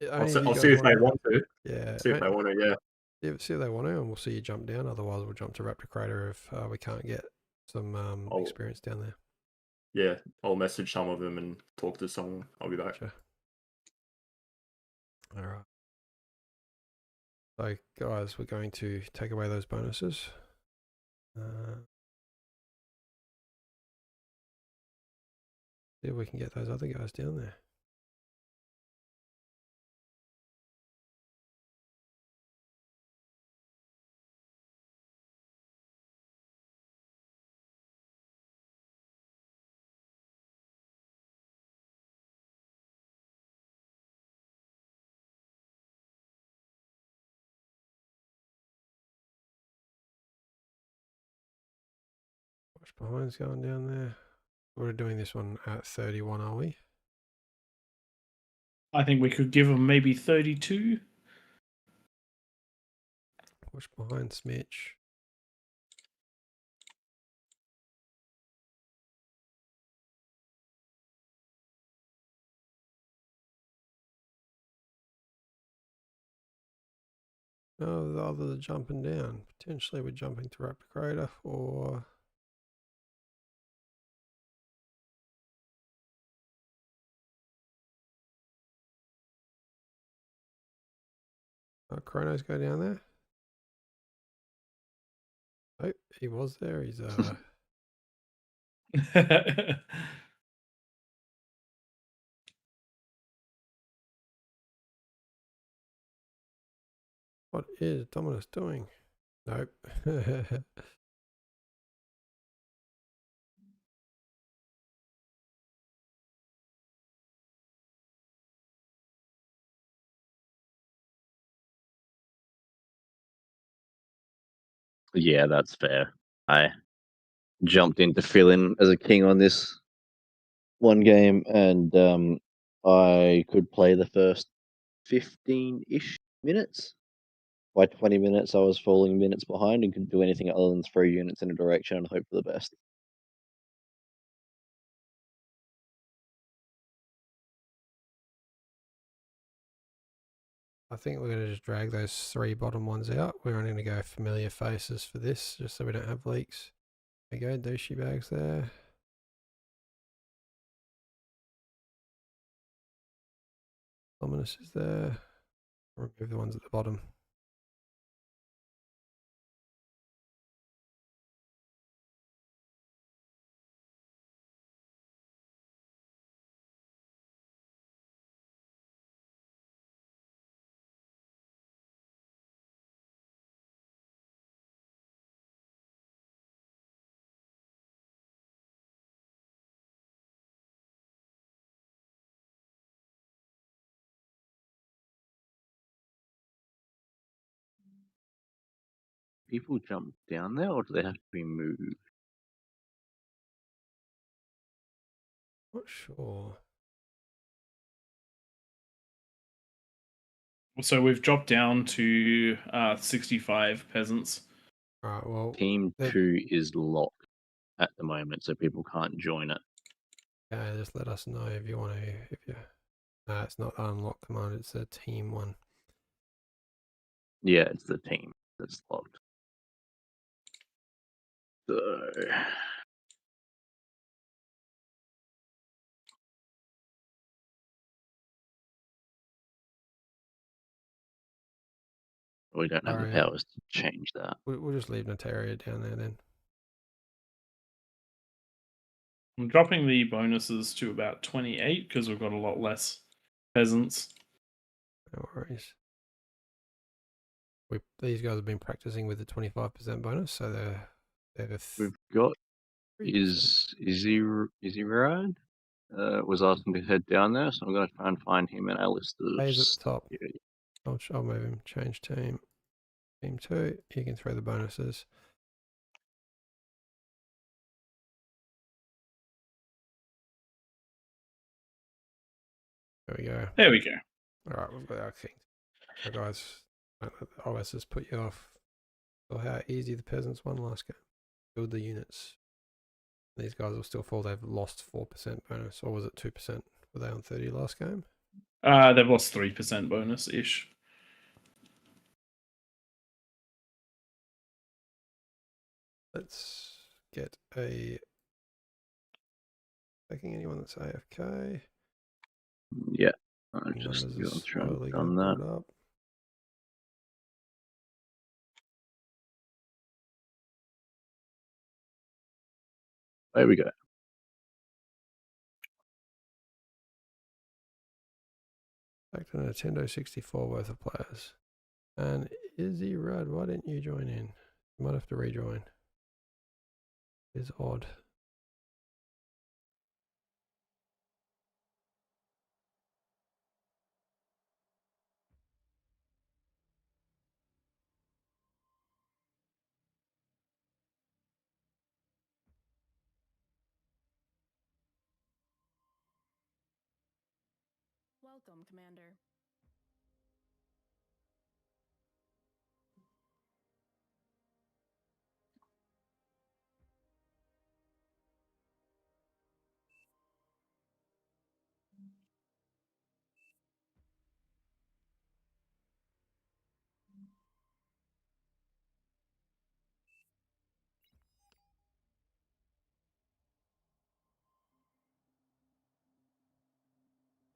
I'll Only if you see guys if they want to. Yeah. See if they want to, yeah. Yeah, see if they want to, and we'll see you jump down. Otherwise, we'll jump to Raptor Crater if we can't get some experience down there. Yeah, I'll message some of them and talk to someone. I'll be back. Sure. All right. So, guys, we're going to take away those bonuses. See if we can get those other guys down there. Watch behind's going down there. We're doing this one at 31, are we? I think we could give them maybe 32. Watch behind Smitch. No, the others are jumping down. Potentially we're jumping to Raptor Crater or... Chronos go down there? Oh, he was there. He's What is Dominus doing? Nope. Yeah, that's fair. I jumped in to fill in as a king on this one game, and I could play the first 15-ish minutes. By 20 minutes, I was falling minutes behind and couldn't do anything other than 3 units in a direction and hope for the best. I think we're going to just drag those 3 bottom ones out. We're only going to go familiar faces for this, just so we don't have leaks. There you go, douchey bags there. Dominus is there. Remove the ones at the bottom. People jump down there, or do they have to be moved? Not sure. So we've dropped down to 65 peasants. Alright, well... Team 2 is locked. at the moment, so people can't join it. Yeah, just let us know if you want to. If you, it's not unlock command; it's a team one. Yeah, it's the team that's locked. So we don't have the Alright. powers to change that. We'll just leave Notaria down there then. I'm dropping the bonuses to about 28 because we've got a lot less peasants. No worries. These guys have been practicing with the 25% bonus, so they're the We've got 3%. Izzy Ride was asking to head down there, so I'm going to try and find him in our list of. He's at the top. I'll move him. Change team. Team 2. He can throw the bonuses. There we go. There we go. Alright, we've got our king. So guys, don't let the OSs put you off. Saw how easy the peasants won last game. Build the units. These guys will still fall. They've lost 4% bonus, or was it 2%? Were they on 30 last game? They've lost 3% bonus ish. Let's get a. Taking anyone that's AFK. Yeah, I'm Numbers just are going through slowly and done that. build up. There we go. Back to Nintendo 64 worth of players. And Izzy Rudd, why didn't you join in? You might have to rejoin. It's odd. Welcome, Commander.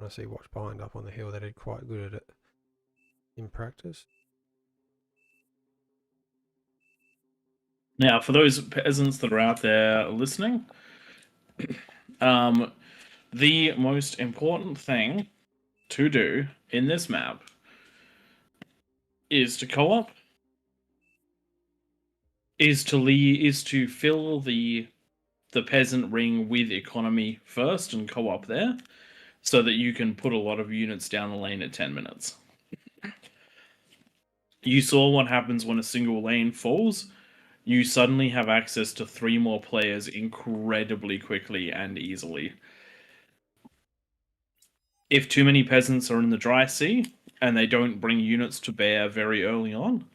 I see Watch Behind up on the hill. They did quite good at it in practice. Now, for those peasants that are out there listening, the most important thing to do in this map is to co-op, is to fill the peasant ring with economy first and co-op there, so that you can put a lot of units down the lane at 10 minutes. You saw what happens when a single lane falls. You suddenly have access to 3 more players incredibly quickly and easily. If too many peasants are in the dry sea and they don't bring units to bear very early on,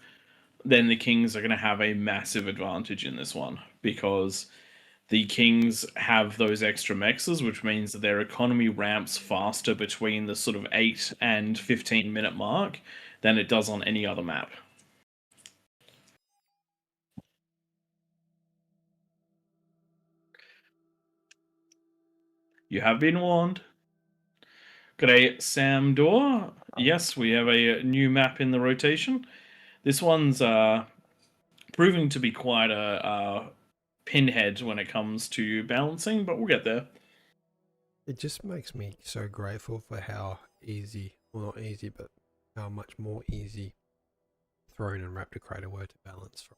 then the kings are going to have a massive advantage in this one, because the kings have those extra mexes, which means that their economy ramps faster between the sort of 8 and 15 minute mark than it does on any other map. You have been warned. G'day, Sam Dorr. Yes, we have a new map in the rotation. This one's proving to be quite a pinhead when it comes to balancing, but we'll get there. It just makes me so grateful for how easy, well not easy, but how much more easy Throne and Raptor Crater were to balance.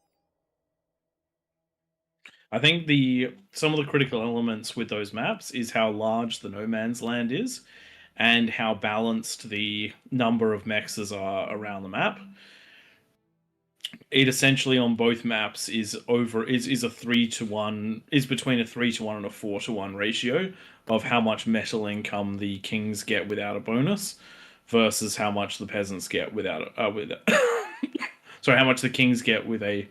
I think some of the critical elements with those maps is how large the no man's land is, and how balanced the number of mexes are around the map. It essentially on both maps is a 3-to-1, is between a 3-to-1 and a 4-to-1 ratio of how much metal income the kings get without a bonus versus how much the peasants get without sorry, how much the kings get with a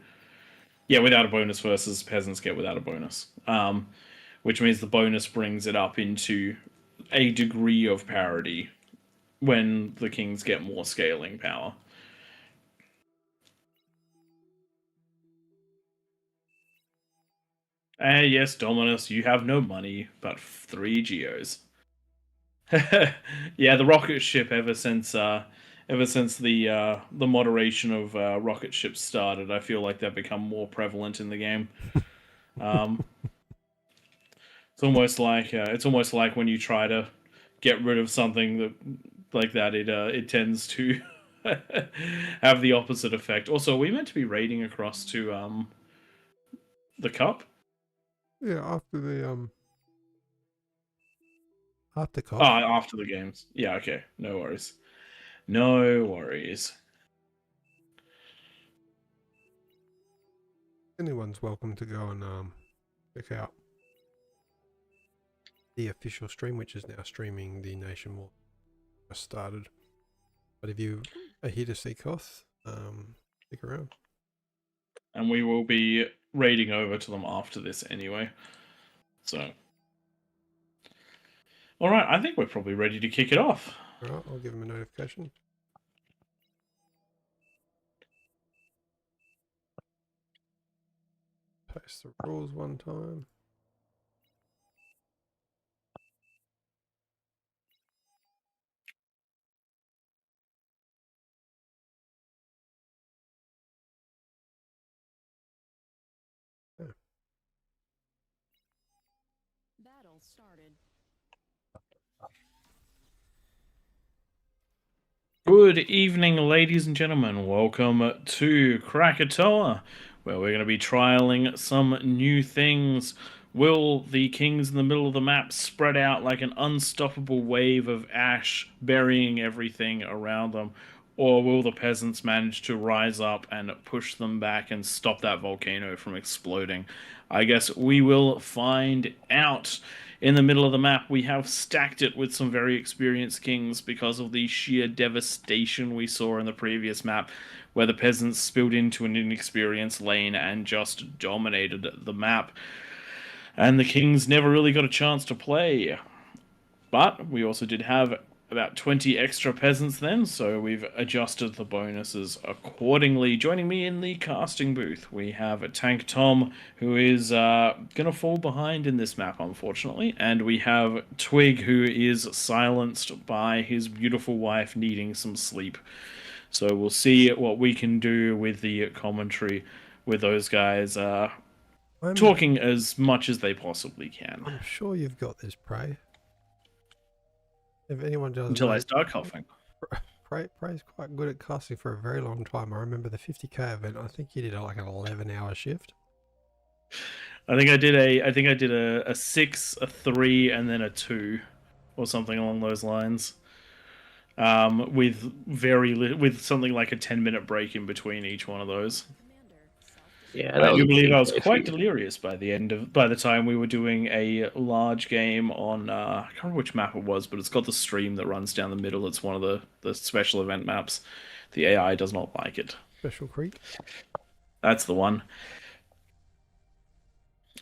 Yeah, without a bonus versus peasants get without a bonus. Which means the bonus brings it up into a degree of parity when the kings get more scaling power. Yes, Dominus, you have no money, but 3 geos. Yeah, the rocket ship ever since the moderation of rocket ships started, I feel like they've become more prevalent in the game. It's almost like when you try to get rid of something that like that, it tends to have the opposite effect. Also, are we meant to be raiding across to the cup? Yeah, after the after Oh, COP. after the games. Yeah, okay. No worries. No worries. Anyone's welcome to go and check out the official stream, which is now streaming the Nation War. Just started. But if you are here to see Koth, stick around. And we will be raiding over to them after this anyway. So. Alright, I think we're probably ready to kick it off. Alright, I'll give him a notification. Paste the rules one time. Battle started. Good evening, ladies and gentlemen. Welcome to Krakatoa, where we're going to be trialing some new things. Will the kings in the middle of the map spread out like an unstoppable wave of ash, burying everything around them? Or will the peasants manage to rise up and push them back and stop that volcano from exploding? I guess we will find out. In the middle of the map, we have stacked it with some very experienced kings because of the sheer devastation we saw in the previous map, where the peasants spilled into an inexperienced lane and just dominated the map. And the kings never really got a chance to play. But we also did have about 20 extra peasants then, so we've adjusted the bonuses accordingly. Joining me in the casting booth, we have Tank Tom, who is going to fall behind in this map, unfortunately, and we have Twig, who is silenced by his beautiful wife needing some sleep. So we'll see what we can do with the commentary with those guys talking as much as they possibly can. I'm sure you've got this, Prey. If anyone does, Until I start coughing. Prey's quite good at casting for a very long time. I remember the 50k event. I think you did like an 11-hour shift. I think I did a 6, a 3, and then a 2, or something along those lines. With something like a 10-minute break in between each one of those. Yeah, I do believe I was quite delirious by the time we were doing a large game on I can't remember which map it was, but it's got the stream that runs down the middle. It's one of the special event maps. The AI does not like it. Special Creek. That's the one.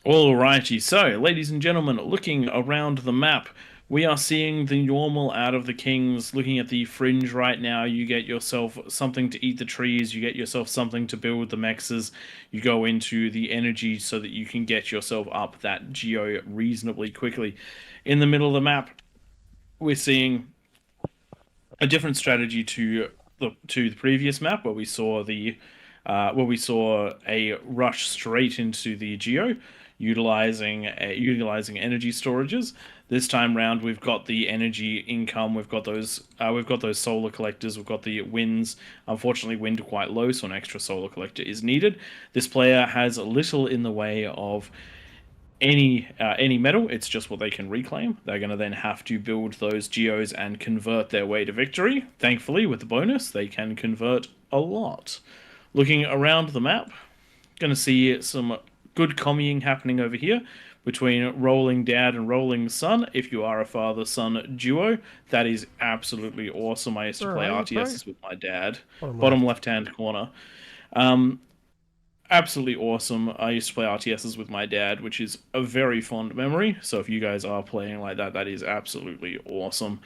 Alrighty, so ladies and gentlemen, looking around the map, we are seeing the normal out of the kings. Looking at the fringe right now, you get yourself something to eat the trees, you get yourself something to build the mexes, you go into the energy so that you can get yourself up that geo reasonably quickly. In the middle of the map, we're seeing a different strategy to the previous map, where we saw a rush straight into the geo, utilizing energy storages. This time round, we've got the energy income. We've got those solar collectors. We've got the winds. Unfortunately, wind quite low, so an extra solar collector is needed. This player has little in the way of any metal. It's just what they can reclaim. They're going to then have to build those geos and convert their way to victory. Thankfully, with the bonus, they can convert a lot. Looking around the map, going to see some good commying happening over here between Rolling Dad and Rolling Son. If you are a father-son duo, that is absolutely awesome. I used to play RTSs with my dad. Bottom left-hand corner. absolutely awesome. I used to play RTSs with my dad, which is a very fond memory. So if you guys are playing like that, that is absolutely awesome.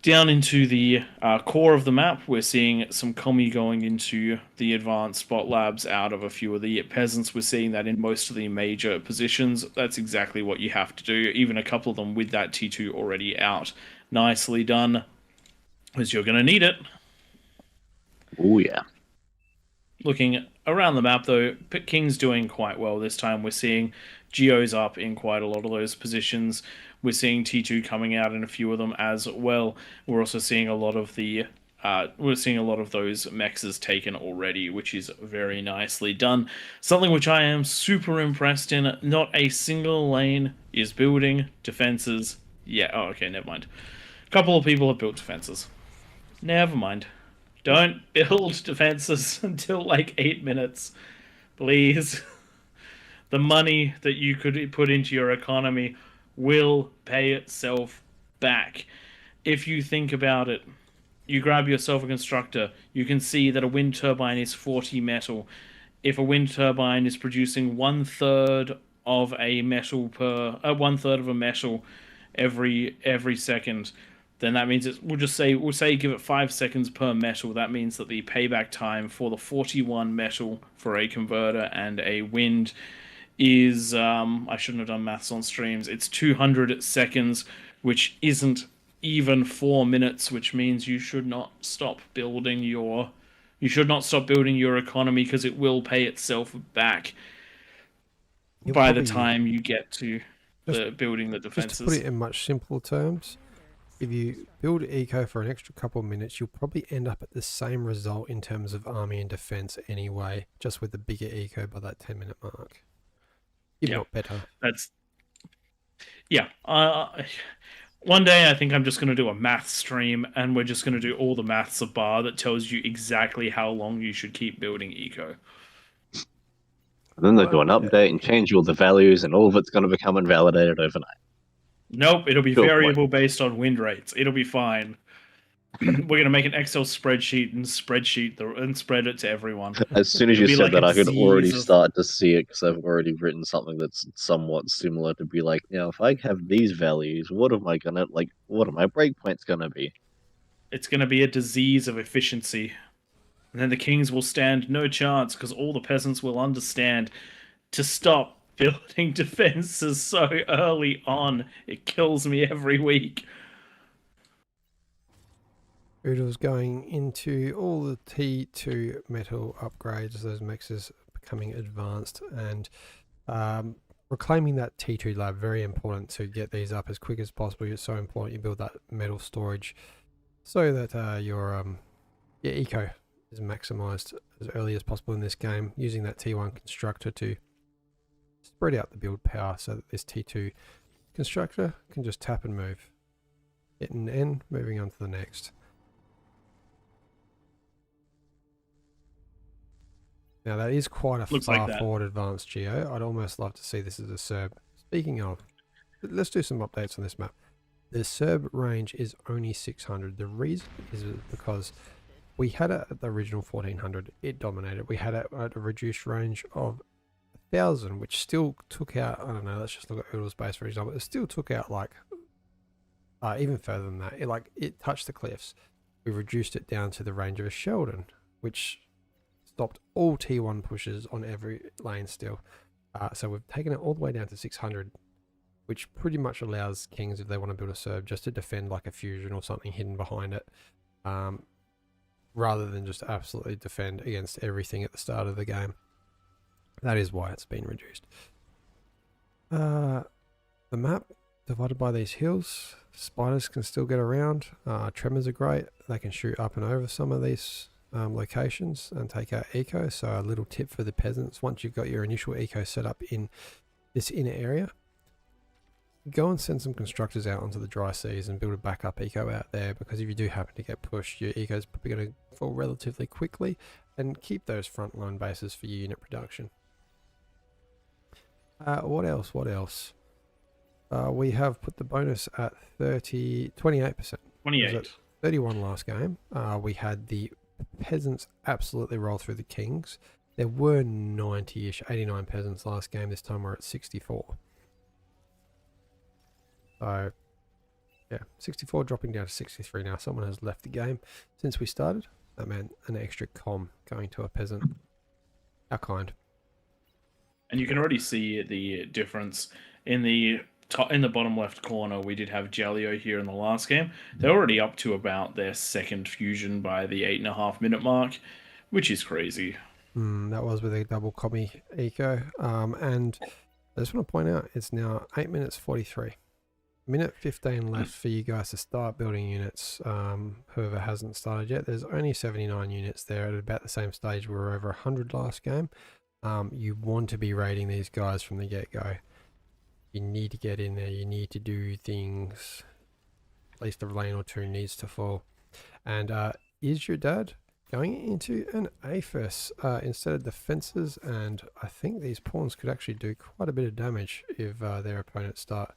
Down into the core of the map, we're seeing some commie going into the advanced spot labs out of a few of the peasants. We're seeing that in most of the major positions. That's exactly what you have to do. Even a couple of them with that T2 already out. Nicely done, because you're going to need it. Oh yeah. Looking around the map, though, King's doing quite well this time. We're seeing Geo's up in quite a lot of those positions. We're seeing T2 coming out in a few of them as well. We're also seeing a lot of the those mexes taken already, which is very nicely done. Something which I am super impressed in. Not a single lane is building defenses. Yeah. Oh, okay. Never mind. A couple of people have built defenses. Never mind. Don't build defenses until like 8 minutes, please. The money that you could put into your economy will pay itself back. If you think about it, you grab yourself a constructor, you can see that a wind turbine is 40 metal. If a wind turbine is producing 1/3 of a metal per 1/3 of a metal every second, then that means we'll say give it 5 seconds per metal. That means that the payback time for the 41 metal for a converter and a wind is I shouldn't have done maths on streams. It's 200 seconds, which isn't even 4 minutes, which means you should not stop building your economy, because it will pay itself back by the time you get to building the defenses. Just to put it in much simpler terms, if you build eco for an extra couple of minutes, you'll probably end up at the same result in terms of army and defense anyway, just with the bigger eco by that 10-minute mark. If not better. One day I think I'm just going to do a math stream, and we're just going to do all the maths of bar that tells you exactly how long you should keep building eco. And then they do an update and change all the values, and all of it's going to become invalidated overnight. Nope, it'll be variable based on win rates. It'll be fine. We're going to make an Excel spreadsheet and spread it to everyone. As soon as you said that, I could already start to see it, because I've already written something that's somewhat similar to be like, now, if I have these values, what are my breakpoints going to be? It's going to be a disease of efficiency. And then the kings will stand no chance, because all the peasants will understand to stop building defenses so early on. It kills me every week. Oodle's going into all the T2 metal upgrades, those mexes becoming advanced, and reclaiming that T2 lab. Very important to get these up as quick as possible. It's so important you build that metal storage so that your eco is maximized as early as possible in this game, using that T1 constructor to spread out the build power so that this T2 constructor can just tap and move. Hit an N, moving on to the next. Now that is quite a far forward advanced geo. I'd almost love to see this as a Serb. Speaking of, let's do some updates on this map. The Serb range is only 600. The reason is because we had it at the original 1400. It dominated. We had it at a reduced range of 1000, which still took out, I don't know, let's just look at Oodle's base for example. It still took out like even further than that. It touched the cliffs. We reduced it down to the range of a Sheldon, which stopped all T1 pushes on every lane still. So we've taken it all the way down to 600, which pretty much allows kings, if they want to build a Serb, just to defend like a fusion or something hidden behind it, rather than just absolutely defend against everything at the start of the game. That is why it's been reduced. The map divided by these hills. Spiders can still get around. Tremors are great. They can shoot up and over some of these locations and take out eco. So a little tip for the peasants: once you've got your initial eco set up in this inner area, go and send some constructors out onto the dry seas and build a backup eco out there, because if you do happen to get pushed, your eco is probably going to fall relatively quickly, and keep those frontline bases for your unit production. What else? We have put the bonus at 28%. 28. 31 last game. We had the peasants absolutely roll through the kings. There were 90-ish, 89 peasants last game. This time we're at 64. So, yeah, 64 dropping down to 63 now. Someone has left the game since we started. That meant an extra com going to a peasant. How kind. And you can already see the difference in the in the bottom left corner. We did have Jalio here in the last game. They're already up to about their second fusion by the 8.5-minute mark, which is crazy. That was with a double commie eco. And I just want to point out, it's now 8 minutes 43. Minute 15 left for you guys to start building units. Whoever hasn't started yet, there's only 79 units there at about the same stage. We were over 100 last game. You want to be raiding these guys from the get-go. You need to get in there. You need to do things. At least a lane or two needs to fall. And is your dad going into an AFS instead of defenses? And I think these pawns could actually do quite a bit of damage if their opponents start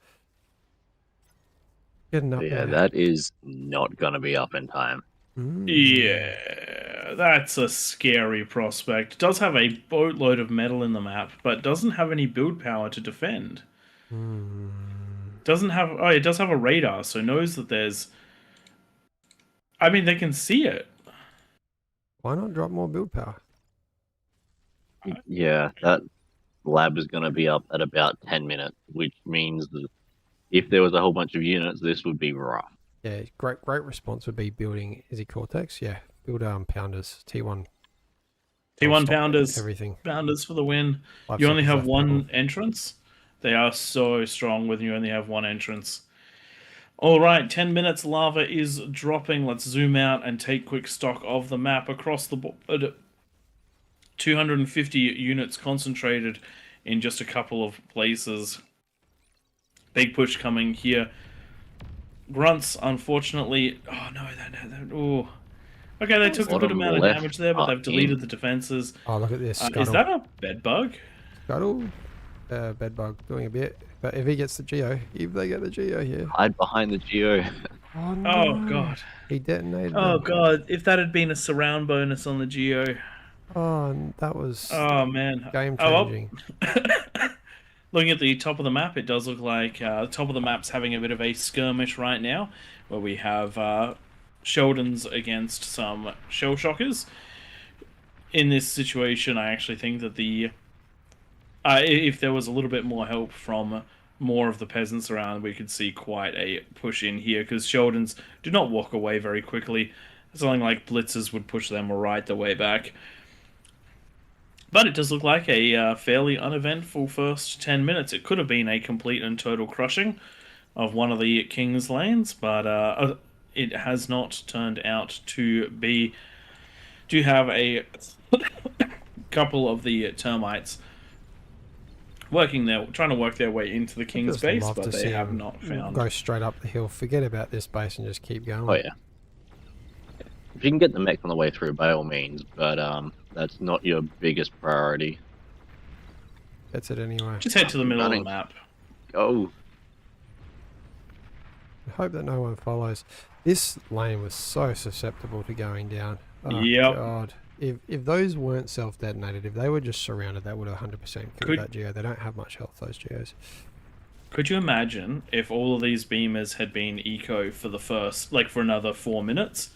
getting up Yeah, there. that is not going to be up in time. Yeah, that's a scary prospect. It does have a boatload of metal in the map, but doesn't have any build power to defend. Doesn't have... Oh, it does have a radar, so knows that there's... I mean, they can see it. Why not drop more build power? Yeah, that lab is going to be up at about 10 minutes, which means that if there was a whole bunch of units, this would be rough. Yeah, great response would be building... Is it Cortex? Yeah, build pounders, T1. T1 pounders. Everything. Pounders for the win. 5 You only seconds have left, one people. entrance. They are so strong when you only have one entrance. All right, 10 minutes. Lava is dropping. Let's zoom out and take quick stock of the map across the board. 250 units concentrated in just a couple of places. Big push coming here. Grunts, unfortunately... Oh, no. Oh. Okay, they took a good amount of damage there, but they've deleted the defenses. Oh, look at this. Is that a bed bug? Scuttle? Bedbug doing a bit. But if he gets the Geo, if they get the Geo here. Hide behind the Geo. Oh, no. Oh, God. He detonated Oh, them. God. If that had been a surround bonus on the Geo. Oh, and that was Oh, man. game Oh, changing. Looking at the top of the map, it does look like the top of the map's having a bit of a skirmish right now, where we have Sheldons against some Shell Shockers. In this situation, I actually think that the if there was a little bit more help from more of the peasants around, we could see quite a push in here, because Sheldons do not walk away very quickly. Something like Blitzers would push them right the way back. But it does look like a fairly uneventful first 10 minutes. It could have been a complete and total crushing of one of the King's lanes, but it has not turned out to be. Do have a couple of the termites trying to work their way into the King's base, but they have not found. Go straight up the hill. Forget about this base and just keep going. Oh, yeah. If you can get the mech on the way through, by all means, but that's not your biggest priority. That's it anyway. Just head to the middle of the map. Go. I hope that no one follows. This lane was so susceptible to going down. Oh, Yep. God. If those weren't self-detonated, if they were just surrounded, that would have 100% killed that Geo. They don't have much health, those Geos. Could you imagine if all of these beamers had been eco for the first, like for another 4 minutes,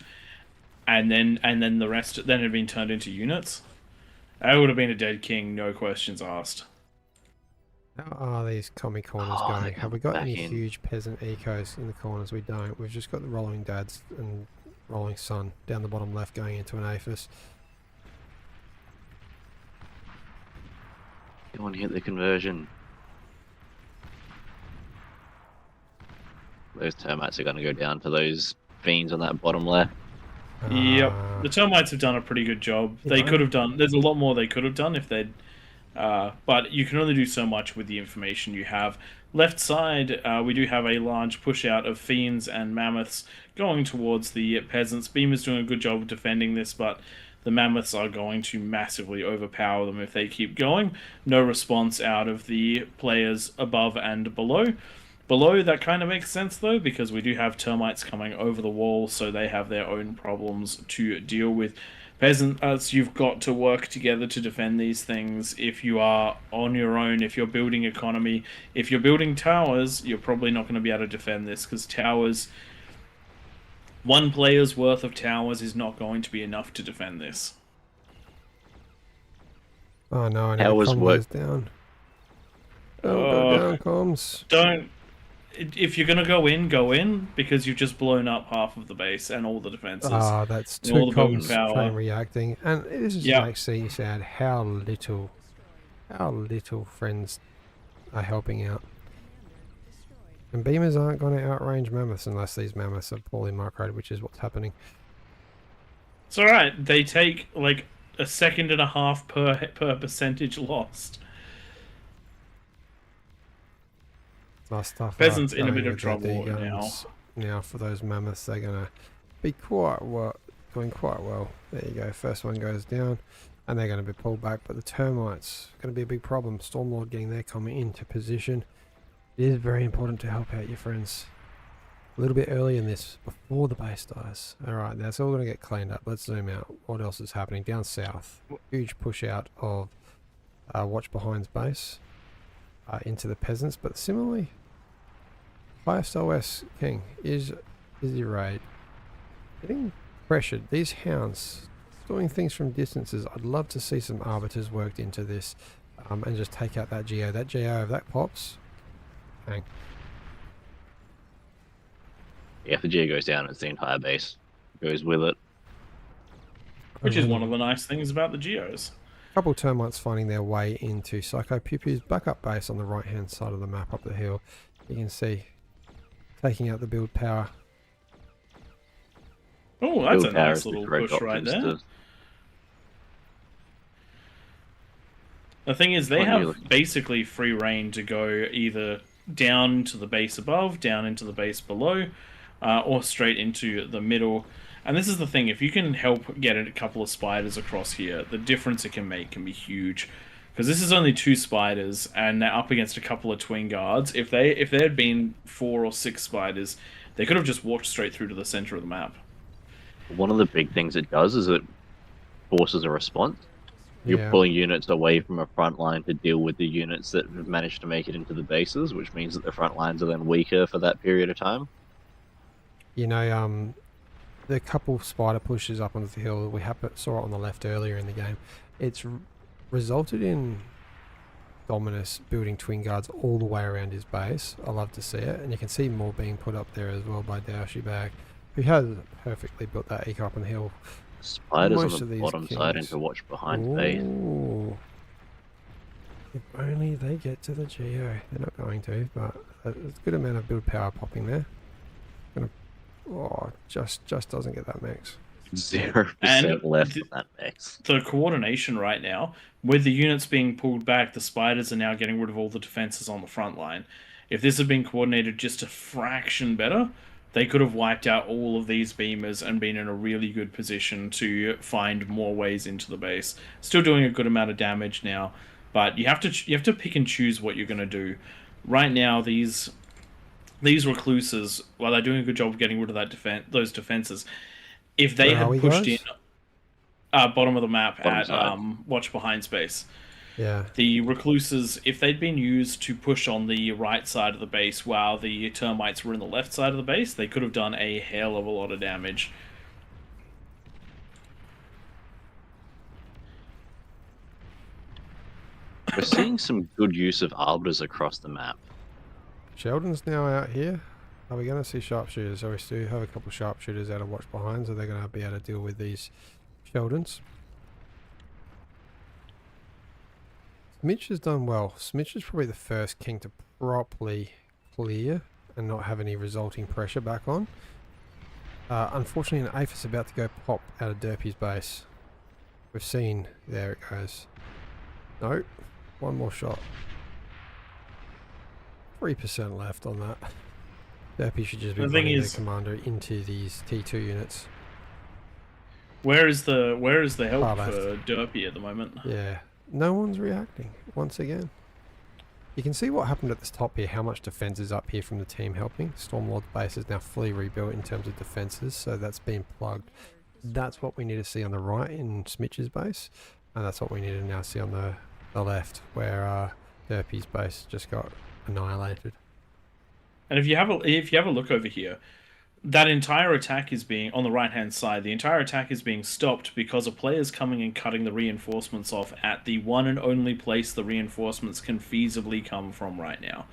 and then the rest then had been turned into units? That would have been a dead king, no questions asked. How are these commie corners going? Have we got any huge peasant ecos in the corners? We don't. We've just got the rolling dads and rolling sun down the bottom left going into an AFIS. Go on, hit the conversion. Those termites are going to go down to those fiends on that bottom left. Yep, the termites have done a pretty good job. They could have done. There's a lot more they could have done if they'd. But you can only do so much with the information you have. Left side, we do have a large push out of fiends and mammoths going towards the peasants. Beamer's doing a good job of defending this, but the mammoths are going to massively overpower them if they keep going. No response out of the players above and below. Below, that kind of makes sense, though, because we do have termites coming over the wall, so they have their own problems to deal with. Peasants, you've got to work together to defend these things. If you are on your own, if you're building economy, if you're building towers, you're probably not going to be able to defend this, because towers, one player's worth of towers is not going to be enough to defend this. Oh no, I need Towers the work. comms down. Don't go down, comms. Don't. If you're going to go in, because you've just blown up half of the base and all the defenses. Ah, that's and two all the building comms power. train reacting, and this just Yep. makes you sad how little friends are helping out. And beamers aren't going to outrange mammoths unless these mammoths are poorly microed, which is what's happening. It's alright, they take like a second and a half per percentage lost. Nice stuff. Peasants in a going bit of with their trouble D-guns. Now for those mammoths, they're going to be doing quite well. There you go. First one goes down, and they're going to be pulled back. But the termites going to be a big problem. Stormlord getting there, coming into position. It is very important to help out your friends a little bit early in this, before the base dies. All right, that's all going to get cleaned up. Let's zoom out. What else is happening down south? Huge push out of Watch Behind's base into the peasants, but similarly, highest OS King is the raid getting pressured. These hounds doing things from distances. I'd love to see some arbiters worked into this, and just take out that geo. That geo, if that pops, bang. Yeah, if the Geo goes down, it's the entire base goes with it. Which is one of the nice things about the Geos. Couple termites finding their way into Psycho Pew Pew's backup base on the right hand side of the map up the hill. You can see taking out the build power. Oh, that's Build a power nice is the little correct push right options there. to- The thing is, they What are you have basically free reign to go either down to the base above, down into the base below, or straight into the middle. And this is the thing, if you can help get a couple of spiders across here, the difference it can make can be huge. Because this is only 2 spiders, and they're up against a couple of twin guards. If there had been 4 or 6 spiders, they could have just walked straight through to the center of the map. One of the big things it does is it forces a response. You're Yeah. pulling units away from a front line to deal with the units that have managed to make it into the bases, which means that the front lines are then weaker for that period of time. You know, the couple spider pushes up onto the hill, we saw it on the left earlier in the game. It's resulted in Dominus building twin guards all the way around his base. I love to see it, and you can see more being put up there as well by Bag, who has perfectly built that eco up on the hill. Spiders Most on of the these bottom side kings. into Watch Behind base. Ooh. If only they get to the Geo. They're not going to, but there's a good amount of build power popping there. Just doesn't get that max. 0% And left on that mix. The coordination right now, with the units being pulled back, the spiders are now getting rid of all the defenses on the front line. If this had been coordinated just a fraction better, they could have wiped out all of these beamers and been in a really good position to find more ways into the base. Still doing a good amount of damage now, but you have to pick and choose what you're going to do. Right now, these recluses, while they're doing a good job of getting rid of those defenses, if they Where are had we, pushed guys? in bottom of the map Bottom at side. Watch Behind space. Yeah. The recluses, if they'd been used to push on the right side of the base while the termites were in the left side of the base, they could have done a hell of a lot of damage. We're seeing some good use of arbiters across the map. Sheldon's now out here. Are we going to see sharpshooters? So we still have a couple of sharpshooters out of Watch Behind, so they're going to be able to deal with these Sheldons. Smitch has done well. Smitch is probably the first king to properly clear and not have any resulting pressure back on. Unfortunately, an Aphis about to go pop out of Derpy's base. We've seen, there it goes. No, one more shot. 3% left on that. Derpy should just be The thing running is- their commander into these T2 units. Where is the help Far left. for Derpy at the moment? Yeah, no one's reacting once again. You can see what happened at the top here, how much defense is up here from the team helping. Stormlord's base is now fully rebuilt in terms of defenses, so that's been plugged. That's what we need to see on the right in Smitch's base, and that's what we need to now see on the left, where Derpy's base just got annihilated. And if you have a look over here, that entire attack is being on the right hand side. The entire attack is being stopped because a player's coming and cutting the reinforcements off at the one and only place the reinforcements can feasibly come from right now.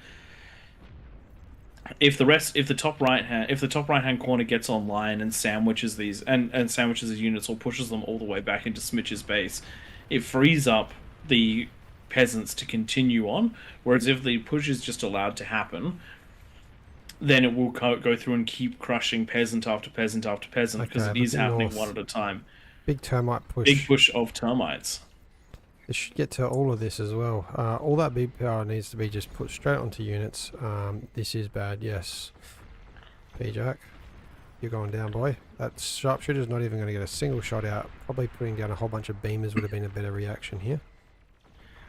If the top right hand corner gets online and sandwiches these and sandwiches the units or pushes them all the way back into Smitch's base, it frees up the peasants to continue on. Whereas if the push is just allowed to happen, then it will go through and keep crushing peasant after peasant after peasant, because it is happening one at a time. Big termite push. Big push of termites. It should get to all of this as well. All that big power needs to be just put straight onto units. This is bad, yes. P-Jack, you're going down, boy. That sharpshooter's not even going to get a single shot out. Probably putting down a whole bunch of beamers would have been a better reaction here.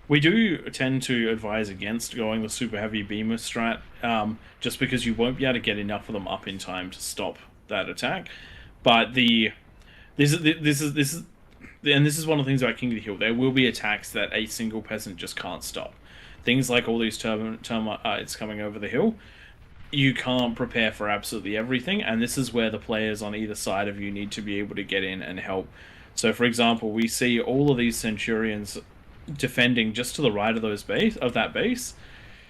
We do tend to advise against going the super heavy beamer strat, just because you won't be able to get enough of them up in time to stop that attack. But this is one of the things about King of the Hill. There will be attacks that a single peasant just can't stop. Things like all these termites coming over the hill. You can't prepare for absolutely everything, and this is where the players on either side of you need to be able to get in and help. So, for example, we see all of these Centurions defending just to the right of that base,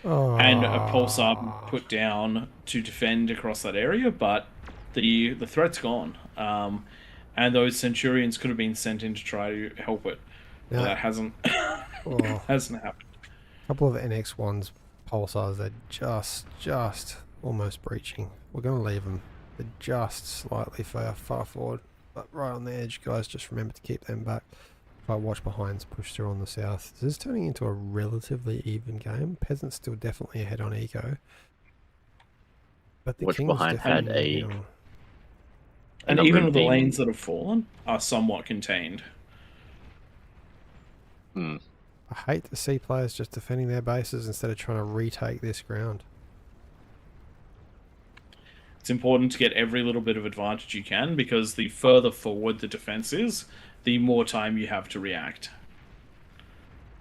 and a pulsar put down to defend across that area, but the threat's gone, and those Centurions could have been sent in to try to help it, but that hasn't hasn't happened. A couple of NX1's pulsars, they're just almost breaching. We're going to leave them. They're just slightly far forward, but right on the edge, guys. Just remember to keep them back. If I watch behinds push through on the south. This is turning into a relatively even game. Peasants still definitely ahead on eco. But the Watch King's behind had definitely, and even the lanes that have fallen are somewhat contained. I hate to see players just defending their bases instead of trying to retake this ground. It's important to get every little bit of advantage you can, because the further forward the defense is, the more time you have to react.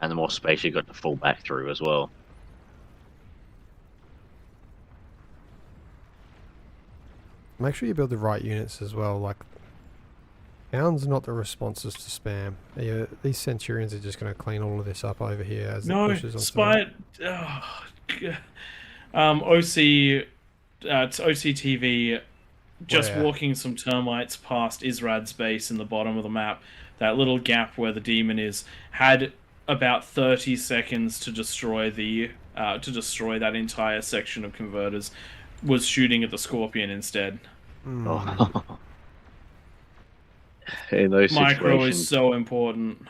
And the more space you got to fall back through as well. Make sure you build the right units as well. Like, hounds are not the responses to spam. These Centurions are just going to clean all of this up over here as it pushes on. OCTV, just walking some termites past Israd's base in the bottom of the map. That little gap where the demon is had about 30 seconds to destroy that entire section of converters. Was shooting at the Scorpion instead. In those Micro situations, is so important.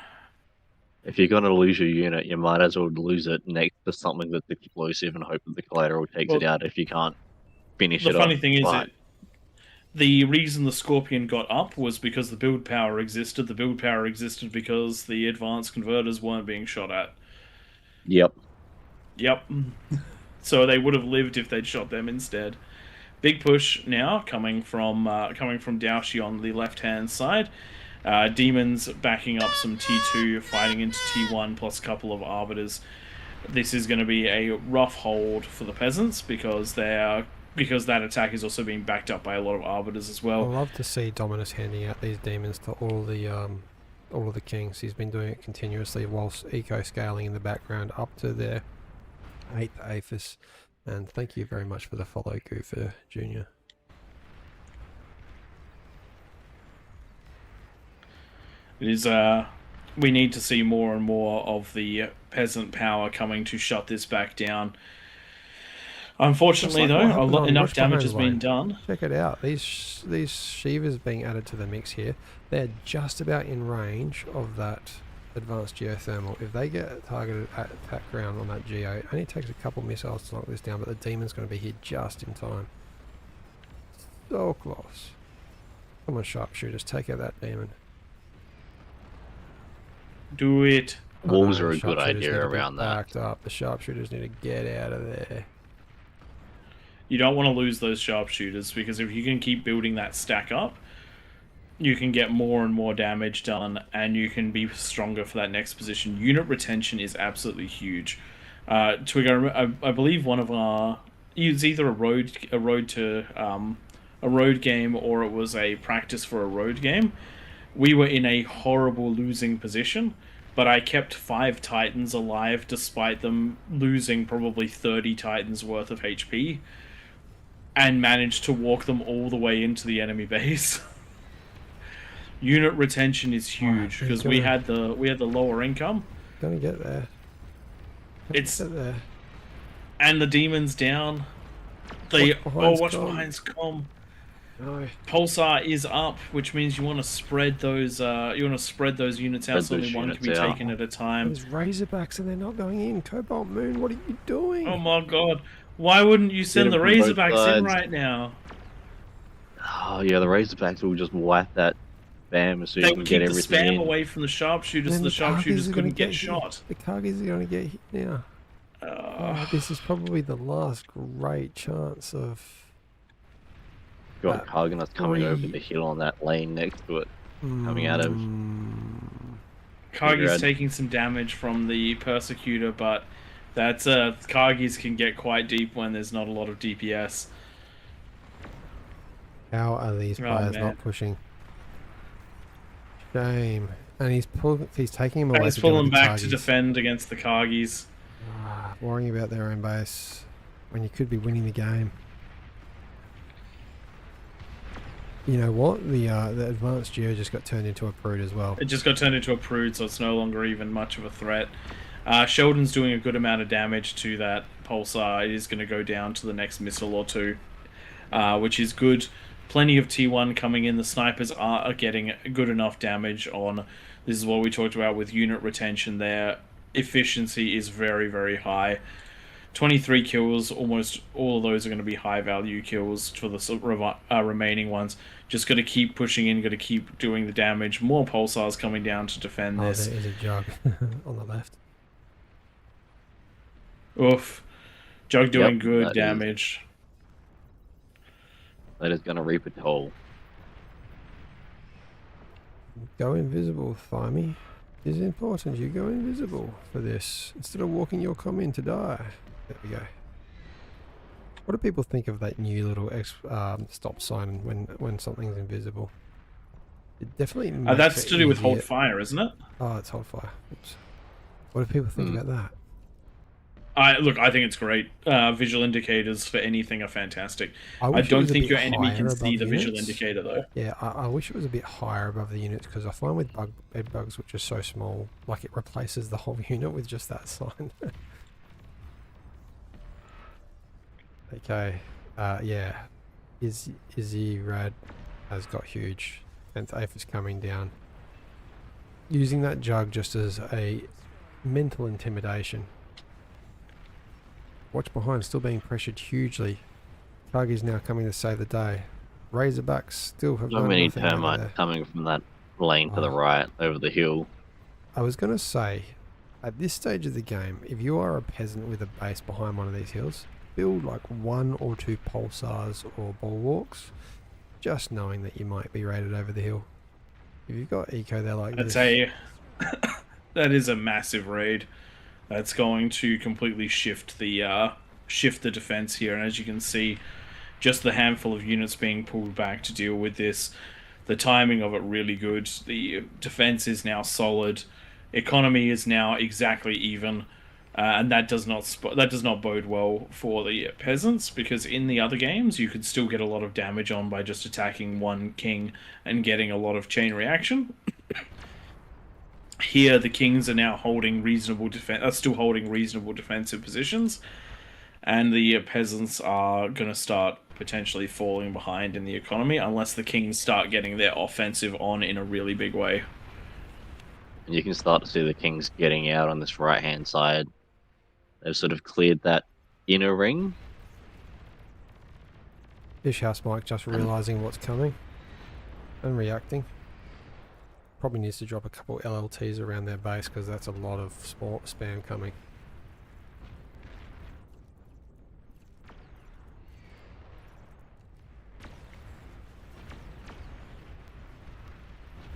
if you're going to lose your unit, you might as well lose it next to something that's explosive and hope that the collateral takes it out if you can't finish it off. The funny thing is that the reason the Scorpion got up was because the build power existed. The build power existed because the advanced converters weren't being shot at. Yep. So they would have lived if they'd shot them instead. Big push now coming from Daoshi on the left-hand side. Demons backing up some T2, fighting into T1 plus a couple of Arbiters. This is going to be a rough hold for the peasants because that attack is also being backed up by a lot of Arbiters as well. I love to see Dominus handing out these demons to all of the kings. He's been doing it continuously whilst eco scaling in the background up to their 8th Aphis. And thank you very much for the follow, Goofer Jr. It is we need to see more and more of the peasant power coming to shut this back down. Unfortunately, though, enough damage has been done. Check it out. These Shivas being added to the mix here, they're just about in range of that advanced geothermal. If they get targeted at attack ground on that geo, it only takes a couple missiles to knock this down, but the demon's going to be here just in time. So close. Come on, sharpshooters, take out that demon. Do it. Wolves are a good idea around that. Backed up. The sharpshooters need to get out of there. You don't want to lose those sharpshooters, because if you can keep building that stack up, you can get more and more damage done, and you can be stronger for that next position. Unit retention is absolutely huge. Twigger, I believe one of our it was either a road game, or it was a practice for a road game. We were in a horrible losing position, but I kept 5 Titans alive despite them losing probably 30 Titans worth of HP, and managed to walk them all the way into the enemy base. Unit retention is huge because we had the lower income. Gonna get there. It's Get there. and the demons down. Watch behind's com. No. Pulsar is up, which means you want to spread those. Units out, so only one can be taken at a time. There's Razorbacks and they're not going in. Cobalt Moon, what are you doing? Oh my god! Why wouldn't you send the Razorbacks in right now? Oh yeah, the Razorbacks will just wipe that spam as soon as we get everything in. They keep the spam away from the sharpshooters, so the sharpshooters couldn't get shot. The Kargis are going to get hit now. This is probably the last great chance of... Got Kargana's coming over the hill on that lane next to it, coming out of... Kargi's taking some damage from the Persecutor, but that's Kargis can get quite deep when there's not a lot of DPS. How are these players not pushing? Shame. And he's taking him away. He's pulling back to defend against the Kargis. Worrying about their own base when you could be winning the game. You know what? The advanced geo just got turned into a prude as well. It just got turned into a prude, so it's no longer even much of a threat. Sheldon's doing a good amount of damage to that pulsar. It is going to go down to the next missile or two, which is good. Plenty of T1 coming in. The snipers are getting good enough damage on. This is what we talked about with unit retention there. Efficiency is very, very high. 23 kills, almost all of those are going to be high value kills for the remaining ones. Just got to keep pushing in, got to keep doing the damage. More pulsars coming down to defend this. There is a jug on the left. Oof. Jug doing good damage. That is going to reap a toll. Go invisible, Thymie. It is important you go invisible for this, instead of walking your comm in to die. There we go. What do people think of that new little stop sign when something's invisible? It definitely makes that's it to do with easier. hold fire, isn't it? Oh, it's hold fire. Oops. What do people think about that? Look, I think it's great. Visual indicators for anything are fantastic. I wish it don't was a think bit your enemy higher can see above the visual units. indicator, though. Yeah, I wish it was a bit higher above the units, because I find with bed bugs, which are so small, like it replaces the whole unit with just that sign. Okay, yeah, Izzy Rad has got huge. 10th AF is coming down. Using that jug just as a mental intimidation. Watch behind, still being pressured hugely. Kargi's now coming to save the day. Razorbacks still have So many termites coming from that lane to the right over the hill. I was going to say, at this stage of the game, if you are a peasant with a base behind one of these hills, build like 1 or 2 pulsars or bulwarks, just knowing that you might be raided over the hill. If you've got eco there like this... That is a massive raid. That's going to completely shift the defense here, and as you can see, just the handful of units being pulled back to deal with this. The timing of it really good. The defense is now solid. Economy is now exactly even, and that does not bode well for the peasants, because in the other games you could still get a lot of damage on by just attacking one king and getting a lot of chain reaction. Here, the kings are now holding still holding reasonable defensive positions, and the peasants are going to start potentially falling behind in the economy unless the kings start getting their offensive on in a really big way. And you can start to see the kings getting out on this right-hand side. They've sort of cleared that inner ring. Fish House Mike just realising what's coming and reacting. Probably needs to drop a couple LLTs around their base, because that's a lot of spam coming.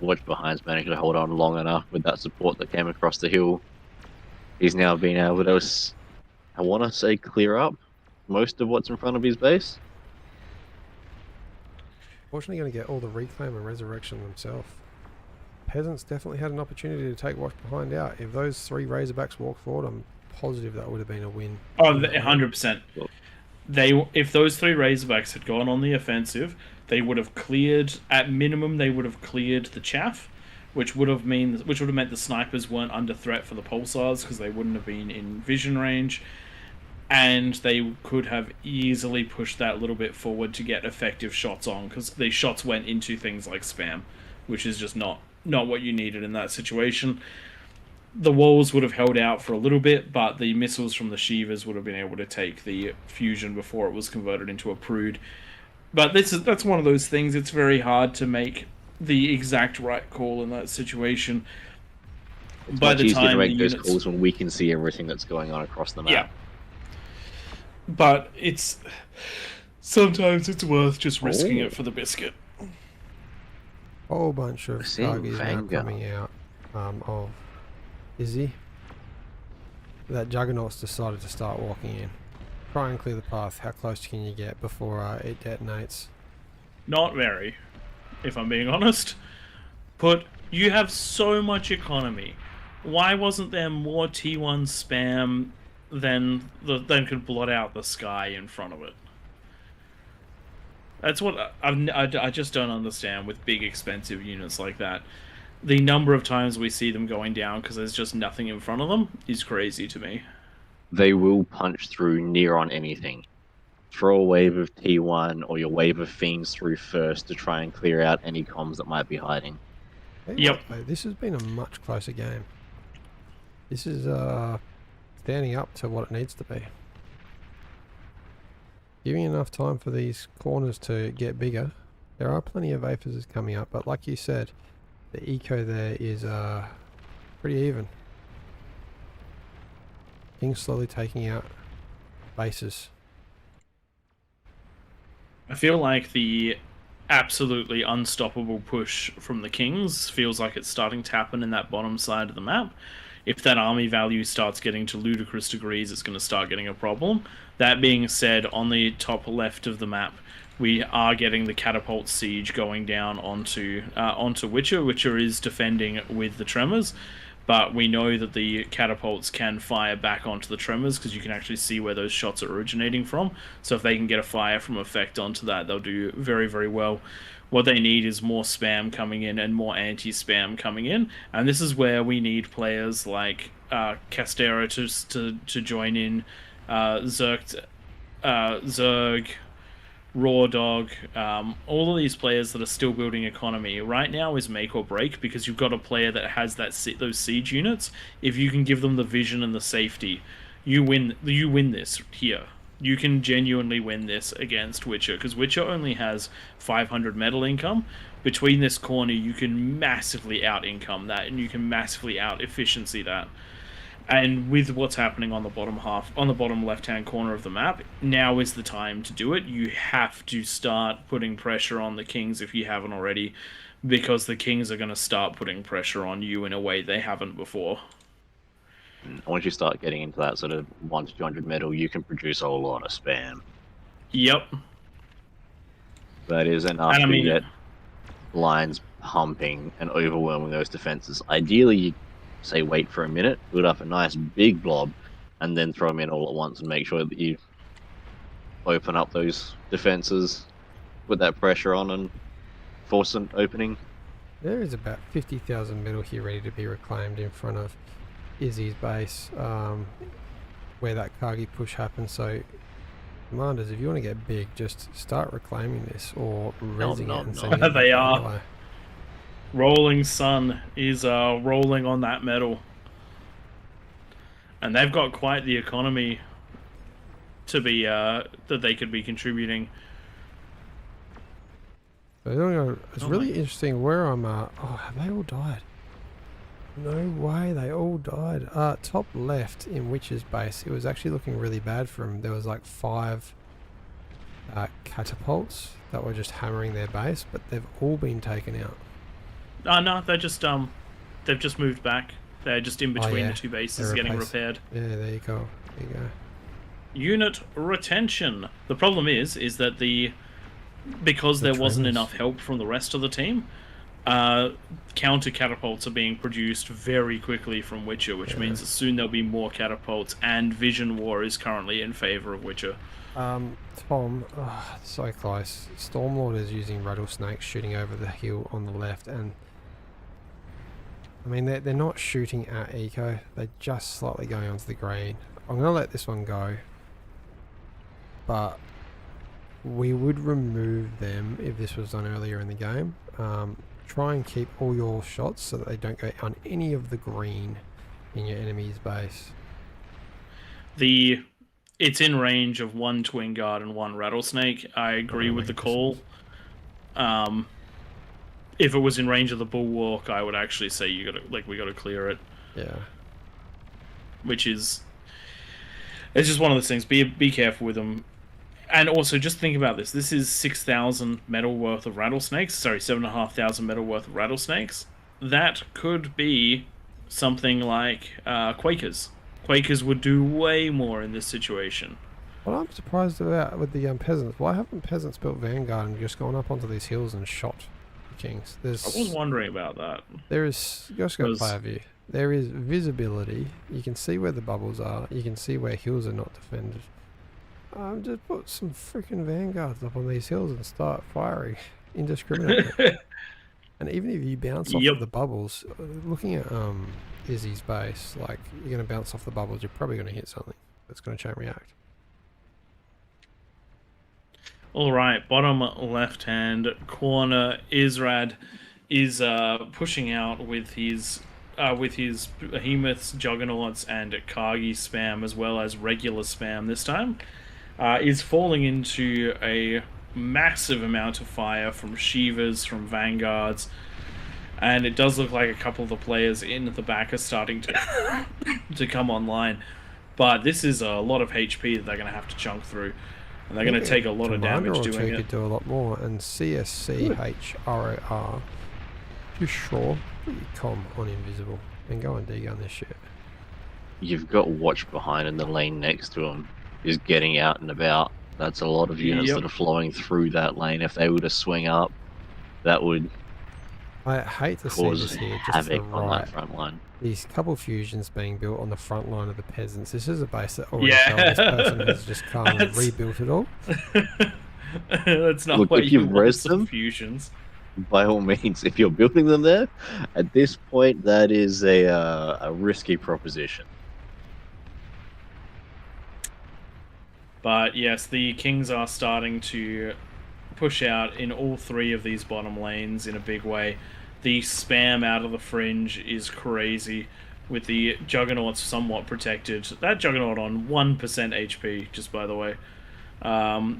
Watch Behind's managed to hold on long enough with that support that came across the hill. He's now been able to, I want to say, clear up most of what's in front of his base. Fortunately, going to get all the reclaim and resurrection themselves. Peasants definitely had an opportunity to take Watch Behind out. If those 3 Razorbacks walked forward, I'm positive that would have been a win. Oh, 100%. If those 3 Razorbacks had gone on the offensive, they would have cleared, at minimum, they would have cleared the chaff, which would have meant the snipers weren't under threat for the pulsars because they wouldn't have been in vision range, and they could have easily pushed that little bit forward to get effective shots on, because the shots went into things like spam, which is just not what you needed in that situation. The walls would have held out for a little bit, but the missiles from the Shivas would have been able to take the fusion before it was converted into a prude. But that's one of those things. It's very hard to make the exact right call in that situation. It's By much the easier time to make the those units... calls when we can see everything that's going on across the map. Yeah. But sometimes it's worth just risking it for the biscuit. Whole bunch of Seeing Kargis now Vanguard. coming out of Izzy. That Juggernaut's decided to start walking in. Try and clear the path. How close can you get before it detonates? Not very, if I'm being honest. But you have so much economy. Why wasn't there more T1 spam than could blot out the sky in front of it? That's what I just don't understand with big expensive units like that. The number of times we see them going down because there's just nothing in front of them is crazy to me. They will punch through near on anything. Throw a wave of T1 or your wave of Fiends through first to try and clear out any comms that might be hiding. Yep. This has been a much closer game. This is standing up to what it needs to be. Giving enough time for these corners to get bigger. There are plenty of Aphises coming up, but like you said, the eco there is pretty even. King's slowly taking out bases. I feel like the absolutely unstoppable push from the Kings feels like it's starting to happen in that bottom side of the map. If that army value starts getting to ludicrous degrees, it's going to start getting a problem. That being said, on the top left of the map, we are getting the catapult siege going down onto Witcher. Witcher is defending with the tremors, but we know that the catapults can fire back onto the tremors because you can actually see where those shots are originating from. So if they can get a fire from effect onto that, they'll do very, very well. What they need is more spam coming in and more anti-spam coming in, and this is where we need players like Castero to join in, Zerg, Raw Dog, all of these players that are still building economy. Right now is make or break, because you've got a player that has those siege units. If you can give them the vision and the safety, you win this here. You can genuinely win this against Witcher, because Witcher only has 500 metal income. Between this corner, you can massively out-income that, and you can massively out-efficiency that. And with what's happening on the bottom left-hand corner of the map, now is the time to do it. You have to start putting pressure on the Kings if you haven't already, because the Kings are going to start putting pressure on you in a way they haven't before. Once you start getting into that sort of 1 to 200 metal, you can produce a lot of spam. Yep. That is enough to get lines pumping and overwhelming those defenses. Ideally, you say wait for a minute, build up a nice big blob, and then throw them in all at once and make sure that you open up those defenses, put that pressure on and force an opening. There is about 50,000 metal here ready to be reclaimed in front of Izzy's base, where that Kargi push happens. So commanders, if you want to get big, just start reclaiming this or rezzing it and sending it. They are. Rolling Sun is rolling on that metal, and they've got quite the economy to be that they could be contributing. It's really interesting where I'm at. Oh, have they all died? No way, they all died. Top left in Witcher's base, it was actually looking really bad for him. There was like 5 catapults that were just hammering their base, but they've all been taken out. No, they've just moved back. They're just in between yeah. the two bases They're getting replaced. repaired. Yeah, there you go. There you go. Unit retention. The problem is that because there wasn't tremors. enough help from the rest of the team, counter catapults are being produced very quickly from Witcher, which means that soon there'll be more catapults, and Vision War is currently in favor of Witcher. Tom, so close. Stormlord is using rattlesnakes shooting over the hill on the left, and I mean they're not shooting at eco, they're just slightly going onto the green. I'm gonna let this one go, but we would remove them if this was done earlier in the game. Try and keep all your shots so that they don't go on any of the green in your enemy's base. It's in range of 1 Twin Guard and 1 Rattlesnake. I agree with the call. If it was in range of the Bulwark, I would actually say we gotta clear it. Yeah. It's just one of those things. Be careful with them. And also, just think about this. This is 6,000 metal worth of rattlesnakes. Sorry, 7,500 metal worth of rattlesnakes. That could be something like Quakers. Quakers would do way more in this situation. What I'm surprised about with the peasants, why haven't peasants built Vanguard and just gone up onto these hills and shot the kings? I was wondering about that. There is, just go player view. There is visibility. You can see where the bubbles are. You can see where hills are not defended. Just put some freaking vanguards up on these hills and start firing indiscriminately. And even if you bounce off of the bubbles, looking at Izzy's base, like you're going to bounce off the bubbles, you're probably going to hit something that's going to chain react. All right, bottom left-hand corner, Israd is pushing out with his behemoths, juggernauts, and Kagi spam, as well as regular spam this time. Is falling into a massive amount of fire from Shivas, from Vanguards, and it does look like a couple of the players in the back are starting to come online. But this is a lot of HP that they're going to have to chunk through, and they're going to take a lot of damage doing it. Could do a lot more, and CSCHROR, you sure? Put your comm on invisible and go and degun this shit. You've got watch behind, and the lane next to him is getting out and about. That's a lot of units that are flowing through that lane. If they were to swing up, that would I hate to see cause this here. Just havoc to the right, on that front line. These couple fusions being built on the front line of the peasants. This is a base that already this person has just come and rebuilt it all. That's not Look, what if you you've want res some them, fusions. by all means, if you're building them there, at this point, that is a risky proposition. But yes, the Kings are starting to push out in all 3 of these bottom lanes in a big way. The spam out of the fringe is crazy, with the Juggernauts somewhat protected. That Juggernaut on 1% HP, just by the way.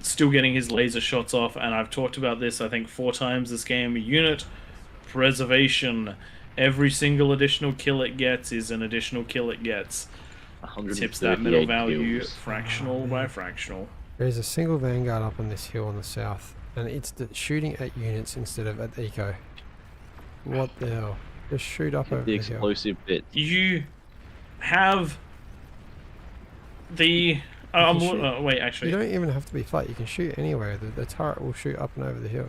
Still getting his laser shots off, and I've talked about this, I think, 4 times this game. Unit preservation. Every single additional kill it gets is an additional kill it gets. Tips that middle value fractional by fractional. There's a single vanguard up on this hill on the south, and it's shooting at units instead of at eco. What the hell? Just shoot up over the the hill. explosive bit. You have the... wait, actually. You don't even have to be flat. You can shoot anywhere. The turret will shoot up and over the hill.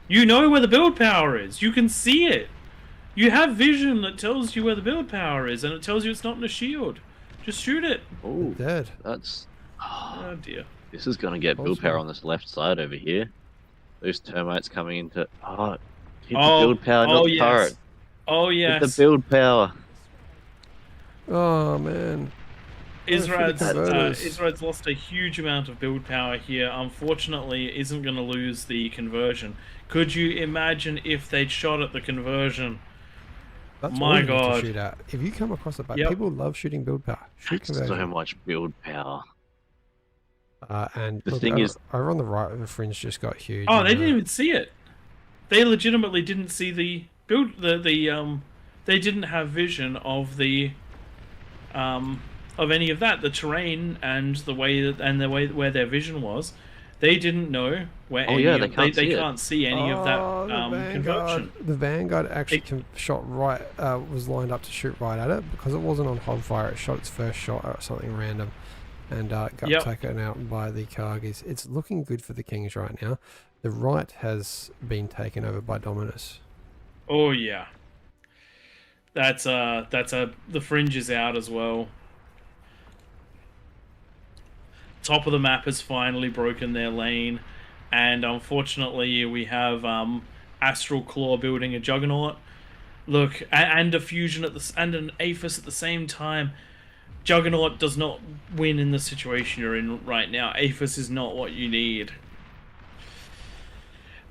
You know where the build power is. You can see it. You have vision that tells you where the build power is, and it tells you it's not in a shield. Just shoot it. Oh, dead. That's... Oh dear. This is going to get build power on this left side over here. Those termites coming into... hit the build power, not the turret. Oh, yes. Hit the build power. Oh, man. Israel's lost a huge amount of build power here. Unfortunately, isn't going to lose the conversion. Could you imagine if they'd shot at the conversion? That's My all you need God. to shoot at. If you come across a bug, people love shooting build power. Shoot That's conversion. so much build power. And the thing is, over on the right, the fringe just got huge. Oh, they didn't even see it. They legitimately didn't see the build. They didn't have vision of the of any of that. The terrain and the way where their vision was. They didn't know where Oh, any yeah, of they can't they see it. can't see any of that conversion. The Vanguard actually It- shot right, was lined up to shoot right at it because it wasn't on hog fire. It shot its first shot at something random, and got Yep. taken out by the Kargis. It's looking good for the Kings right now. The right has been taken over by Dominus. Oh yeah. That's the fringe is out as well. Top of the map has finally broken their lane, and unfortunately we have Astral Claw building a Juggernaut. Look, and a fusion and an Aphis at the same time. Juggernaut does not win in the situation you're in right now. Aphis is not what you need.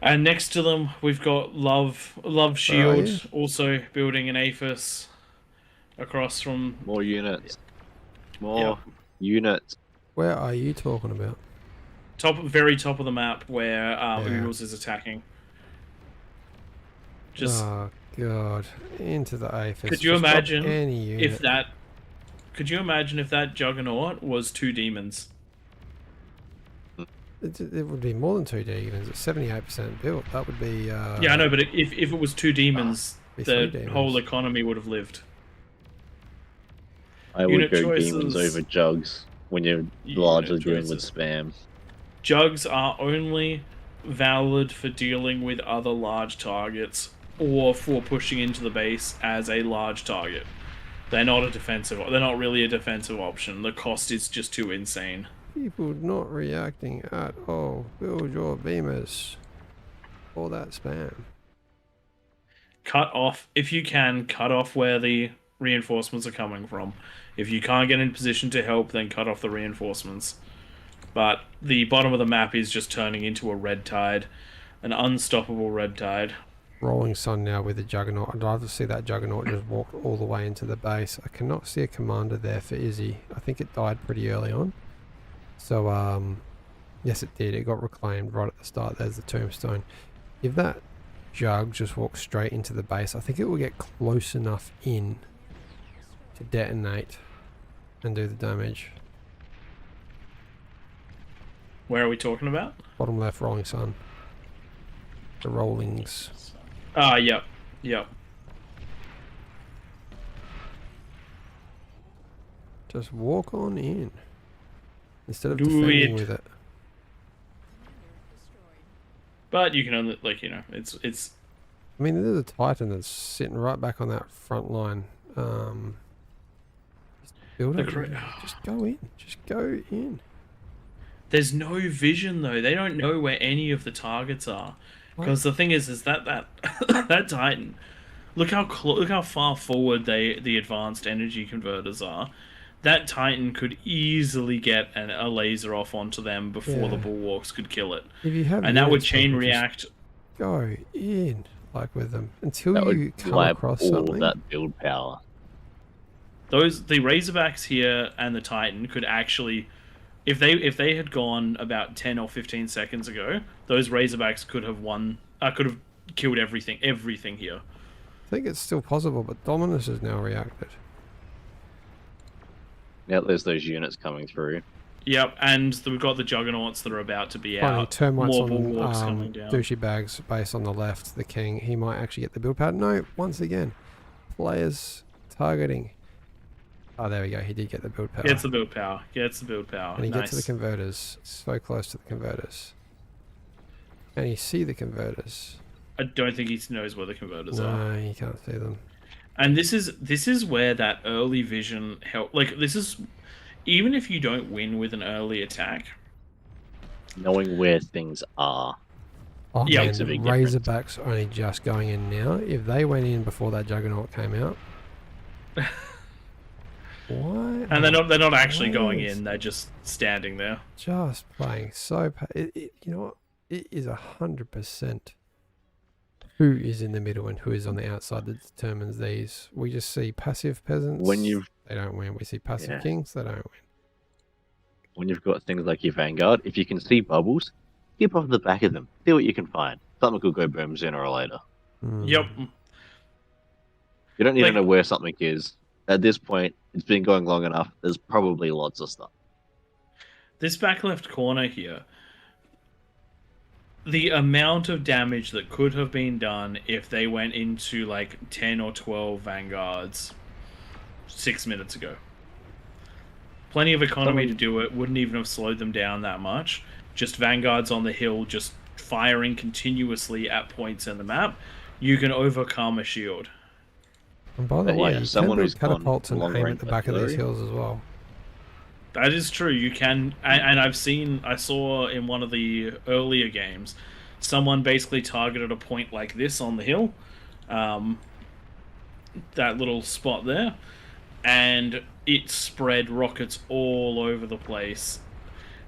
And next to them, we've got Love Shield also building an Aphis across from More units. More units. Where are you talking about? very top of the map where Oodles is attacking. Just Oh god, into the Aphis. could you Just drop imagine any unit. if that? Could you imagine if that Juggernaut was 2 demons? It would be more than 2 demons. It's 78% built. That would be. Yeah, I know, but if it was 2 demons, be the 3 demons. whole economy would have lived. I would Unit go demons choices. over jugs when you're Unit largely dealing with choices. spam. Jugs are only valid for dealing with other large targets or for pushing into the base as a large target. They're not a defensive. They're not really a defensive option. The cost is just too insane. People not reacting at all. Build your beamers. All that spam. Cut off, if you can, cut off where the reinforcements are coming from. If you can't get in position to help, then cut off the reinforcements. But the bottom of the map is just turning into a red tide. An unstoppable red tide. Rolling Sun now with the Juggernaut. I'd love to see that Juggernaut just walk all the way into the base. I cannot see a commander there for Izzy. I think it died pretty early on. So, yes it did. It got reclaimed right at the start. There's the tombstone. If that Jug just walks straight into the base, I think it will get close enough in to detonate and do the damage. Where are we talking about? Bottom left, Rolling Sun. The Rollings. Ah, yep. Yep. Just walk on in. Instead of Do defending it. with it. But you can only, like, you know, it's I mean, there's a Titan that's sitting right back on that front line. Just build The it. Just go in. Just go in. there's no vision though. They don't know where any of the targets are. Because the thing is that that Titan, look how far forward the advanced energy converters are. That Titan could easily get a laser off onto them before the Yeah. bulwarks could kill it, If you have and that would units, chain people just react. Go in, like with them, until That you would come wipe across all something. of that build power. The Razorbacks here and the Titan could actually, if they had gone about 10 or 15 seconds ago, those Razorbacks could have won. Could have killed everything here. I think it's still possible, but Dominus has now reacted. Now there's those units coming through. Yep, and we've got the Juggernauts that are about to be Finally, out. termites More on bulwarks coming down. douchey bags base on the left. The king, he might actually get the build pad. No, once again, players targeting. Oh, there we go. He did get the build power. Gets the build power. And he gets to the converters. So close to the converters. Can you see the converters? I don't think he knows where the converters are. No, you can't see them. And this is where that early vision help. Like, this is, even if you don't win with an early attack, Knowing where things are. Oh, Yeah, man, makes a the big difference. Razorbacks only just going in now. If they went in before that Juggernaut came out. Why? and they're not actually going players in. They're just standing there. Just playing so. You know what? It is 100% who is in the middle and who is on the outside that determines these. We just see passive peasants. They don't win. We see passive kings. They don't win. When you've got things like your Vanguard, if you can see bubbles, skip off the back of them. See what you can find. Something could go boom sooner or later. Yep. You don't need Like- to know where something is. At this point, it's been going long enough. There's probably lots of stuff. This back left corner here, the amount of damage that could have been done if they went into like 10 or 12 vanguards 6 minutes ago. Plenty of economy to do it, wouldn't even have slowed them down that much. Just vanguards on the hill, just firing continuously at points in the map. You can overcome a shield. And by the But way, yeah, you someone can who's build gone catapults and long aim at range the back of these artillery. hills as well. That is true. You can, and I saw in one of the earlier games, someone basically targeted a point like this on the hill, that little spot there, and it spread rockets all over the place.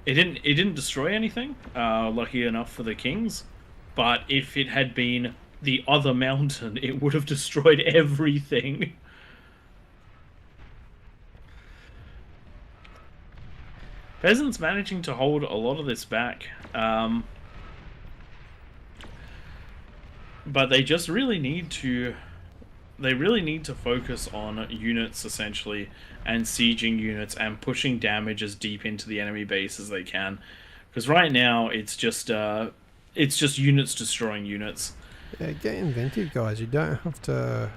It didn't destroy anything, lucky enough for the Kings, but if it had been the other mountain, it would have destroyed everything. Peasants managing to hold a lot of this back, but they just really need to. They really need to focus on units essentially, and sieging units, and pushing damage as deep into the enemy base as they can. Because right now it's just units destroying units. Yeah, get inventive, guys. You don't have to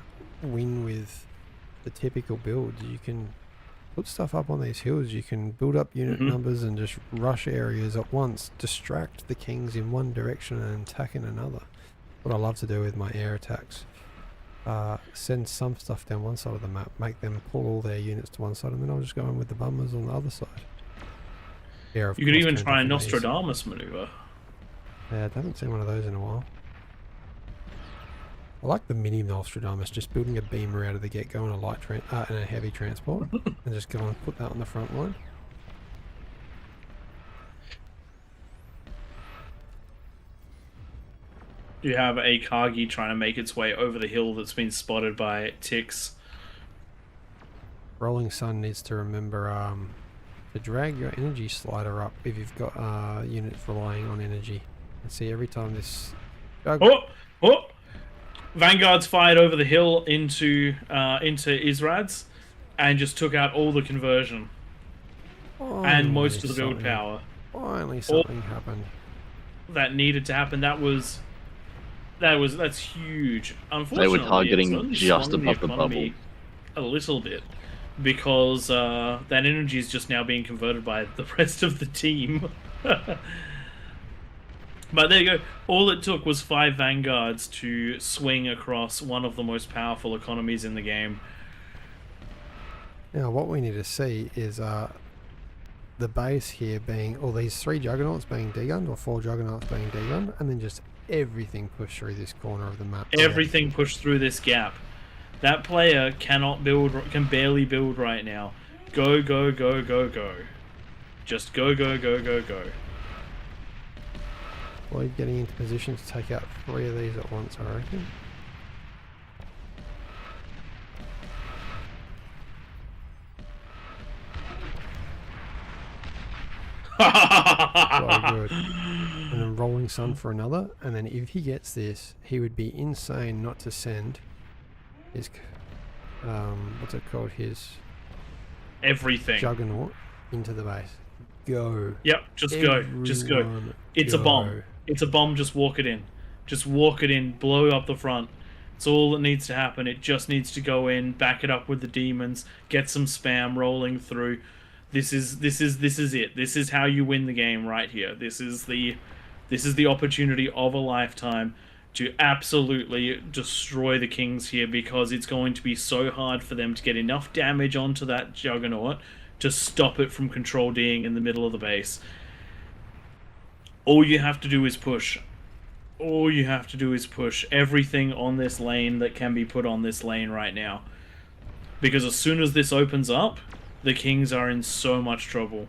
win with the typical build. You can put stuff up on these hills. You can build up unit numbers and just rush areas at once. Distract the Kings in one direction and attack in another. What I love to do with my air attacks. Send some stuff down one side of the map, make them pull all their units to one side, and then I'll just go in with the bombers on the other side. Yeah, You could even try a Nostradamus maneuver. Yeah, I haven't seen one of those in a while. I like the mini Nostradamus, just building a beamer out of the get-go and and a heavy transport, and just go and put that on the front line. You have a Kagi trying to make its way over the hill that's been spotted by ticks. Rolling Sun needs to remember to drag your energy slider up if you've got units relying on energy. And see, every time this... Oh! Vanguards fired over the hill into Izrads, and just took out all the conversion. And most of the build power. Finally something happened. That needed to happen. That's huge. Unfortunately, They were targeting it's only just swung above the economy bubble. a little bit, because that energy is just now being converted by the rest of the team. But there you go. All it took was 5 vanguards to swing across one of the most powerful economies in the game. Now what we need to see is the base here being, or these 3 juggernauts being degunned, or 4 juggernauts being degunned, and then just everything pushed through this corner of the map. Everything pushed through this gap. That player cannot build, can barely build right now. Go, go, go, go, go. Just go, go, go, go, go. Lloyd getting into position to take out 3 of these at once, I reckon. So good. And then Rolling Sun for another, and then if he gets this, he would be insane not to send his what's it called, his Everything. Juggernaut into the base. Go. Yep, just go. Just go. Everyone It's a bomb. It's a bomb, just walk it in. Just walk it in, blow up the front. It's all that needs to happen. It just needs to go in, back it up with the demons, get some spam rolling through. This is it. This is how you win the game right here. This is the opportunity of a lifetime to absolutely destroy the Kings here, because it's going to be so hard for them to get enough damage onto that Juggernaut to stop it from Control D'ing in the middle of the base. All you have to do is push. All you have to do is push everything on this lane that can be put on this lane right now. Because as soon as this opens up, the Kings are in so much trouble.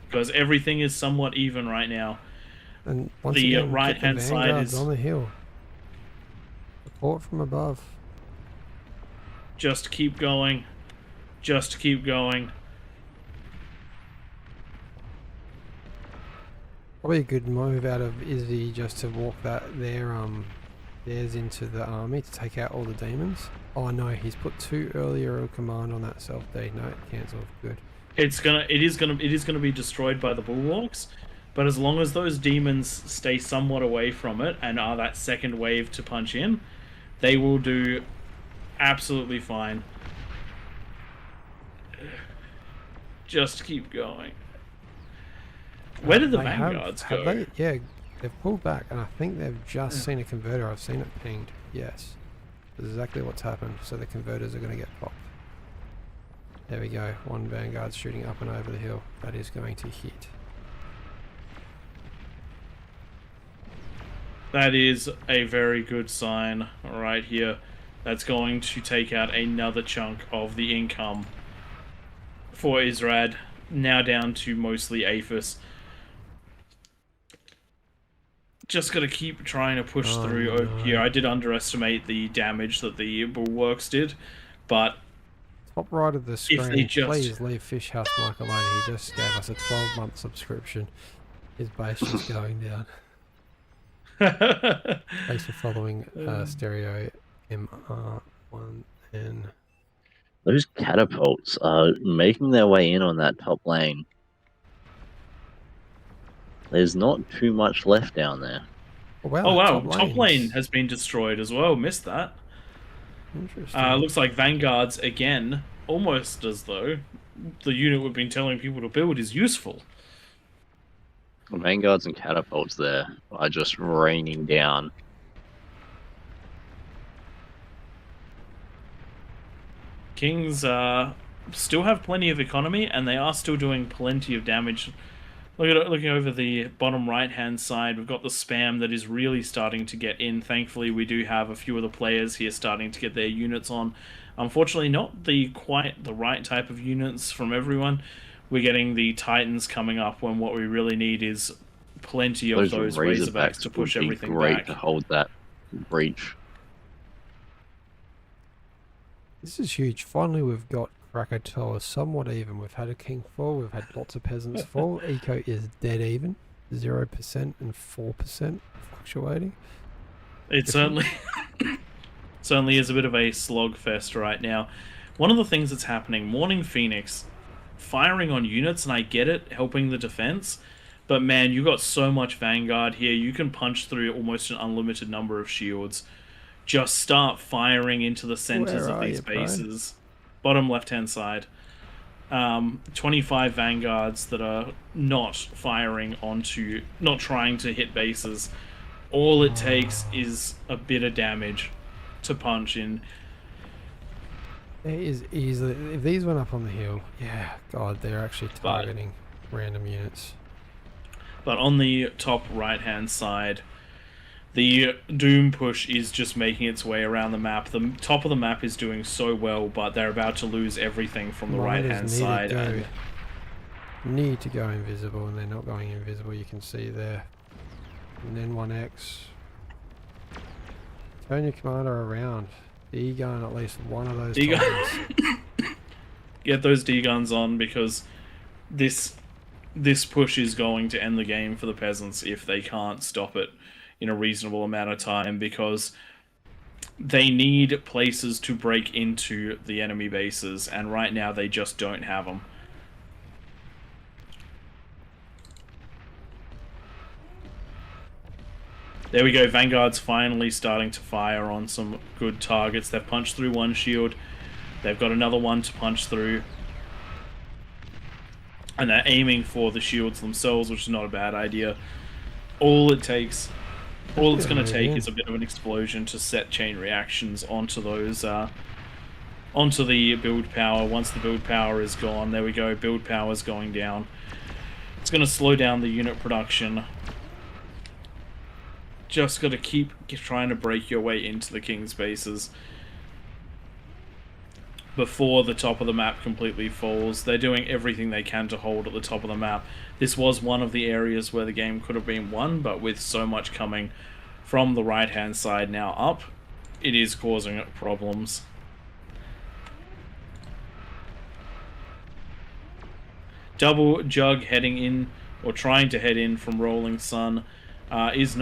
Because everything is somewhat even right now. And once The again, right-hand get the side vanguards is- on the hill. Support from above. Just keep going. Just keep going. Probably a good move out of Izzy just to walk theirs into the army to take out all the demons. Oh no, he's put 2 earlier command on that self-D. No, cancelled. Good. It is gonna be destroyed by the bulwarks, but as long as those demons stay somewhat away from it and are that second wave to punch in, they will do absolutely fine. Just keep going. Where did the They vanguards have go? yeah, they've pulled back, and I think they've just seen a converter. I've seen it pinged. Yes, that's exactly what's happened. So the converters are going to get popped. There we go. One vanguard shooting up and over the hill. That is going to hit. That is a very good sign right here. That's going to take out another chunk of the income for Israd. Now down to mostly Aphis. Just gotta keep trying to push through over here. I did underestimate the damage that the bulwarks did, but Top right of the screen, they just- please leave Fish House Mike alone. He just gave us a 12-month subscription. His base is going down. Thanks for following Stereo MR1N. Those catapults are making their way in on that top lane. There's not too much left down there. Oh wow! Oh wow, top top lane lanes. has been destroyed as well. Missed that. Interesting. Looks like Vanguards again, almost as though the unit we've been telling people to build is useful. The vanguards and catapults there are just raining down. Kings still have plenty of economy, and they are still doing plenty of damage. Looking over the bottom right-hand side, we've got the spam that is really starting to get in. Thankfully, we do have a few of the players here starting to get their units on. Unfortunately, not quite the right type of units from everyone. We're getting the Titans coming up when what we really need is plenty of those Razorbacks to push everything great back. to hold that breach. This is huge. Finally, we've got Krakatoa somewhat even. We've had a king fall. We've had lots of peasants fall. Eco is dead even. 0% and 4% fluctuating. It certainly is a bit of a slogfest right now. One of the things that's happening, Morning Phoenix firing on units, and I get it, helping the defense, but man, you got so much Vanguard here, you can punch through almost an unlimited number of shields. Just start firing into the centers of these bases. Bottom left-hand side. 25 Vanguards that are not firing onto, not trying to hit bases. All it takes is a bit of damage to punch in. There is easily, if these went up on the hill, yeah, God, they're actually targeting random units. But on the top right-hand side, the Doom push is just making its way around the map. The top of the map is doing so well, but they're about to lose everything from the right-hand side. Need to go invisible, and they're not going invisible, you can see there. And then 1x. Turn your commander around. D-gun at least one of those times. Get those D-guns on, because this push is going to end the game for the peasants if they can't stop it in a reasonable amount of time, because they need places to break into the enemy bases, and right now they just don't have them. There we go, Vanguard's finally starting to fire on some good targets. They've punched through one shield, they've got another one to punch through, and they're aiming for the shields themselves, which is not a bad idea. All it's going to take is a bit of an explosion to set chain reactions onto those, onto the build power. Once the build power is gone, there we go, build power is going down. It's going to slow down the unit production. Just got to keep trying to break your way into the king's bases before the top of the map completely falls. They're doing everything they can to hold at the top of the map. This was one of the areas where the game could have been won, but with so much coming from the right-hand side now up, it is causing problems. Double Jug heading in, or trying to head in from Rolling Sun, is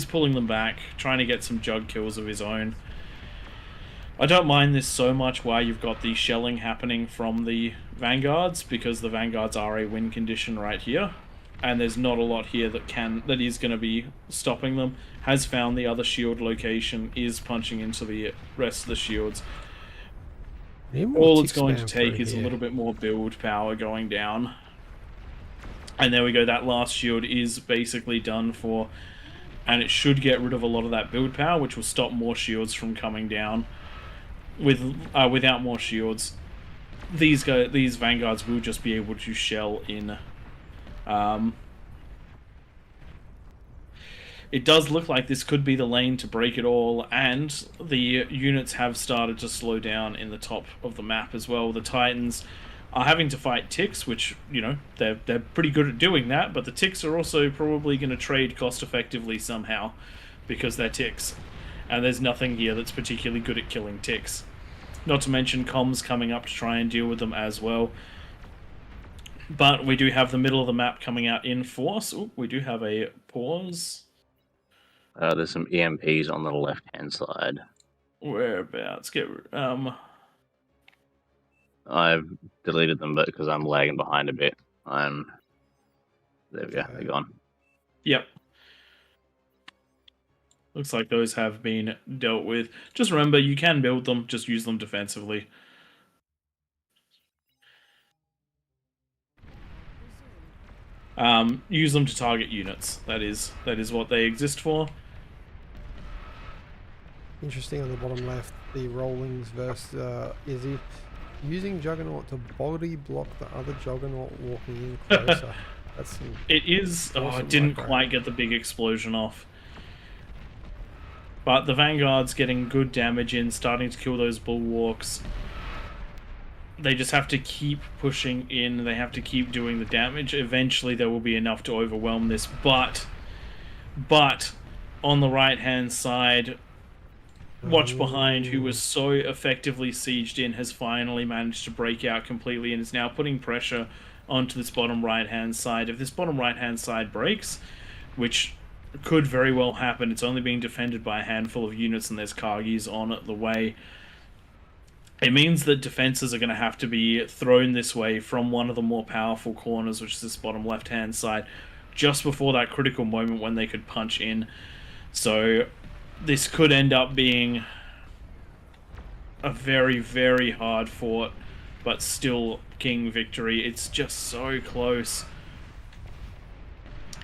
pulling them back, trying to get some Jug kills of his own. I don't mind this so much while you've got the shelling happening from the vanguards, because the vanguards are a win condition right here, and there's not a lot here that is going to be stopping them. Has found the other shield location, is punching into the rest of the shields. All it's going to take is a little bit more build power going down. And there we go, that last shield is basically done for, and it should get rid of a lot of that build power, which will stop more shields from coming down. Without more shields, these vanguards will just be able to shell in. It does look like this could be the lane to break it all, and the units have started to slow down in the top of the map as well. The Titans are having to fight ticks, which, you know, they're pretty good at doing that, but the ticks are also probably going to trade cost effectively somehow, because they're ticks. And there's nothing here that's particularly good at killing ticks. Not to mention comms coming up to try and deal with them as well. But we do have the middle of the map coming out in force. Ooh, we do have a pause. There's some EMPs on the left-hand side. Whereabouts? I've deleted them, but because I'm lagging behind a bit. There we go, they're gone. Yep. Looks like those have been dealt with. Just remember, you can build them, just use them defensively. Use them to target units. That is what they exist for. Interesting on the bottom left, the rollings versus Izzy. Using Juggernaut to body block the other Juggernaut walking in closer. That's some it is. Oh, it didn't quite get the big explosion off. But the Vanguard's getting good damage in, starting to kill those bulwarks. They just have to keep pushing in. They have to keep doing the damage. Eventually, there will be enough to overwhelm this. But on the right-hand side, Watch Behind, who was so effectively sieged in, has finally managed to break out completely and is now putting pressure onto this bottom right-hand side. If this bottom right-hand side breaks, which could very well happen, it's only being defended by a handful of units and there's Kargis on the way. It means that defenses are going to have to be thrown this way from one of the more powerful corners, which is this bottom left-hand side, just before that critical moment when they could punch in. So this could end up being a very, very hard fought, but still king victory. It's just so close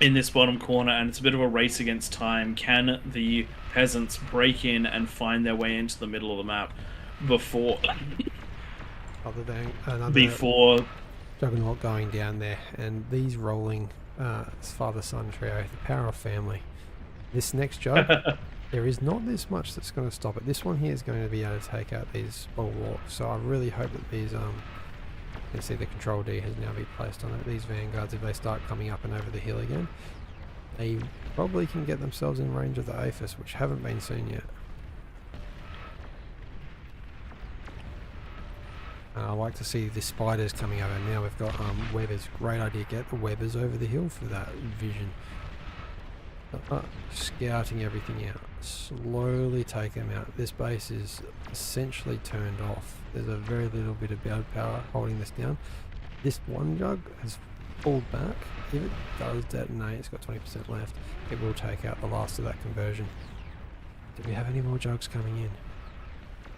in this bottom corner, and it's a bit of a race against time. Can the peasants break in and find their way into the middle of the map before Juggernaut going down there? And these rolling father-son trio, the power of family. This next jug, there is not this much that's going to stop it. This one here is going to be able to take out these bulwarks, so I really hope that these you can see the control D has now been placed on it. These vanguards, if they start coming up and over the hill again, they probably can get themselves in range of the APHIS, which haven't been seen yet. I like to see the spiders coming over. Now we've got webbers. Great idea. Get the webbers over the hill for that vision. Scouting everything out. Slowly take them out. This base is essentially turned off. There's a very little bit of build power holding this down. This one jug has pulled back. If it does detonate, it's got 20% left. It will take out the last of that conversion. Do we have any more jugs coming in?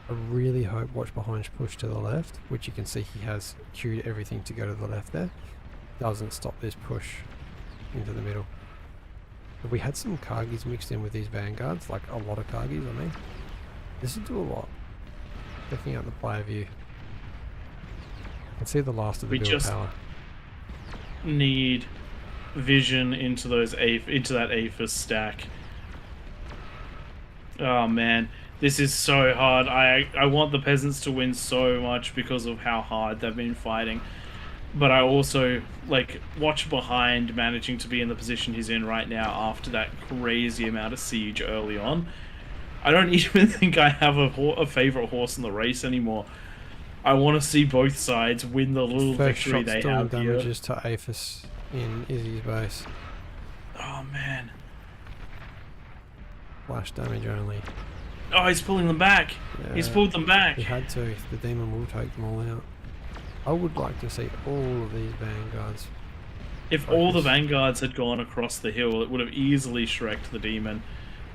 I really hope Watch Behind's push to the left, which you can see he has queued everything to go to the left there, doesn't stop this push into the middle. If we had some Kargis mixed in with these vanguards, like a lot of Kargis, I mean, this would do a lot. Checking out the player view. I can see the last of the build power. Need vision into that APHIS stack. Oh man, this is so hard. I want the peasants to win so much because of how hard they've been fighting. But I also, like, Watch Behind managing to be in the position he's in right now after that crazy amount of siege early on. I don't even think I have a favourite horse in the race anymore. I want to see both sides win the little victory they have here. Damages to APHIS in Izzy's base. Oh man. Flash damage only. Oh, he's pulling them back. He's Yeah, pulled them back. He had to. The demon will take them all out. I would like to see all of these vanguards. If all the focus. vanguards had gone across the hill, it would have easily shreked the demon.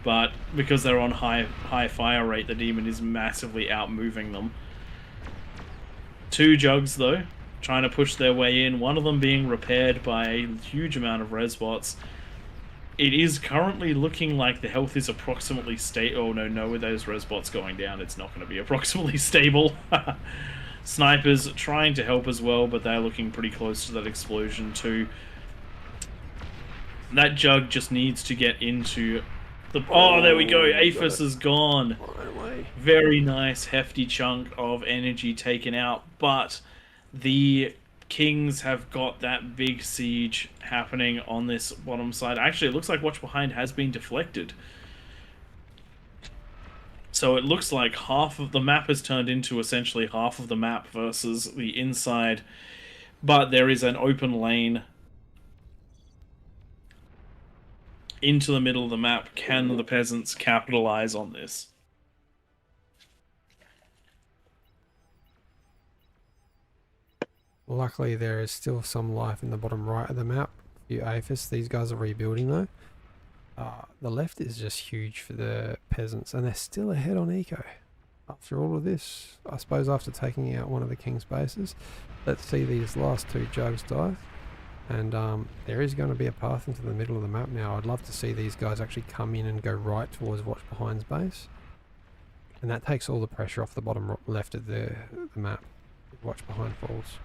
But because they're on high fire rate, the demon is massively out-moving them. 2 jugs, though, trying to push their way in. One of them being repaired by a huge amount of res bots. It is currently looking like the health is approximately stable. Oh, no, with those res bots going down, it's not going to be approximately stable. Snipers trying to help as well, but they're looking pretty close to that explosion too. That jug just needs to get into the... Oh, there we go. Aphis is gone. Very nice, hefty chunk of energy taken out, but the Kings have got that big siege happening on this bottom side. Actually, it looks like Watch Behind has been deflected. So it looks like half of the map has turned into essentially half of the map versus the inside. But there is an open lane into the middle of the map. Can the peasants capitalize on this? Luckily, there is still some life in the bottom right of the map. You Aphis, these guys are rebuilding though. The left is just huge for the peasants, and they're still ahead on eco. After all of this, I suppose after taking out one of the king's bases, let's see these last 2 jugs die. And there is going to be a path into the middle of the map now. I'd love to see these guys actually come in and go right towards Watch Behind's base. And that takes all the pressure off the bottom left of the map. Watch Behind falls.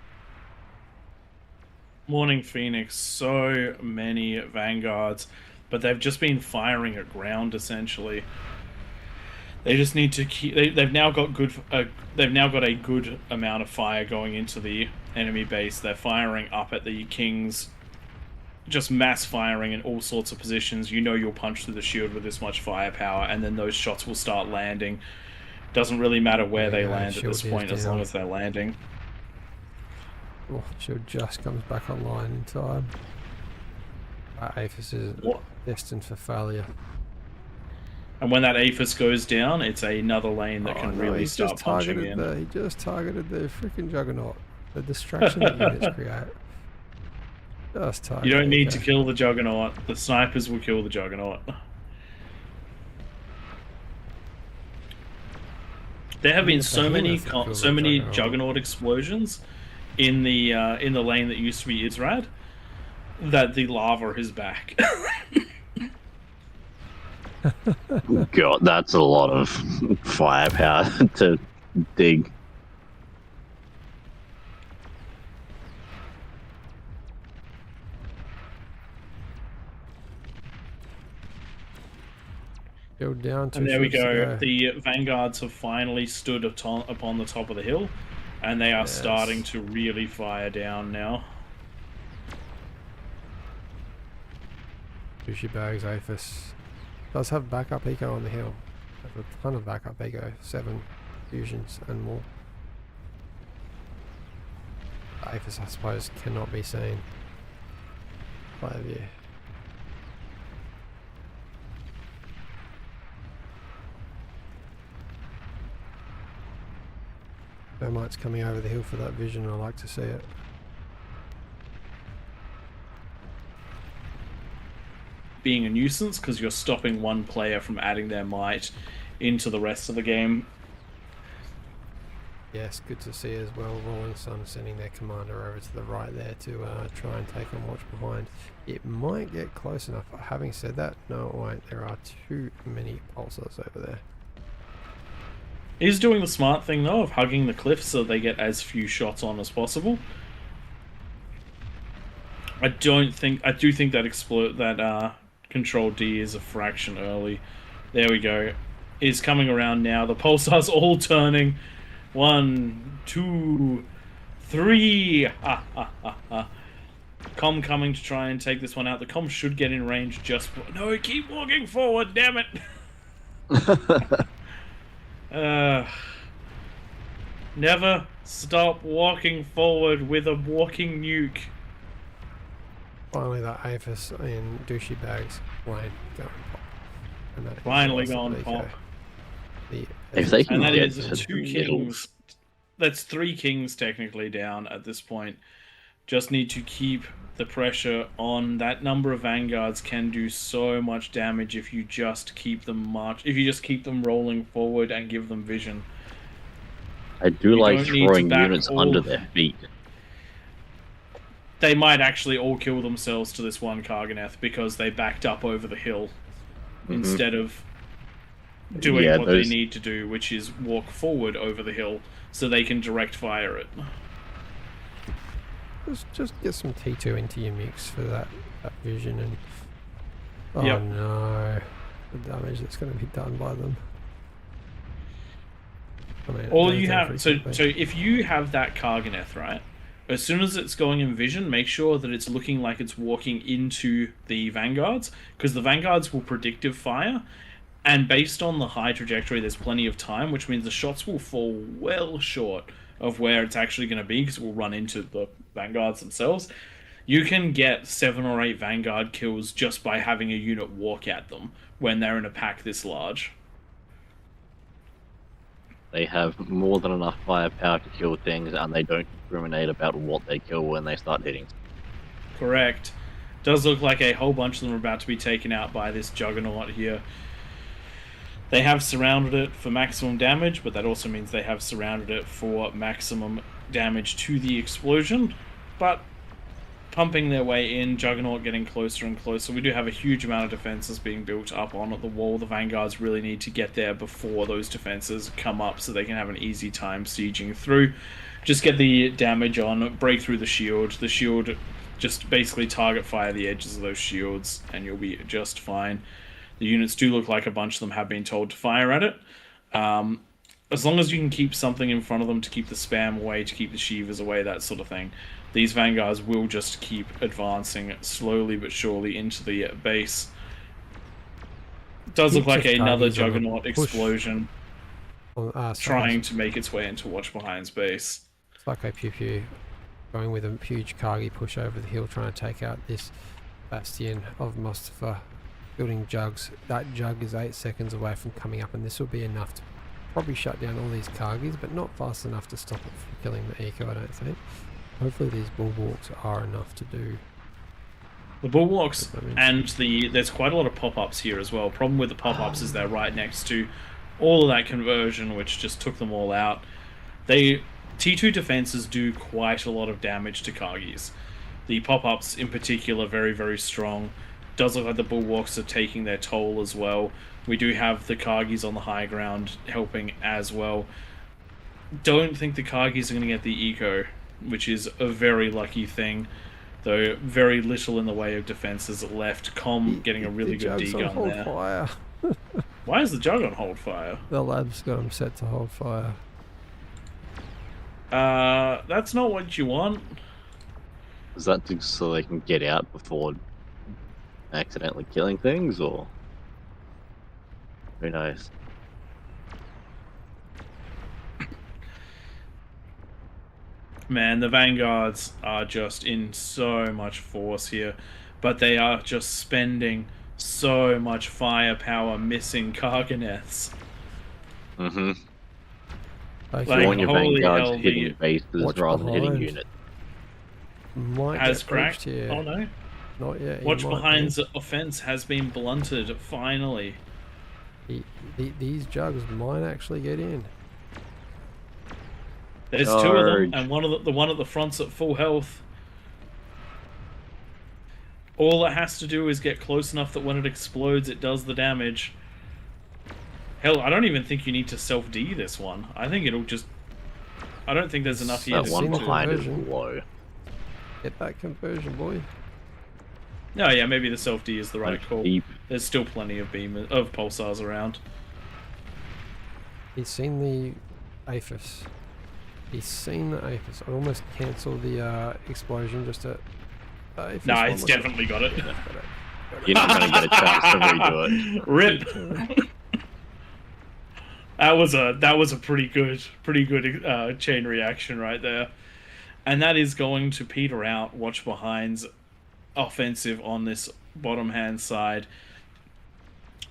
Morning Phoenix, so many vanguards, but they've just been firing at ground essentially. They just need to keep. They've now got a good amount of fire going into the enemy base. They're firing up at the Kings, just mass firing in all sorts of positions. You know you'll punch through the shield with this much firepower, and then those shots will start landing. Doesn't really matter where they land at this point, as long as they're landing. Oh, shield just comes back online in time. Aphis is destined for failure. And when that Aphis goes down, it's another lane that can really start punching in. He just targeted the freaking Juggernaut. The distraction that units create. Just target. You don't need to kill the Juggernaut. The snipers will kill the Juggernaut. There have been so many Juggernaut explosions in the lane that used to be Izrad that the lava is back. God, that's a lot of firepower to dig. Go down to and there we go. The vanguards have finally stood upon the top of the hill, and they are starting to really fire down now. Douchey bags, Aphis. Does have backup eco on the hill. Has a ton of backup eco. 7 fusions and more. Aphis, I suppose, cannot be seen by a view. Thermite's coming over the hill for that vision. I like to see it. Being a nuisance because you're stopping one player from adding their might into the rest of the game. Yes, good to see as well. Rolling Sun sending their commander over to the right there to try and take on Watch Behind. It might get close enough. Having said that, no, wait, there are too many pulsars over there. He's doing the smart thing though of hugging the cliff so they get as few shots on as possible. I do think that Control D is a fraction early. There we go. Is coming around now. The pulsars all turning. 1, 2, 3. Com coming to try and take this one out. The Com should get in range just... No, keep walking forward, damn it! Never stop walking forward with a walking nuke. Finally, that Aphis in douchey bags lane going pop. And that Finally gone pop. The If they can And that get is to two the middle, kings. That's 3 kings technically down at this point. Just need to keep the pressure on. That number of vanguards can do so much damage if you just keep them if you just keep them rolling forward and give them vision. I do You like don't need to throwing back units all- under their feet. They might actually all kill themselves to this one Karganeth because they backed up over the hill instead of doing Yeah, what those- they need to do, which is walk forward over the hill so they can direct fire it. Just get some T2 into your mix for that vision and... Oh Yep. no. The damage that's going to be done by them. I mean, All it you goes down have, pretty so quickly. if you have that Karganeth, right? As soon as it's going in vision, make sure that it's looking like it's walking into the vanguards, because the vanguards will predictive fire, and based on the high trajectory, there's plenty of time, which means the shots will fall well short of where it's actually going to be, because it will run into the vanguards themselves. You can get 7 or 8 vanguard kills just by having a unit walk at them when they're in a pack this large. They have more than enough firepower to kill things, and they don't discriminate about what they kill when they start hitting. Correct. Does look like a whole bunch of them are about to be taken out by this juggernaut here. They have surrounded it for maximum damage, but that also means they have surrounded it for maximum damage to the explosion. But pumping their way in, Juggernaut getting closer and closer. We do have a huge amount of defenses being built up on the wall. The Vanguards really need to get there before those defenses come up so they can have an easy time sieging through. Just get the damage on, break through the shield. The shield, just basically target fire the edges of those shields and you'll be just fine. The units do look like a bunch of them have been told to fire at it. As long as you can keep something in front of them to keep the spam away, to keep the Shivas away, that sort of thing, these Vanguards will just keep advancing slowly but surely into the base. It does look like another Juggernaut explosion trying to make its way into Watch Behind's base. Psycho Pew Pew going with a huge Kargi push over the hill trying to take out this Bastion of Mustafa. Building jugs. That jug is 8 seconds away from coming up, and this will be enough to probably shut down all these Kargis, but not fast enough to stop it from killing the eco, I don't think. Hopefully these bulwarks are enough to do. The bulwarks and there's quite a lot of pop-ups here as well. Problem with the pop-ups is they're right next to all of that conversion, which just took them all out. T2 defenses do quite a lot of damage to Kargis. The pop-ups in particular very, very strong. Does look like the bulwarks are taking their toll as well. We do have the Kargis on the high ground helping as well. Don't think the Kargis are going to get the eco, which is a very lucky thing, though very little in the way of defenses left. Com getting a really good D-gun there. Fire. Why is the Jug on hold fire? The lab's got them set to hold fire. That's not what you want. Is that so they can get out before accidentally killing things, or who knows? Man, the Vanguards are just in so much force here, but they are just spending so much firepower missing Karganeths. Mm-hmm. Like, You want your holy Vanguards hell, hitting the bases Watch rather than hitting behind. units. Might has get breached cracked. here. Oh no. Not yet. he Watch might Behind's offense has been blunted, finally. These jugs might actually get in. There's 2 of them, Charge. and the one at the front's at full health. All it has to do is get close enough that when it explodes, it does the damage. Hell, I don't even think you need to self-D this one. I think it'll just... I don't think there's enough here That to one single behind is conversion. low. Get that conversion, boy. No, yeah, maybe the self-D is the right Like call. deep. There's still plenty of pulsars around. He's seen the APHIS. He's seen the APHIS. I almost cancelled the explosion just to... APHIS Nah, one it's was it? definitely got it. You're not going to get a chance to redo it. Rip. That was a pretty good chain reaction right there, and that is going to peter out Watch Behind's offensive on this bottom hand side.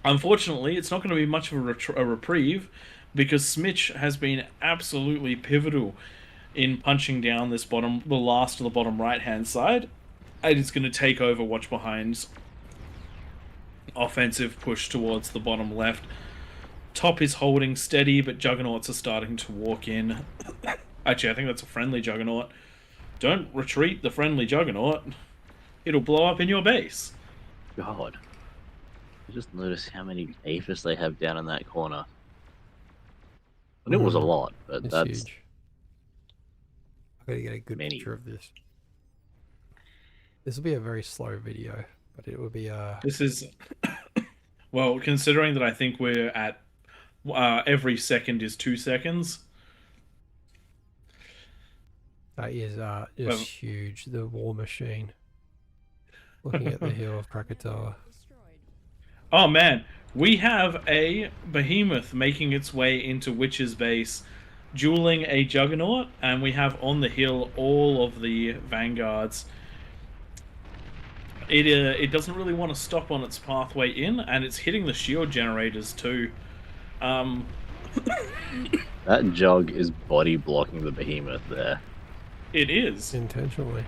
Unfortunately, it's not going to be much of a reprieve because Smitch has been absolutely pivotal in punching down this the last of the bottom right-hand side. And it's going to take over Watch Behind's offensive push towards the bottom left. Top is holding steady, but Juggernauts are starting to walk in. Actually, I think that's a friendly Juggernaut. Don't retreat the friendly Juggernaut. It'll blow up in your base. God. I just noticed how many Aphis they have down in that corner. And it was a lot, but It's that's huge. I gotta get a good many. picture of this. This will be a very slow video, but it will be This is... well, considering that I think we're at... every second is 2 seconds. that is just huge. The war machine. Looking at the hill of Krakatoa. Destroyed. Oh man, we have a behemoth making its way into Witch's base, dueling a Juggernaut, and we have on the hill all of the vanguards. It doesn't really want to stop on its pathway in, and it's hitting the shield generators too. That Jug is body blocking the behemoth there. It is. Intentionally.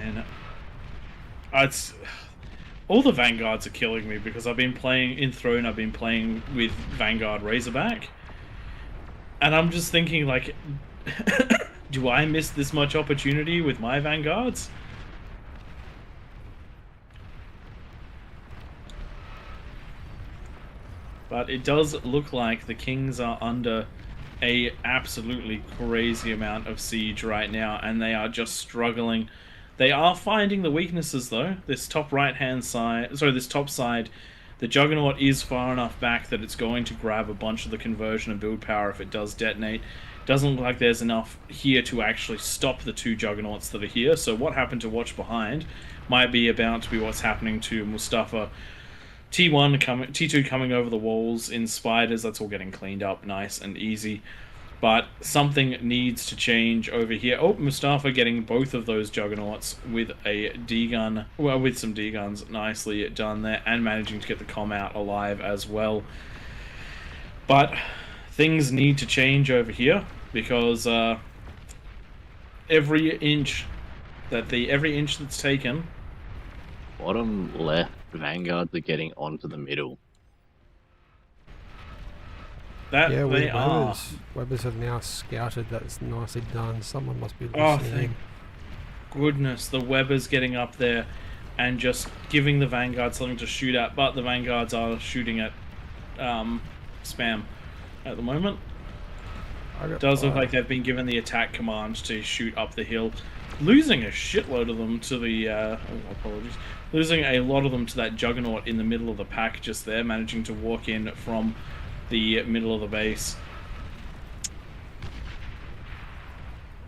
And it's all the Vanguards are killing me because I've been playing in Throne. I've been playing with Vanguard Razorback, and I'm just thinking like, do I miss this much opportunity with my Vanguards? But it does look like the Kings are under a absolutely crazy amount of siege right now, and they are just struggling. They are finding the weaknesses though. This top right-hand side, sorry, this top side, the Juggernaut is far enough back that it's going to grab a bunch of the conversion and build power if it does detonate. Doesn't look like there's enough here to actually stop the 2 Juggernauts that are here. So what happened to Watch Behind might be about to be what's happening to Mustafa. T2 coming over the walls in spiders. That's all getting cleaned up nice and easy. But something needs to change over here. Oh, Mustafa getting both of those Juggernauts with a D-gun. Well, with some D-guns. Nicely done there. And managing to get the comm out alive as well. But things need to change over here. Because every inch that's taken... Bottom left Vanguards are getting onto the middle. That Yeah, they are. Webbers have now scouted. That's nicely done. Someone must be Oh, listening. thank goodness. The Webbers getting up there and just giving the Vanguard something to shoot at, but the Vanguards are shooting at spam at the moment. It does look like they've been given the attack command to shoot up the hill, losing a shitload of them to the apologies, losing a lot of them to that Juggernaut in the middle of the pack just there, managing to walk in from the middle of the base.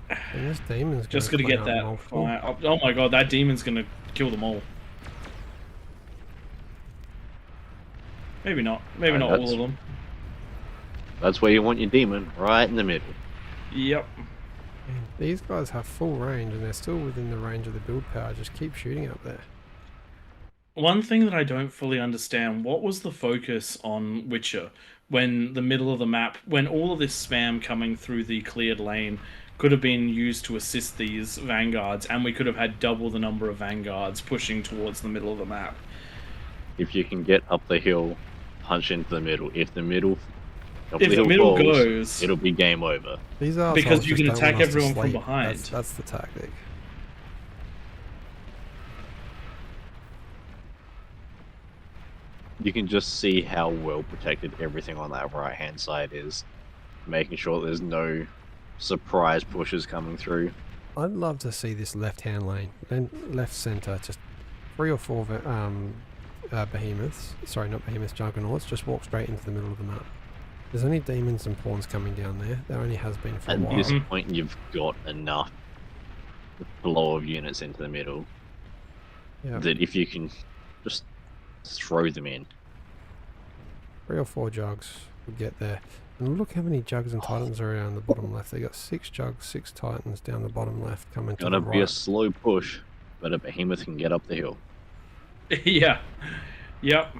And this demon's Just gonna get that fire. Oh my god, that demon's gonna kill them all. Maybe not. Maybe not all of them. That's where you want your demon, right in the middle. Yep. These guys have full range and they're still within the range of the build power. Just keep shooting up there. One thing that I don't fully understand, what was the focus on Witcher when the middle of the map, when all of this spam coming through the cleared lane could have been used to assist these Vanguards, and we could have had double the number of Vanguards pushing towards the middle of the map? If you can get up the hill, punch into the middle. If the middle Middle falls, goes, it'll be game over. These are because you can attack everyone from behind. That's the tactic. You can just see how well protected everything on that right hand side is, making sure there's no surprise pushes coming through. I'd love to see this left-hand lane, then left center, just 3 or 4 behemoths. Sorry, not behemoths, Juggernauts. Just walk straight into the middle of the map. There's only demons and pawns coming down there. There only has been for a At while. this point, you've got enough flow of units into the middle Yeah, that if you can just throw them in. 3 or 4 jugs would get there. And look how many jugs and titans are around the bottom left. They got 6 jugs, 6 titans down the bottom left coming to Gonna the be a right. slow push, but a behemoth can get up the hill. Yeah. Yep.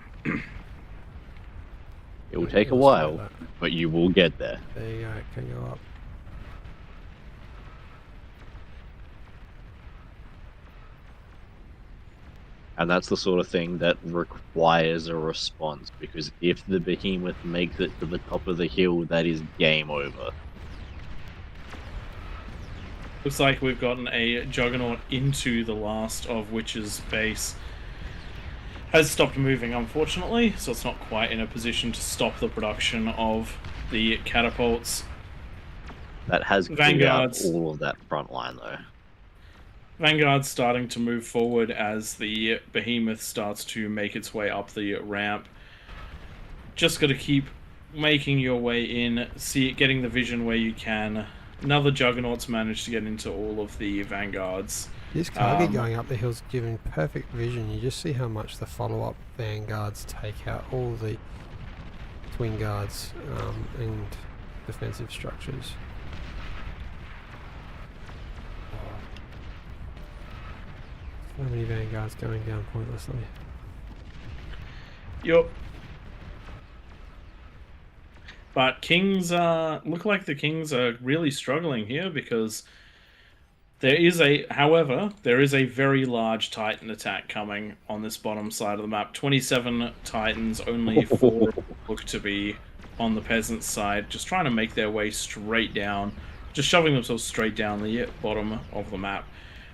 It will Yeah, take a illustrate while, that. but you will get there. There you go. It can go up. And that's the sort of thing that requires a response, because if the behemoth makes it to the top of the hill, that is game over. Looks like we've gotten a Juggernaut into the last of Witch's base. Has stopped moving, unfortunately, so it's not quite in a position to stop the production of the catapults. That has cleared out Vanguards. all of that front line, though. Vanguard's starting to move forward as the behemoth starts to make its way up the ramp. Just got to keep making your way in, getting the vision where you can. Another Juggernaut's managed to get into all of the Vanguards. This target going up the hill's giving perfect vision. You just see how much the follow-up Vanguards take out all the Twin Guards and defensive structures. So many Vanguards going down pointlessly. Yup. But Kings look like the Kings are really struggling here because there is a very large Titan attack coming on this bottom side of the map. 27 Titans, only 4 look to be on the peasant side, just trying to make their way straight down, just shoving themselves straight down the bottom of the map.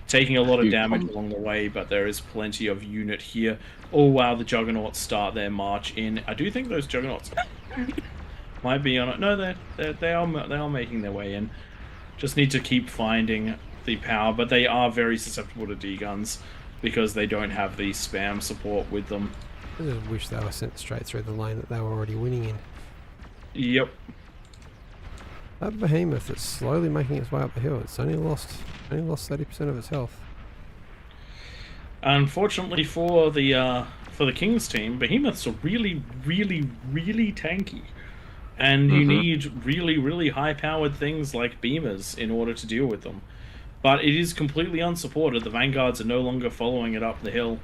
Taking a lot of damage along the way, but there is plenty of unit here. Oh wow, the Juggernauts start their march in. I do think those Juggernauts might be on it. No, they are making their way in. Just need to keep finding the power, but they are very susceptible to D-guns because they don't have the spam support with them. I just wish they were sent straight through the lane that they were already winning in. Yep. That behemoth is slowly making its way up the hill. It's only lost 30% of its health. Unfortunately for the Kings team, behemoths are really, really, really tanky. And you need really, really high-powered things like beamers in order to deal with them. But it is completely unsupported. The Vanguards are no longer following it up the hill.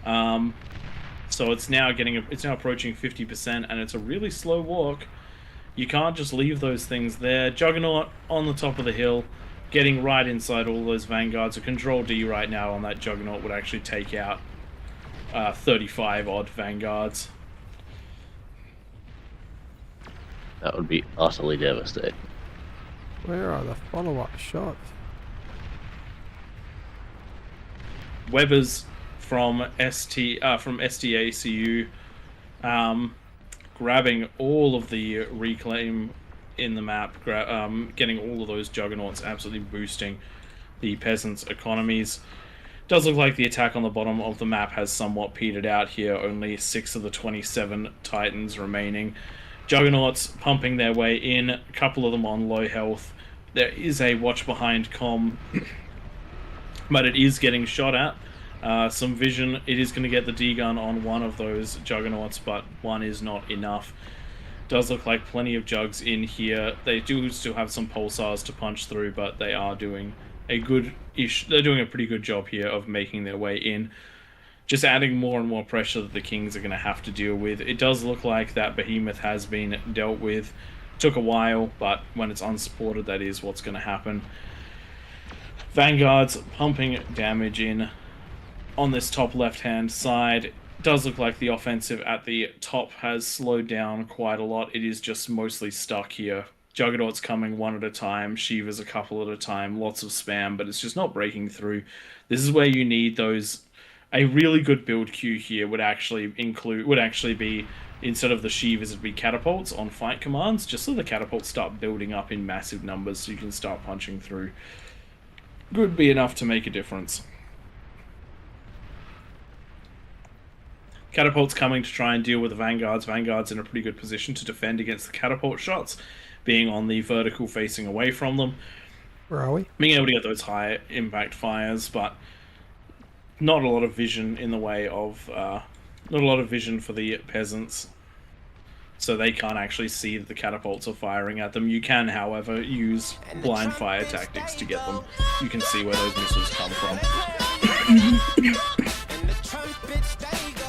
So it's now approaching 50%, and it's a really slow walk. You can't just leave those things there. Juggernaut on the top of the hill, getting right inside all those Vanguards. A Control D right now on that Juggernaut would actually take out 35-odd Vanguards. That would be utterly devastating. Where are the follow-up shots? Webbers from STACU grabbing all of the reclaim in the map, getting all of those Juggernauts, absolutely boosting the peasants' economies. Does look like the attack on the bottom of the map has somewhat petered out here. Only 6 of the 27 Titans remaining. Juggernauts pumping their way in, a couple of them on low health. There is a watch behind comm, but it is getting shot at. Some vision. It is going to get the D-gun on one of those Juggernauts, but one is not enough. Does look like plenty of Jugs in here. They do still have some pulsars to punch through, but they are doing they're doing a pretty good job here of making their way in. Just adding more and more pressure that the Kings are going to have to deal with. It does look like that Behemoth has been dealt with. Took a while, but when it's unsupported, that is what's going to happen. Vanguards pumping damage in on this top left-hand side. Does look like the offensive at the top has slowed down quite a lot. It is just mostly stuck here. Juggernaut's coming one at a time, Shivas a couple at a time, lots of spam, but it's just not breaking through. This is where you need those. A really good build queue here would actually be, instead of the Shivas, it'd be catapults on fight commands, just so the catapults start building up in massive numbers so you can start punching through. Could be enough to make a difference. Catapults coming to try and deal with the Vanguards. Vanguards in a pretty good position to defend against the catapult shots, being on the vertical facing away from them. Where are we? Being able to get those high impact fires, but not a lot of vision in the way of... not a lot of vision for the peasants, so they can't actually see that the catapults are firing at them. You can, however, use blind fire tactics to get them. You can see where those missiles come from.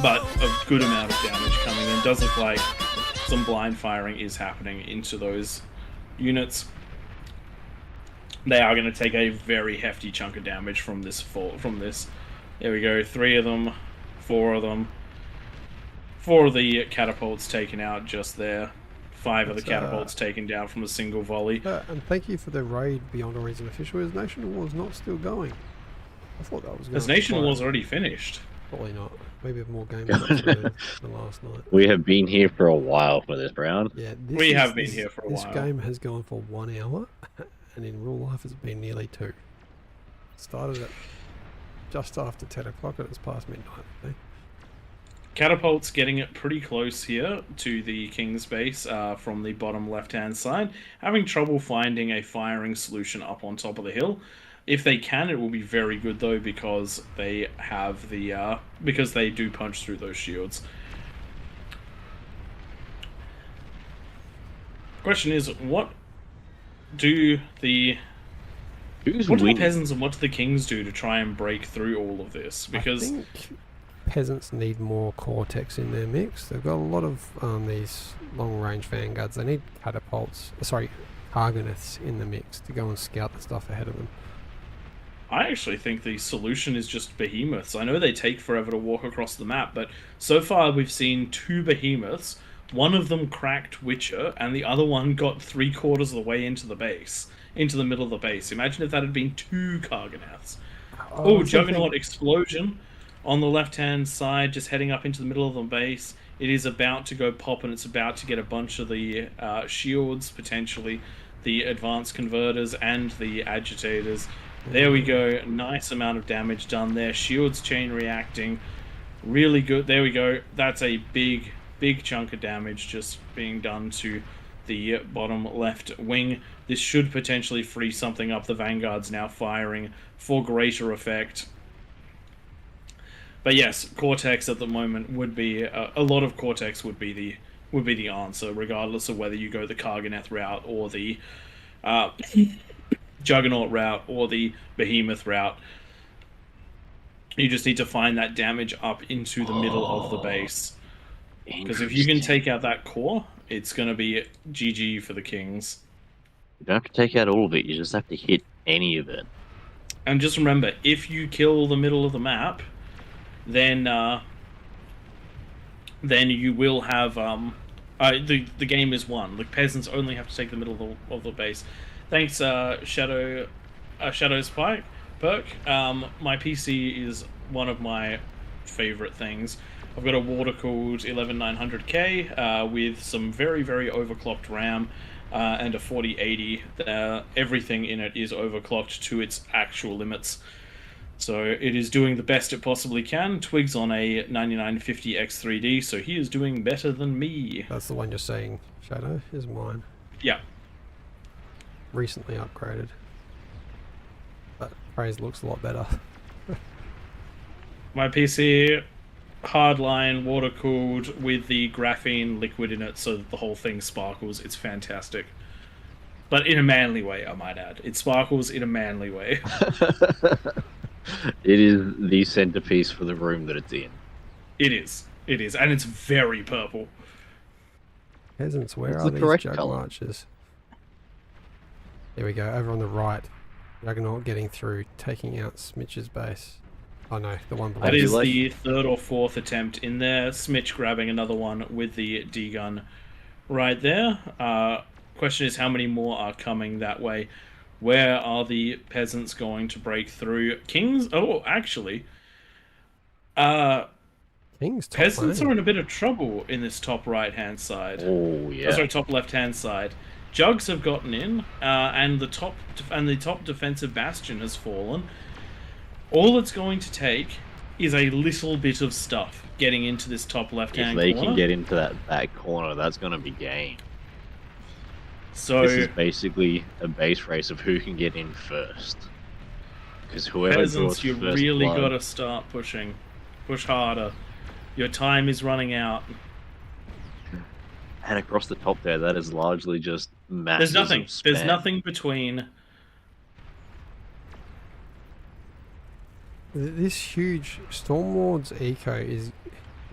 but a good amount of damage coming in. Does look like some blind firing is happening into those units. They are going to take a very hefty chunk of damage from this There we go, 3 of them, 4 of them. 4 of the catapults taken out just there. 5 of the catapults taken down from a single volley. And thank you for the raid Beyond Horizon Official. Is Nation War's not still going? I thought that was going. As Nation War's already finished. Probably not. Maybe with more games than last night. We have been here for a while for this round. Yeah, we have been here for a while. This game has gone for 1 hour, and in real life it's been nearly 2. It started at just after 10 o'clock and it's past midnight, I think. Catapults getting it pretty close here to the King's base from the bottom left-hand side. Having trouble finding a firing solution up on top of the hill. If they can, it will be very good though, because they have the because they do punch through those shields. Question is, what do the peasants and what do the Kings do to try and break through all of this? Because I think peasants need more cortex in their mix. They've got a lot of these long-range vanguards. They need catapults, Carganeths in the mix to go and scout the stuff ahead of them. I actually think the solution is just behemoths. I know they take forever to walk across the map, but so far we've seen 2 behemoths. One of them cracked Witcher, and the other one got 3/4 of the way into the base, into the middle of the base. Imagine if that had been 2 Carganeths. Oh, Juggernaut explosion on the left-hand side, just heading up into the middle of the base. It is about to go pop, and it's about to get a bunch of the shields, potentially the advanced converters and the agitators. There we go. Nice amount of damage done there. Shields chain reacting. Really good. There we go. That's a big chunk of damage just being done to the bottom left wing. This should potentially free something up. The Vanguard's now firing for greater effect. But yes, Cortex at the moment would be a lot of Cortex would be the answer, regardless of whether you go the Carganeth route or the Juggernaut route or the Behemoth route. You just need to find that damage up into the middle of the base. Because if you can take out that core, it's going to be GG for the Kings. You don't have to take out all of it, you just have to hit any of it. And just remember, if you kill the middle of the map, then you will have the game is won. The peasants only have to take the middle of the base. Thanks, Shadow Spike perk. My PC is one of my favorite things. I've got a water-cooled 11900K with some very overclocked RAM and a 4080. Everything in it is overclocked to its actual limits. So it is doing the best it possibly can. Twig's on a 9950X3D, so he is doing better than me. That's the one you're saying, Shadow, is mine. Yeah. Recently upgraded. But Praise looks a lot better. My PC, hardline, water-cooled, with the graphene liquid in it so that the whole thing sparkles. It's fantastic. But in a manly way, I might add. It sparkles in a manly way. It is the centerpiece for the room that it's in. It is. It is. And it's very purple. Peasants, where It's are the these correct jug colour. marchers? There we go, over on the right. Juggernaut getting through, taking out Smitch's base. Oh no, the one below. That is the 3rd or 4th attempt in there. Smitch grabbing another one with the D-gun right there. Question is, how many more are coming that way? Where are the peasants going to break through? Kings? Oh, actually. King's top Peasants lane. are in a bit of trouble in this top right-hand side. Oh, yeah. Sorry, top left-hand side. Jugs have gotten in, and the top defensive bastion has fallen. All it's going to take is a little bit of stuff getting into this top left-hand corner. If they can get into that back corner, that's going to be game. So This is basically a base race of who can get in first. Because whoever peasants, draws you first really blood, got to start pushing. Push harder. Your time is running out. And across the top there, that is largely just masses There's nothing. of spam. There's nothing between. This huge Stormlord's eco is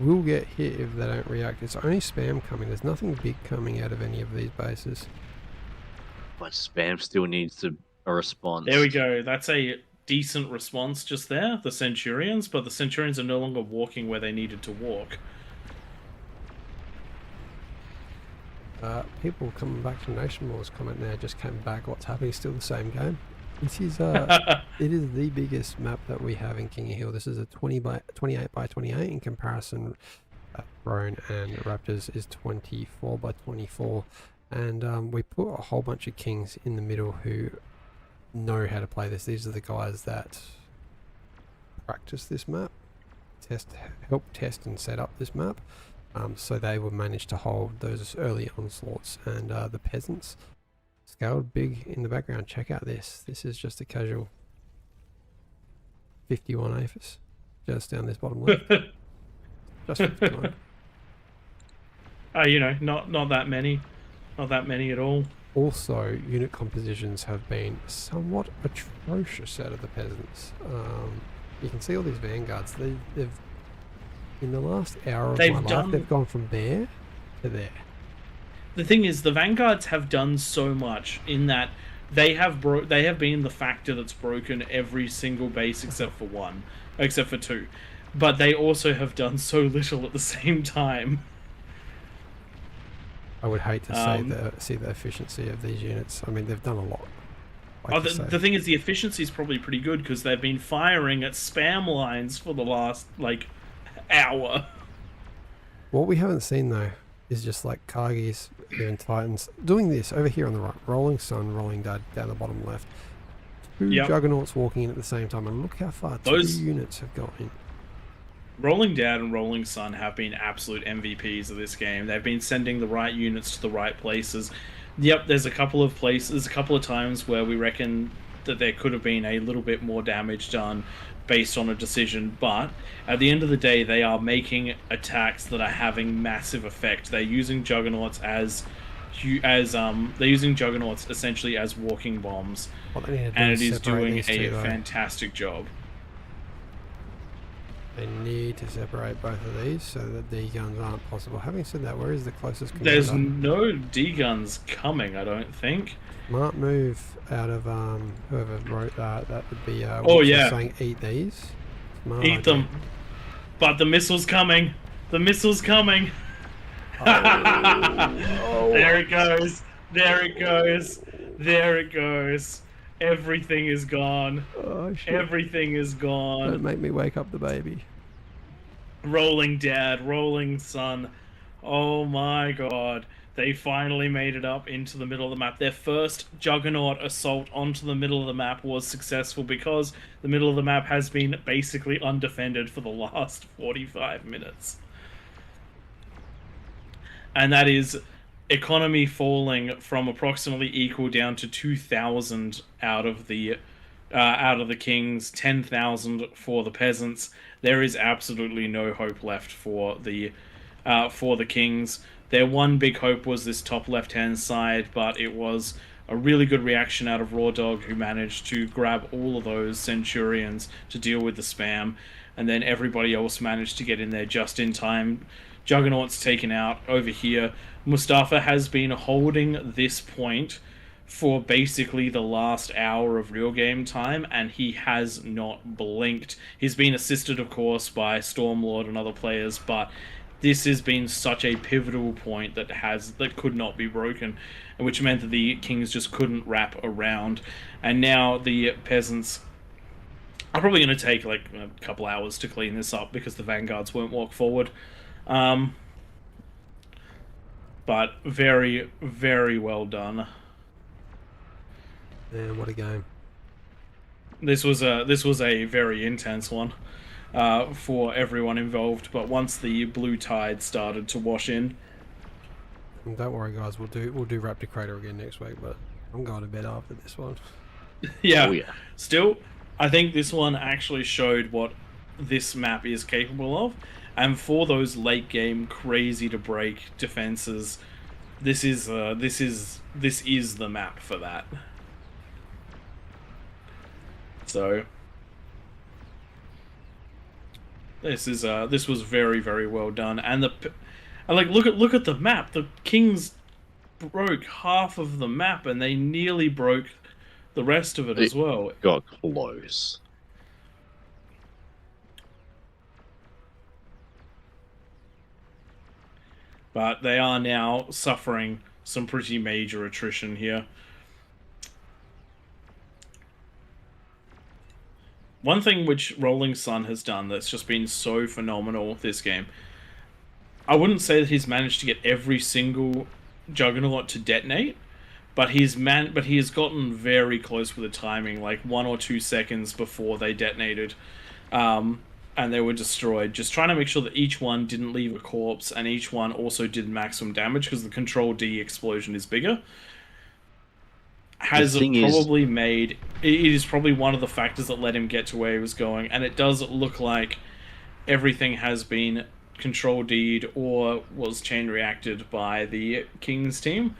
will get hit if they don't react. It's only spam coming. There's nothing big coming out of any of these bases. But spam still needs a response. There we go. That's a decent response just there, the Centurions, but the Centurions are no longer walking where they needed to walk. People coming back from Nation Wars comment now just came back. What's happening? Still the same game. This is it is the biggest map that we have in King of Hill. This is a 28 by 28 in comparison. Throne and Raptors is 24 by 24, and we put a whole bunch of kings in the middle who know how to play this. These are the guys that practice this map, help test and set up this map. So they will manage to hold those early onslaughts, and the peasants scaled big in the background. Check out this. This is just a casual 51 APHIS just down this bottom left. Just 51. You know, not that many. Not that many at all. Also, unit compositions have been somewhat atrocious out of the peasants. You can see all these vanguards. They've in the last hour of my life, they've gone from there to there. The thing is, the Vanguards have done so much in that they have been the factor that's broken every single base except for two. But they also have done so little at the same time. I would hate to see the efficiency of these units. I mean, they've done a lot. The thing is, the efficiency is probably pretty good because they've been firing at spam lines for the last, hour. What we haven't seen, though, is just Kargis, even Titans, doing this over here on the right. Rolling Sun, Rolling Dad down the bottom left. Two Juggernauts walking in at the same time, and look how far those 2 units have gone in. Rolling Dad and Rolling Sun have been absolute MVPs of this game. They've been sending the right units to the right places. Yep, there's a couple of times where we reckon that there could have been a little bit more damage done based on a decision, but at the end of the day, they are making attacks that are having massive effect. They're using Juggernauts they're using Juggernauts essentially as walking bombs, and it is doing a fantastic job. They need to separate both of these so that D-guns aren't possible. Having said that, where is the closest commander? There's no D-guns coming, I don't think. Smart move out of whoever wrote that. That would be saying eat these. Smart eat them. But the missile's coming. The missile's coming. There it goes. There it goes. There it goes. Everything is gone. Oh, shit. Everything is gone. Don't make me wake up the baby. Rolling Dad, Rolling Sun. Oh my god. They finally made it up into the middle of the map. Their first Juggernaut assault onto the middle of the map was successful because the middle of the map has been basically undefended for the last 45 minutes. And that is economy falling from approximately equal down to 2,000 out of the kings, 10,000 for the peasants. There is absolutely no hope left for the kings. Their one big hope was this top left-hand side, but it was a really good reaction out of Raw Dog, who managed to grab all of those Centurions to deal with the spam, and then everybody else managed to get in there just in time. Juggernaut's taken out over here. Mustafa has been holding this point for basically the last hour of real game time, and he has not blinked. He's been assisted, of course, by Stormlord and other players, but this has been such a pivotal point that could not be broken, which meant that the kings just couldn't wrap around. And now the peasants are probably going to take a couple hours to clean this up because the vanguards won't walk forward. But very, very well done. Man, what a game! This was a very intense one for everyone involved. But once the blue tide started to wash in, and don't worry, guys, we'll do Raptor Crater again next week. But I'm going to bed after this one. Yeah. Oh, yeah. Still, I think this one actually showed what this map is capable of. And for those late game crazy to break defenses, this is the map for that. So This was very, very well done, and look at the map. The Kings broke half of the map, and they nearly broke the rest of it as well. Got close. But they are now suffering some pretty major attrition here. One thing which Rolling Sun has done that's just been so phenomenal this game, I wouldn't say that he's managed to get every single Juggernaut to detonate, but he has gotten very close with the timing, like 1 or 2 seconds before they detonated, and they were destroyed. Just trying to make sure that each one didn't leave a corpse, and each one also did maximum damage, because the Control D explosion is bigger. It is probably one of the factors that let him get to where he was going, and it does look like everything has been Control D'd or was chain reacted by the Kings team.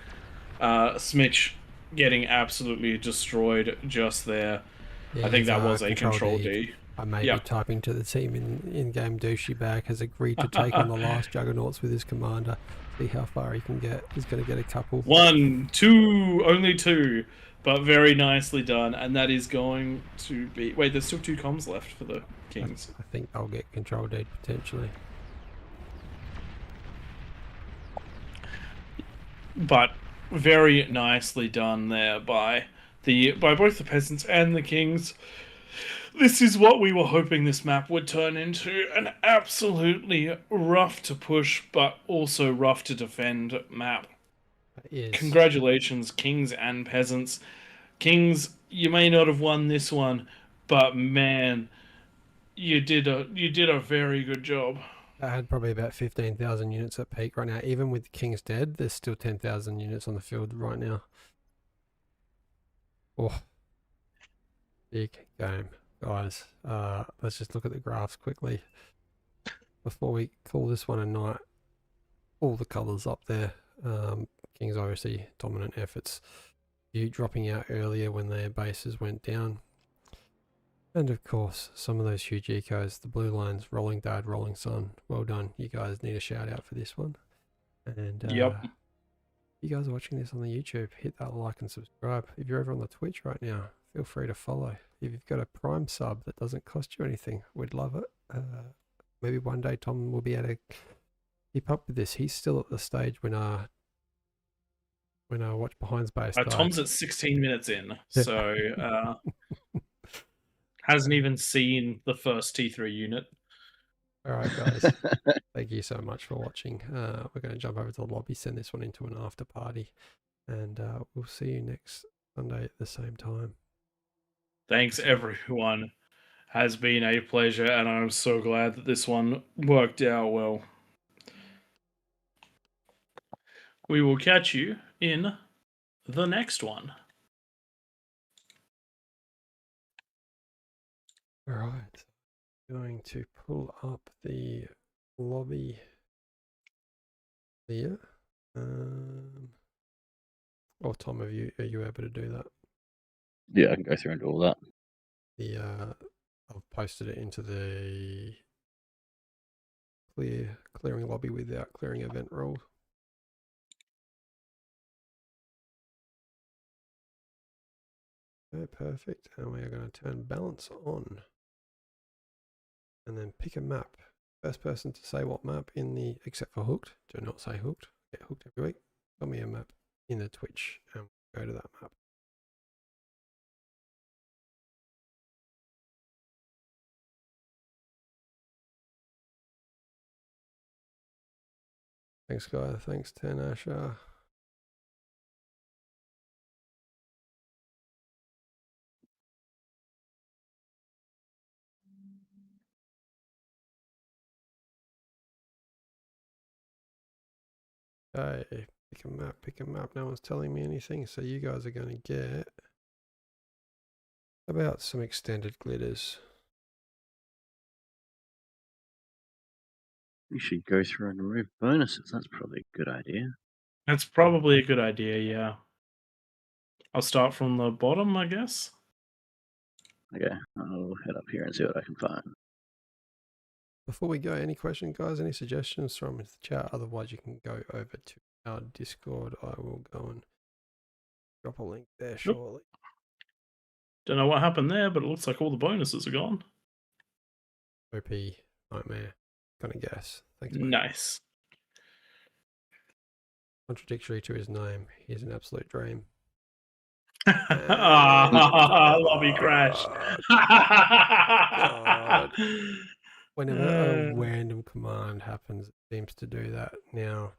Smitch getting absolutely destroyed just there. Yeah, I think that was a Control D. I may be typing to the team in game. Douchebag has agreed to take on the last Juggernauts with his commander. See how far he can get. He's going to get a couple. 1, 2, only 2, but very nicely done. And that is going to be... Wait, there's still 2 comms left for the Kings. I think they'll get Control D potentially. But very nicely done there by both the peasants and the Kings. This is what we were hoping this map would turn into, an absolutely rough to push, but also rough to defend map. Yes. Congratulations, Kings and peasants. Kings, you may not have won this one, but man, you did a very good job. I had probably about 15,000 units at peak right now. Even with Kings dead, there's still 10,000 units on the field right now. Oh, big game. Guys, let's just look at the graphs quickly before we call this one a night. All the colours up there. Kings obviously dominant efforts. You dropping out earlier when their bases went down. And of course, some of those huge ecos, the blue lines, Rolling Dad, Rolling Sun. Well done. You guys need a shout out for this one. And yep. You guys are watching this on the YouTube, hit that like and subscribe. If you're over on the Twitch right now, feel free to follow. If you've got a Prime sub that doesn't cost you anything, we'd love it. Maybe one day Tom will be able to keep up with this. He's still at the stage when I watch Behind Space. Tom's at 16 minutes in, so hasn't even seen the first T3 unit. All right, guys. Thank you so much for watching. We're going to jump over to the lobby, send this one into an after party, and we'll see you next Sunday at the same time. Thanks, everyone. Has been a pleasure, and I'm so glad that this one worked out well. We will catch you in the next one. All right. Going to pull up the lobby here. Or Tom, are you able to do that? Yeah, I can go through and do all that. I've posted it into the clearing lobby without clearing event rule. Okay, perfect. And we are going to turn balance on. And then pick a map. First person to say what map except for hooked. Do not say hooked. Get hooked every week. Tell me a map in the Twitch and we'll go to that map. Thanks, guys. Thanks, Tanasha. Okay, pick a map, pick a map. No one's telling me anything, so you guys are going to get about some extended glitters. We should go through and remove bonuses. That's probably a good idea. That's probably a good idea, yeah. I'll start from the bottom, I guess. Okay, I'll head up here and see what I can find. Before we go, any questions, guys? Any suggestions from the chat? Otherwise, you can go over to our Discord. I will go and drop a link there shortly. Don't know what happened there, but it looks like all the bonuses are gone. OP Nightmare. Gonna guess. Thanks, mate. Nice. Contradictory to his name. He's an absolute dream. Lobby crash. God. Whenever a random command happens, it seems to do that. Now,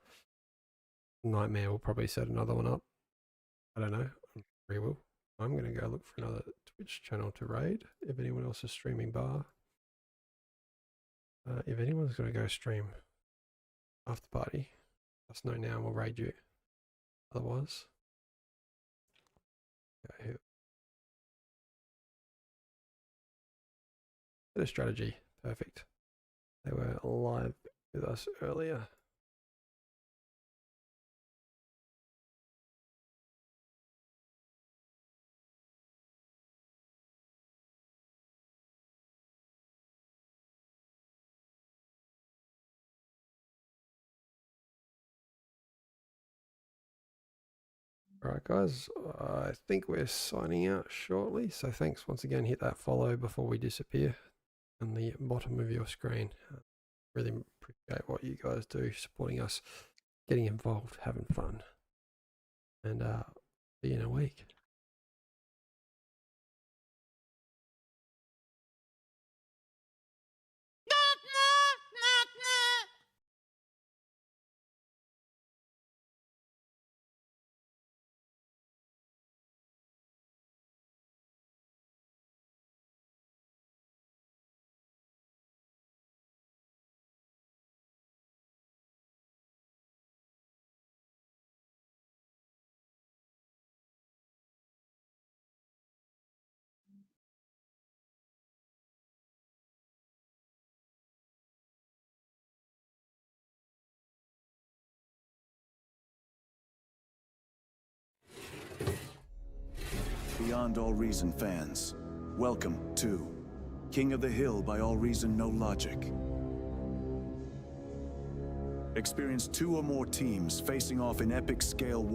Nightmare will probably set another one up. I don't know. I'm sure he will. I'm going to go look for another Twitch channel to raid. If anyone else is streaming bar. If anyone's going to go stream after party, let us know now and we'll raid you. Otherwise, okay. Bit of strategy. Perfect. They were live with us earlier. All right, guys, I think we're signing out shortly. So thanks once again. Hit that follow before we disappear on the bottom of your screen. Really appreciate what you guys do, supporting us, getting involved, having fun. And see you in a week. Beyond All Reason fans, welcome to King of the Hill by AllReasonNoLogic. Experience 2 or more teams facing off in epic scale war.